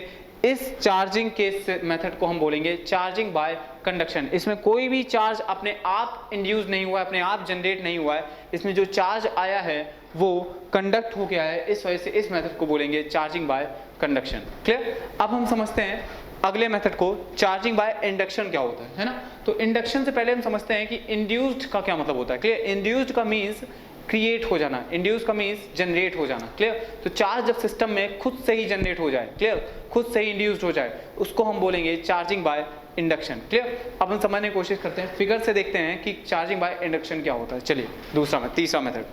इस चार्जिंग के मेथड को हम बोलेंगे चार्जिंग बाय कंडक्शन। इसमें कोई भी चार्ज अपने आप इंड्यूस नहीं हुआ है, अपने आप जनरेट नहीं हुआ है, इसमें जो चार्ज आया है वो कंडक्ट होके आया है। इस वजह से इस मेथड को बोलेंगे चार्जिंग बाय कंडक्शन। क्लियर? अब हम समझते हैं अगले मेथड को, चार्जिंग बाय इंडक्शन क्या होता है ना। तो इंडक्शन से पहले हम समझते हैं कि इंड्यूस्ड का क्या मतलब होता है। क्लियर? इंड्यूस्ड का मीन्स क्रिएट हो जाना, इंड्यूस का मीन्स जनरेट हो जाना। क्लियर? तो चार्ज जब सिस्टम में खुद से ही जनरेट हो जाए, क्लियर, खुद से ही इंड्यूस्ड हो जाए, उसको हम बोलेंगे चार्जिंग बाय इंडक्शन। क्लियर? अब हम समझने की कोशिश करते हैं, फिगर से देखते हैं कि चार्जिंग बाय इंडक्शन क्या होता है। चलिए तीसरा मेथड।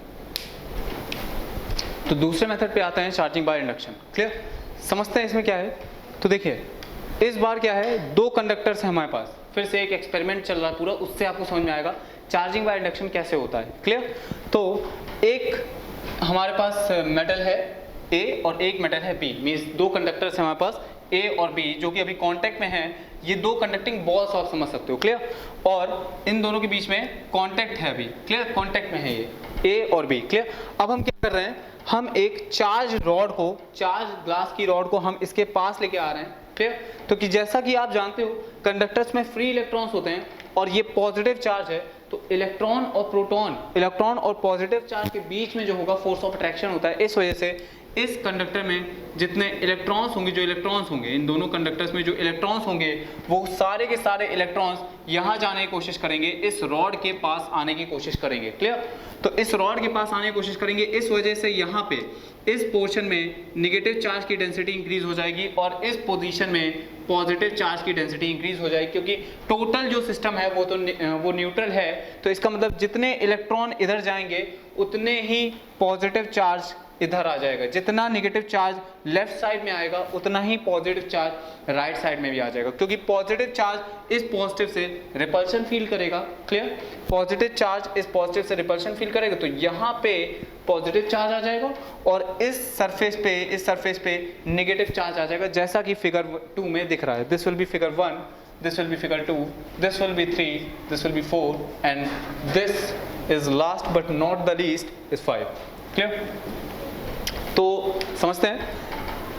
तो दूसरे मेथड पे आते हैं, चार्जिंग बाय इंडक्शन। क्लियर? समझते हैं इसमें क्या है। तो देखिए, इस बार क्या है, दो कंडक्टर्स हैं हमारे पास, फिर से एक एक्सपेरिमेंट चल रहा है पूरा, उससे आपको समझ में आएगा चार्जिंग बाय इंडक्शन कैसे होता है। क्लियर? तो एक हमारे पास मेटल है A और एक मेटल है B, मींस दो कंडक्टर्स हैं हमारे पास A और B जो कि अभी कांटेक्ट में हैं। ये दो कंडक्टिंग बॉल्स आप समझ सकते हो। क्लियर? और इन दोनों के बीच में कांटेक्ट है अभी। क्लियर? कांटेक्ट में है ये A और B। क्लियर? अब हम क्या कर रहे हैं, हम एक चार्ज रॉड को, चार्ज ग्लास की रॉड को हम इसके पास लेके आ रहे हैं। क्लियर? तो कि जैसा कि आप जानते हो कंडक्टर्स में फ्री इलेक्ट्रॉन्स होते हैं और ये पॉजिटिव चार्ज है, तो इलेक्ट्रॉन और पॉजिटिव चार्ज के बीच में जो होगा फोर्स ऑफ अट्रैक्शन होता है। इस वजह से इस कंडक्टर में जितने इलेक्ट्रॉन्स होंगे, जो इलेक्ट्रॉन्स होंगे इन दोनों कंडक्टर्स में जो इलेक्ट्रॉन्स होंगे वो सारे के सारे इलेक्ट्रॉन्स यहाँ जाने की कोशिश करेंगे, इस रॉड के पास आने की कोशिश करेंगे। क्लियर? तो इस रॉड के पास आने की कोशिश करेंगे, इस वजह से यहाँ पे इस पोर्शन में नेगेटिव चार्ज की डेंसिटी इंक्रीज हो जाएगी और इस पोजीशन में पॉजिटिव चार्ज की डेंसिटी इंक्रीज हो जाएगी, क्योंकि टोटल जो सिस्टम है वो न्यूट्रल है। तो इसका मतलब जितने इलेक्ट्रॉन इधर जाएंगे उतने ही पॉजिटिव चार्ज इधर आ जाएगा, जितना नेगेटिव चार्ज लेफ्ट साइड में आएगा उतना ही पॉजिटिव चार्ज राइट साइड में भी आ जाएगा, क्योंकि पॉजिटिव चार्ज इस पॉजिटिव से रिपल्शन फील करेगा। क्लियर? पॉजिटिव चार्ज इस पॉजिटिव से रिपल्शन फील करेगा, तो यहाँ पे पॉजिटिव चार्ज आ जाएगा और इस सरफेस पे नेगेटिव चार्ज आ जाएगा, जैसा कि फिगर 2 में दिख रहा है। This will B figure 1, this will be figure 2, this will be 3, this will be 4, and this is last but not the least is 5. Clear? तो समझते हैं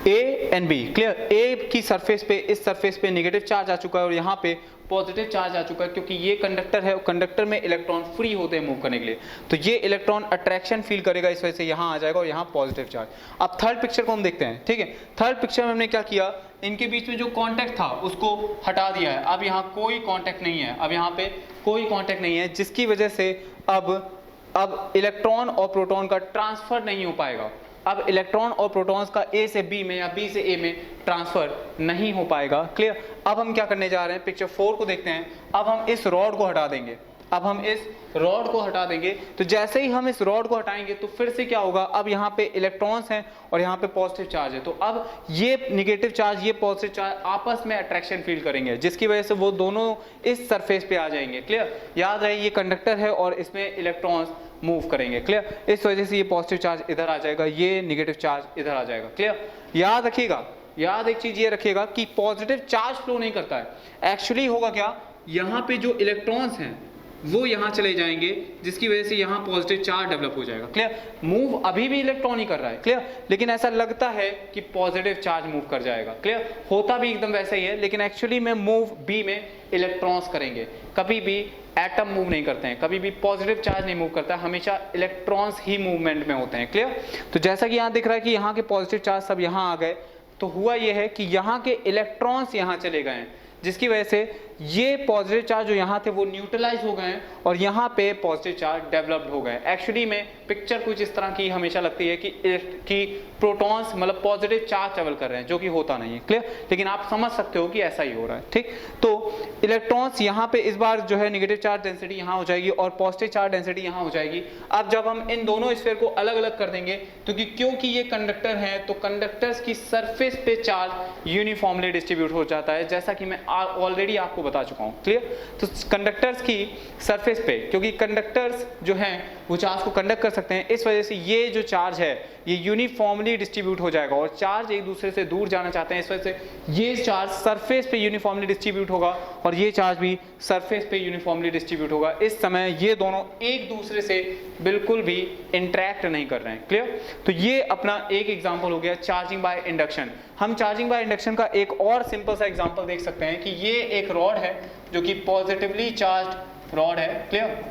A and B। Clear? A की सरफेस पे, इस सरफेस पे negative charge आ चुका है और यहाँ पे पॉजिटिव चार्ज आ चुका है, क्योंकि ये कंडक्टर है, कंडक्टर में इलेक्ट्रॉन फ्री होते हैं मूव करने के लिए, तो ये इलेक्ट्रॉन अट्रैक्शन फील करेगा, इस वजह से यहाँ आ जाएगा और यहाँ पॉजिटिव चार्ज। अब थर्ड पिक्चर को हम देखते हैं। ठीक है? थर्ड पिक्चर में हमने क्या किया, इनके बीच में जो कांटेक्ट था उसको हटा दिया है। अब यहाँ कोई कांटेक्ट नहीं है, अब यहाँ पे कोई कांटेक्ट नहीं है, जिसकी वजह से अब इलेक्ट्रॉन और प्रोटॉन का ट्रांसफर नहीं हो पाएगा। अब इलेक्ट्रॉन और प्रोटॉन्स का A से B में या B से A में ट्रांसफर नहीं हो पाएगा। क्लियर? अब हम क्या करने जा रहे हैं, पिक्चर 4 को देखते हैं। अब हम इस रॉड को हटा देंगे, तो जैसे ही हम इस रॉड को हटाएंगे तो फिर से क्या होगा, अब यहाँ पे इलेक्ट्रॉन्स हैं और यहाँ पे पॉजिटिव चार्ज है, तो अब ये नेगेटिव चार्ज, ये पॉजिटिव चार्ज आपस में अट्रैक्शन फील करेंगे, जिसकी वजह से वो दोनों इस सरफेस पे आ जाएंगे। क्लियर? याद रहे ये कंडक्टर है और इसमें इलेक्ट्रॉन्स मूव करेंगे। क्लियर? इस वजह से ये पॉजिटिव चार्ज इधर आ जाएगा, ये नेगेटिव चार्ज इधर आ जाएगा। क्लियर? याद रखिएगा, याद एक चीज ये रखिएगा कि पॉजिटिव चार्ज फ्लो नहीं करता है। एक्चुअली होगा क्या, यहाँ पे जो इलेक्ट्रॉन्स हैं वो यहाँ चले जाएंगे, जिसकी वजह से यहाँ पॉजिटिव चार्ज डेवलप हो जाएगा। क्लियर? मूव अभी भी इलेक्ट्रॉन ही कर रहा है। क्लियर? लेकिन ऐसा लगता है कि पॉजिटिव चार्ज मूव कर जाएगा। क्लियर? होता भी एकदम वैसा ही है, लेकिन एक्चुअली में मूव बी में इलेक्ट्रॉन्स करेंगे, कभी भी एटम मूव नहीं करते हैं, कभी भी पॉजिटिव चार्ज नहीं मूव करता है, हमेशा इलेक्ट्रॉन्स ही मूवमेंट में होते हैं। क्लियर? तो जैसा कि यहाँ दिख रहा है कि यहाँ के पॉजिटिव चार्ज सब यहाँ आ गए, तो हुआ ये है कि यहाँ के इलेक्ट्रॉन्स यहाँ चले गए हैं, जिसकी वजह से ये पॉजिटिव चार्ज जो यहाँ थे वो न्यूट्रलाइज हो गए हैं और यहाँ पे पॉजिटिव चार्ज डेवलप्ड हो गए। एक्चुअली में पिक्चर कुछ इस तरह की हमेशा लगती है कि प्रोटॉन्स मतलब पॉजिटिव चार्ज ट्रेवल कर रहे हैं, जो कि होता नहीं है। क्लियर? लेकिन आप समझ सकते हो कि ऐसा ही हो रहा है। ठीक? तो इलेक्ट्रॉन्स यहाँ पे इस बार जो है नेगेटिव चार्ज डेंसिटी यहाँ हो जाएगी और पॉजिटिव चार्ज डेंसिटी यहाँ हो जाएगी। अब जब हम इन दोनों स्फीयर को अलग अलग कर देंगे, क्योंकि ये कंडक्टर है, तो कंडक्टर्स की सरफेस पे चार्ज यूनिफॉर्मली डिस्ट्रीब्यूट हो जाता है, जैसा कि मैं ऑलरेडी आपको बता चुका हूं। क्लियर? तो कंडक्टर्स की सरफेस पे, क्योंकि कंडक्टर्स जो हैं वो चार्ज को कंडक्ट कर सकते हैं, इस वजह से ये जो चार्ज है ये यूनिफॉर्मली डिस्ट्रीब्यूट हो जाएगा और चार्ज एक दूसरे से दूर जाना चाहते हैं, इस वजह से ये चार्ज सरफेस पे यूनिफॉर्मली डिस्ट्रीब्यूट होगा और ये चार्ज भी सरफेस पे यूनिफॉर्मली डिस्ट्रीब्यूट होगा। इस समय ये दोनों एक दूसरे से बिल्कुल भी इंटरेक्ट नहीं कर रहे हैं। क्लियर? तो ये अपना एक एग्जांपल हो गया चार्जिंग बाय इंडक्शन। हम चार्जिंग बाय इंडक्शन का एक और सिंपल सा एग्जांपल देख सकते हैं कि ये एक रॉड है जो कि पॉजिटिवली चार्ज्ड रॉड है। क्लियर?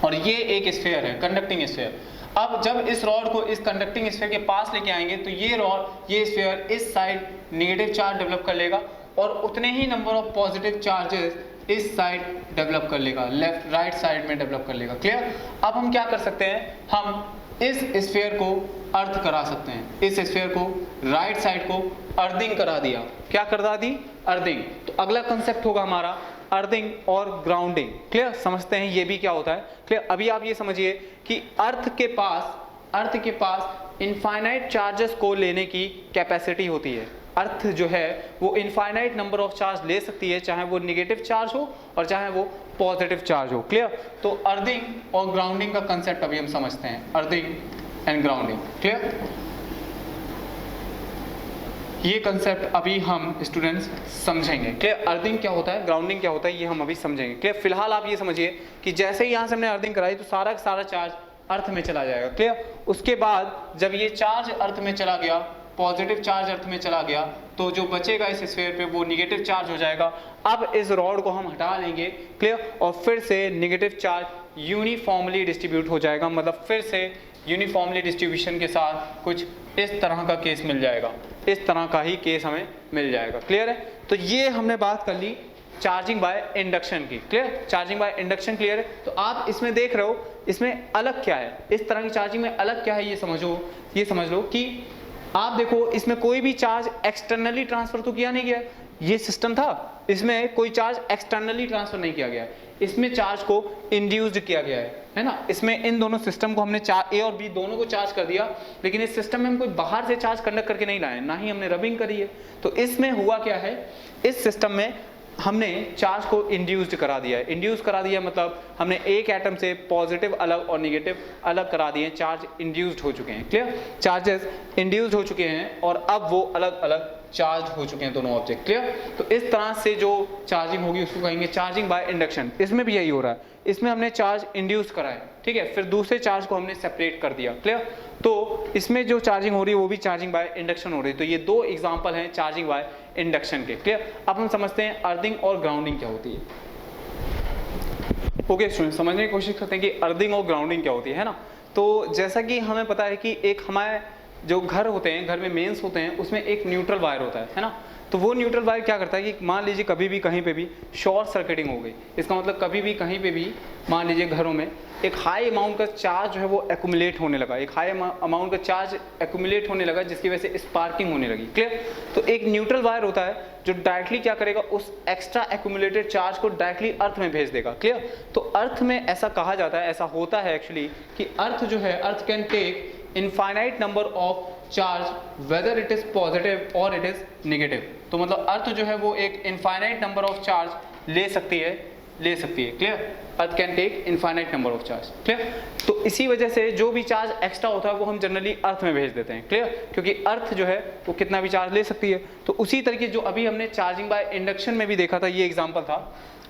और ये एक स्फीयर है, कंडक्टिंग स्फीयर। अब जब इस रॉड को इस कंडक्टिंग स्फीयर के पास लेके आएंगे तो ये रॉड, ये स्फीयर इस साइड नेगेटिव चार्ज डेवलप कर लेगा और उतने ही नंबर ऑफ पॉजिटिव चार्जेस इस साइड डेवलप कर लेगा, लेफ्ट राइट साइड में डेवलप कर लेगा। क्लियर? अब हम क्या कर सकते हैं, हम इस स्फीयर को अर्थ करा सकते हैं, इस स्फीयर को राइट साइड को अर्थिंग करा दिया। क्या करा दी? अर्थिंग। तो अगला कंसेप्ट होगा हमारा अर्थिंग और ग्राउंडिंग। क्लियर? समझते हैं ये भी क्या होता है। क्लियर? अभी आप ये समझिए कि अर्थ के पास इनफाइनाइट चार्जेस को लेने की कैपेसिटी होती है। अर्थ जो है वो इनफाइनाइट नंबर ऑफ चार्ज ले सकती है, चाहे वो नेगेटिव चार्ज हो और चाहे वो पॉजिटिव चार्ज हो। क्लियर? तो अर्थिंग और ग्राउंडिंग का कंसेप्ट अभी हम समझते हैं, अर्थिंग एंड ग्राउंडिंग। क्लियर? ये कंसेप्ट अभी हम स्टूडेंट्स समझेंगे। क्लियर? अर्थिंग क्या होता है, ग्राउंडिंग क्या होता है, ये हम अभी समझेंगे। क्लियर? फिलहाल आप ये समझिए कि जैसे ही यहाँ से हमने अर्थिंग कराई तो सारा का सारा चार्ज अर्थ में चला जाएगा। क्लियर? उसके बाद जब ये चार्ज अर्थ में चला गया, पॉजिटिव चार्ज अर्थ में चला गया, तो जो बचेगा इस स्फीयर पे वो नेगेटिव चार्ज हो जाएगा। अब इस रॉड को हम हटा लेंगे। क्लियर? और फिर से नेगेटिव चार्ज यूनिफॉर्मली डिस्ट्रीब्यूट हो जाएगा, मतलब फिर से यूनिफॉर्मली डिस्ट्रीब्यूशन के साथ कुछ इस तरह का केस मिल जाएगा, इस तरह का ही केस हमें मिल जाएगा। क्लियर है? तो ये हमने बात कर ली चार्जिंग बाय इंडक्शन की। Clear? Charging by induction clear है? तो आप इसमें देख रहे हो इसमें अलग क्या है, इस तरह की चार्जिंग में अलग क्या है, ये समझ लो कि आप देखो इसमें कोई भी चार्ज एक्सटर्नली ट्रांसफर तो किया नहीं गया, ये सिस्टम था, इसमें कोई चार्ज एक्सटर्नली ट्रांसफर नहीं किया गया, इसमें चार्ज को इंड्यूस्ड किया गया है ना। इसमें इन दोनों सिस्टम को हमने ए और बी दोनों को चार्ज कर दिया, लेकिन इस सिस्टम में हम कोई बाहर से चार्ज कंडक्ट करके नहीं लाए, ना ही हमने रबिंग करी है। तो इसमें हुआ क्या है, इस सिस्टम में हमने चार्ज को इंड्यूस्ड करा दिया है। इंड्यूस करा दिया मतलब हमने एक एटम से पॉजिटिव अलग और नेगेटिव अलग करा दिए, चार्ज इंड्यूस्ड हो चुके हैं। क्लियर? चार्जेस इंड्यूस्ड हो चुके हैं और अब वो अलग अलग चार्ज हो चुके हैं दोनों ऑब्जेक्ट। क्लियर? तो इस तरह से जो चार्जिंग होगी उसको कहेंगे चार्जिंग बाय इंडक्शन। इसमें भी यही हो रहा है, इसमें हमने चार्ज इंड्यूस करा है, ठीक है, फिर दूसरे चार्ज को हमने सेपरेट कर दिया। क्लियर? तो इसमें जो चार्जिंग हो रही है वो भी चार्जिंग बाय इंडक्शन हो रही है। तो ये दो एग्जांपल हैं चार्जिंग बाय इंडक्शन के। क्लियर? अब हम समझते हैं अर्थिंग और ग्राउंडिंग क्या होती है। ओके स्टूडेंट, समझने की कोशिश करते हैं कि अर्थिंग और ग्राउंडिंग क्या होती है ना। तो जैसा कि हमें पता है कि एक हमारे जो घर होते हैं, घर में मेंस होते हैं, उसमें एक न्यूट्रल वायर होता है ना। तो वो न्यूट्रल वायर क्या करता है कि मान लीजिए कभी भी कहीं पे भी शॉर्ट सर्किटिंग हो गई, इसका मतलब कभी भी कहीं पे भी मान लीजिए घरों में एक हाई अमाउंट का चार्ज जो है वो एक्यूमुलेट होने लगा, एक हाई अमाउंट का चार्ज एक्यूमुलेट होने लगा जिसकी वजह से स्पार्किंग होने लगी। क्लियर? तो एक न्यूट्रल वायर होता है जो डायरेक्टली क्या करेगा, उस एक्स्ट्रा एक्यूमुलेटेड चार्ज को डायरेक्टली अर्थ में भेज देगा। क्लियर? तो अर्थ में ऐसा कहा जाता है, ऐसा होता है एक्चुअली कि अर्थ जो है, earth can take infinite number of charge whether it is positive और इट इज नेगेटिव। तो मतलब अर्थ जो है वो एक इनफाइनाइट नंबर ऑफ चार्ज ले सकती है। Clear? Earth can take infinite number of charge. Clear? तो इसी वजह से जो भी चार्ज एक्स्ट्रा होता है वो हम जनरली अर्थ में भेज देते हैं। क्लियर? क्योंकि अर्थ जो है वो कितना भी चार्ज ले सकती है। तो उसी तरीके जो अभी हमने चार्जिंग बाय इंडक्शन में भी देखा था, ये एग्जांपल था,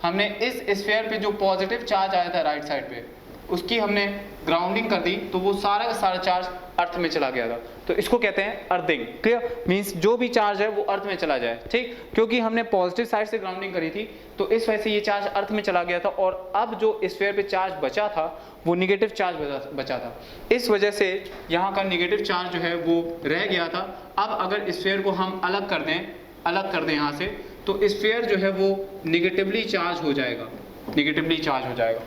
हमने इस स्फीयर पे जो पॉजिटिव चार्ज आया था राइट साइड पे, उसकी हमने ग्राउंडिंग कर दी तो वो सारा का सारा चार्ज अर्थ में चला गया था। तो इसको कहते हैं अर्थिंग। क्लियर? मींस जो भी चार्ज है वो अर्थ में चला जाए, ठीक, क्योंकि हमने पॉजिटिव साइड से ग्राउंडिंग करी थी तो इस वजह से ये चार्ज अर्थ में चला गया था और अब जो स्फीयर पे चार्ज बचा था वो नेगेटिव चार्ज बचा था। इस वजह से यहाँ का नेगेटिव चार्ज जो है वो रह गया था। अब अगर स्फीयर को हम अलग कर दें यहाँ से, तो स्फीयर जो है वो नेगेटिवली चार्ज हो जाएगा।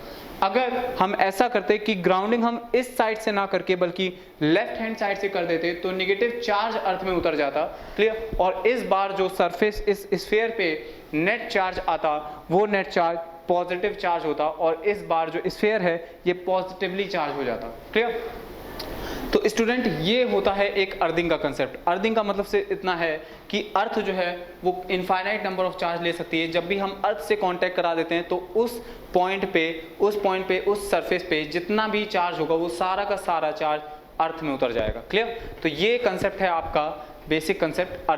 अगर हम ऐसा करते कि ग्राउंडिंग हम इस साइड से ना करके बल्कि लेफ्ट हैंड साइड से कर देते तो नेगेटिव चार्ज अर्थ में उतर जाता। क्लियर? और इस बार जो सरफेस इस स्फीयर पे नेट चार्ज आता वो नेट चार्ज पॉजिटिव चार्ज होता और इस बार जो स्फीयर है ये पॉजिटिवली चार्ज हो जाता। क्लियर? तो स्टूडेंट ये होता है एक अर्थिंग का कंसेप्ट। अर्थिंग का मतलब से इतना है कि अर्थ जो है वो इनफाइनाइट नंबर ऑफ चार्ज ले सकती है। जब भी हम अर्थ से कांटेक्ट करा देते हैं तो उस पॉइंट पे उस सरफेस पे जितना भी चार्ज होगा वो सारा का सारा चार्ज अर्थ में उतर जाएगा। क्लियर? तो ये कंसेप्ट है आपका बेसिक कंसेप्ट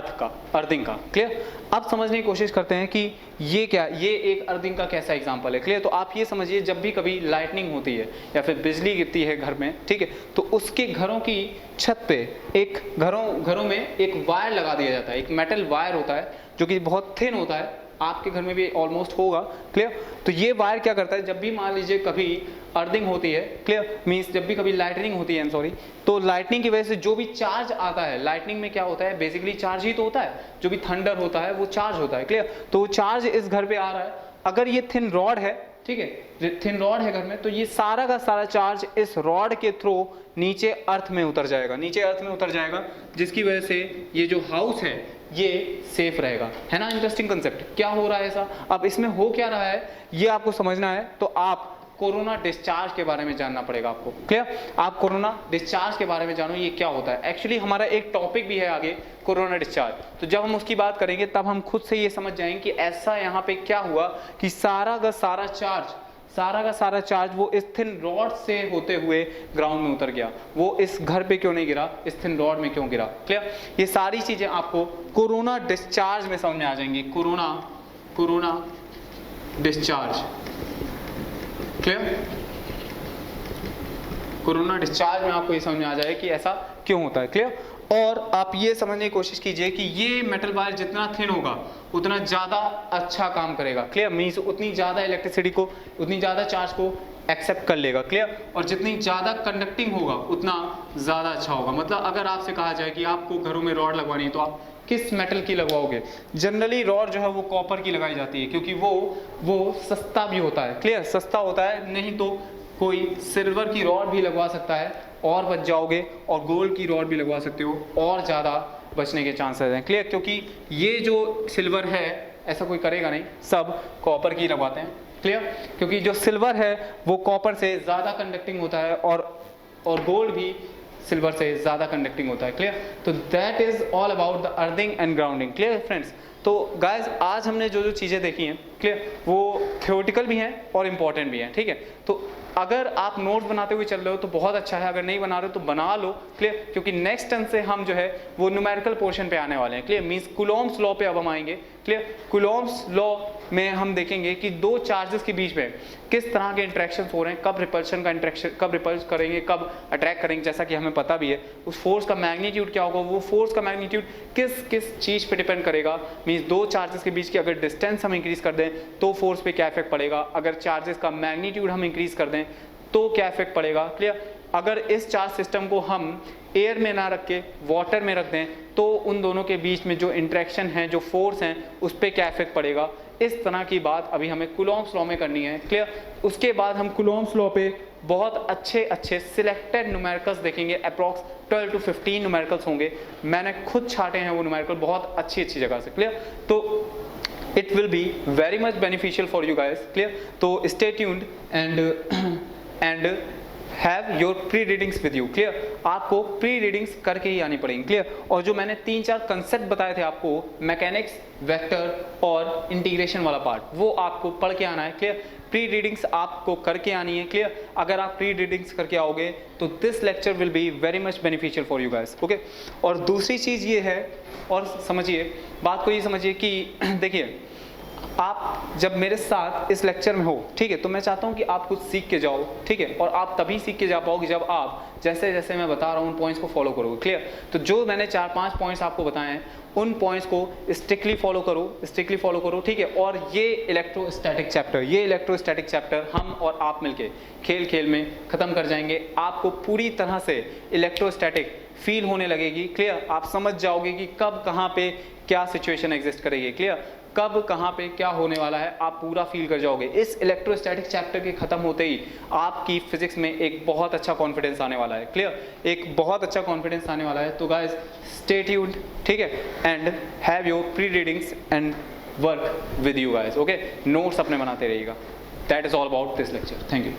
अर्थिंग का। क्लियर? अब समझने की कोशिश करते हैं कि ये एक अर्थिंग का कैसा एग्जांपल है। क्लियर? तो आप ये समझिए जब भी कभी लाइटनिंग होती है या फिर बिजली गिरती है घर में, ठीक है, तो उसके घरों की छत पे घरों में एक वायर लगा दिया जाता है। एक मेटल वायर होता है जो कि बहुत थिन होता है, आपके घर में भी ऑलमोस्ट होगा। क्लियर? तो ये वायर क्या करता है, जब भी मान लीजिए कभी अर्थिंग होती है, क्लियर, मींस जब भी कभी लाइटनिंग होती है, तो लाइटनिंग की वजह से जो भी चार्ज आता है, लाइटनिंग में क्या होता है, बेसिकली चार्ज ही तो होता है, जो भी थंडर होता है वो चार्ज होता है। क्लियर? तो वो चार्ज इस घर पे आ रहा है, अगर ये थिन रॉड है, ठीक है, थिन रॉड है घर में, तो ये सारा का सारा चार्ज इस रॉड के थ्रू नीचे अर्थ में उतर जाएगा, जिसकी वजह से ये जो हाउस है ये सेफ रहेगा। है ना इंटरेस्टिंग कंसेप्ट? क्या हो रहा है ऐसा? अब इसमें हो क्या रहा है ये आपको समझना है तो आप कोरोना डिस्चार्ज के बारे में जानना पड़ेगा आपको। क्लियर? आप कोरोना डिस्चार्ज के बारे में जानो, ये क्या होता है। एक्चुअली हमारा एक टॉपिक भी है आगे कोरोना डिस्चार्ज, तो जब हम उसकी बात करेंगे तब हम खुद से ये समझ जाएंगे कि ऐसा यहाँ पे क्या हुआ कि सारा का सारा चार्ज वो इस थिन रॉड से होते हुए ग्राउंड में उतर गया। वो इस घर पे क्यों नहीं गिरा, इस थिन रॉड में क्यों गिरा। क्लियर? ये सारी चीजें आपको कोरोना डिस्चार्ज में समझ में आ जाएंगी। Corona discharge. Clear? Corona discharge में आपको ये समझ में आ जाए कि ऐसा क्यों होता है। क्लियर? और आप ये समझने की कोशिश कीजिए कि ये मेटल वायर जितना थिन होगा उतना ज़्यादा अच्छा काम करेगा। क्लियर? मीन्स उतनी ज़्यादा इलेक्ट्रिसिटी को, उतनी ज़्यादा चार्ज को एक्सेप्ट कर लेगा। क्लियर? और जितनी ज़्यादा कंडक्टिंग होगा उतना ज़्यादा अच्छा होगा। मतलब अगर आपसे कहा जाए कि आपको घरों में रॉड लगवानी है तो आप किस मेटल की लगवाओगे? जनरली रॉड जो है वो कॉपर की लगाई जाती है, क्योंकि वो सस्ता भी होता है। क्लियर? सस्ता होता है। नहीं तो कोई सिल्वर की रॉड भी लगवा सकता है और बच जाओगे, और गोल्ड की रॉड भी लगवा सकते हो और ज़्यादा बचने के चांसेस हैं। क्लियर? क्योंकि ये जो सिल्वर है ऐसा कोई करेगा नहीं, सब कॉपर की लगवाते हैं। क्लियर? क्योंकि जो सिल्वर है वो कॉपर से ज़्यादा कंडक्टिंग होता है और गोल्ड भी सिल्वर से ज़्यादा कंडक्टिंग होता है। क्लियर? तो that is all about the earthing and grounding. Clear friends? तो गाइज आज हमने जो चीज़ें देखी हैं, क्लियर, वो थ्योरेटिकल भी हैं और इम्पॉर्टेंट भी हैं। ठीक है? तो अगर आप नोट्स बनाते हुए चल रहे हो तो बहुत अच्छा है, अगर नहीं बना रहे हो तो बना लो। क्लियर? क्योंकि नेक्स्ट टर्न से हम जो है वो न्यूमेरिकल पोर्शन पे आने वाले हैं। क्लियर? मींस कूलॉम्स लॉ पे अब हम आएंगे। क्लियर? कूलॉम्स लॉ में हम देखेंगे कि दो चार्जेस के बीच में किस तरह के इंटरेक्शन हो रहे हैं, कब रिपल्शन का इंटरेक्शन, कब रिपल्स करेंगे, कब अट्रैक्ट करेंगे, जैसा कि हमें पता भी है। उस फोर्स का मैग्नीट्यूड क्या होगा, वो फोर्स का मैग्नीट्यूड किस किस चीज़ पे डिपेंड करेगा। मींस दो चार्जेस के बीच की अगर डिस्टेंस हम इंक्रीज कर दें तो फोर्स पे क्या इफेक्ट पड़ेगा, अगर चार्जेस का मैग्नीट्यूड हम इंक्रीज कर दें तो क्या इफेक्ट पड़ेगा। क्लियर? अगर इस चार्ज सिस्टम को हम एयर में ना रख के वाटर में रख दें तो उन दोनों के बीच में जो इंटरेक्शन है, जो फोर्स हैं, उस पर क्या इफेक्ट पड़ेगा। इस तरह की बात अभी हमें कूलॉम्स लॉ में करनी है। क्लियर? उसके बाद हम कूलॉम्स लॉ पे बहुत अच्छे सिलेक्टेड न्यूमेरिकल्स देखेंगे। अप्रॉक्स 12 to 15 न्यूमेरिकल्स होंगे। मैंने खुद छाटे हैं वो न्यूमेरिकल बहुत अच्छी जगह से। क्लियर? तो it will be very much beneficial for you guys. Clear? तो stay tuned and have your pre readings with you. Clear? आपको प्री रीडिंग्स करके ही आनी पड़ेंगी। क्लियर? और जो मैंने 3-4 कंसेप्ट बताए थे आपको, मैकेनिक्स, वेक्टर और इंटीग्रेशन वाला पार्ट, वो आपको पढ़ के आना है। क्लियर? प्री रीडिंग्स आपको करके आनी है। क्लियर? अगर आप प्री रीडिंग्स करके आओगे तो this lecture will be very much beneficial for you guys. Okay? और दूसरी चीज़ ये है, और समझिए बात को, ये समझिए कि देखिए आप जब मेरे साथ इस लेक्चर में हो, ठीक है, तो मैं चाहता हूं कि आप कुछ सीख के जाओ। ठीक है? और आप तभी सीख के जा पाओगे जब आप जैसे जैसे मैं बता रहा हूं उन पॉइंट्स को फॉलो करोगे। क्लियर? तो जो मैंने 4-5 पॉइंट्स आपको बताए हैं उन पॉइंट्स को स्ट्रिक्टली फॉलो करो। ठीक है? और ये इलेक्ट्रोस्टैटिक चैप्टर हम और आप मिलके खेल खेल में ख़त्म कर जाएंगे। आपको पूरी तरह से इलेक्ट्रोस्टैटिक फील होने लगेगी। क्लियर? आप समझ जाओगे कि कब कहाँ पे क्या सिचुएशन एग्जिस्ट करेगी। क्लियर? कब कहाँ पे क्या होने वाला है आप पूरा फील कर जाओगे। इस इलेक्ट्रोस्टैटिक चैप्टर के खत्म होते ही आपकी फिजिक्स में एक बहुत अच्छा कॉन्फिडेंस आने वाला है। क्लियर? एक बहुत अच्छा कॉन्फिडेंस आने वाला है। तो गाइस स्टे ट्यून्ड, ठीक है, and have your pre readings and work with you guys. Okay? Notes अपने बनाते रहिएगा। That is all about this lecture. Thank you.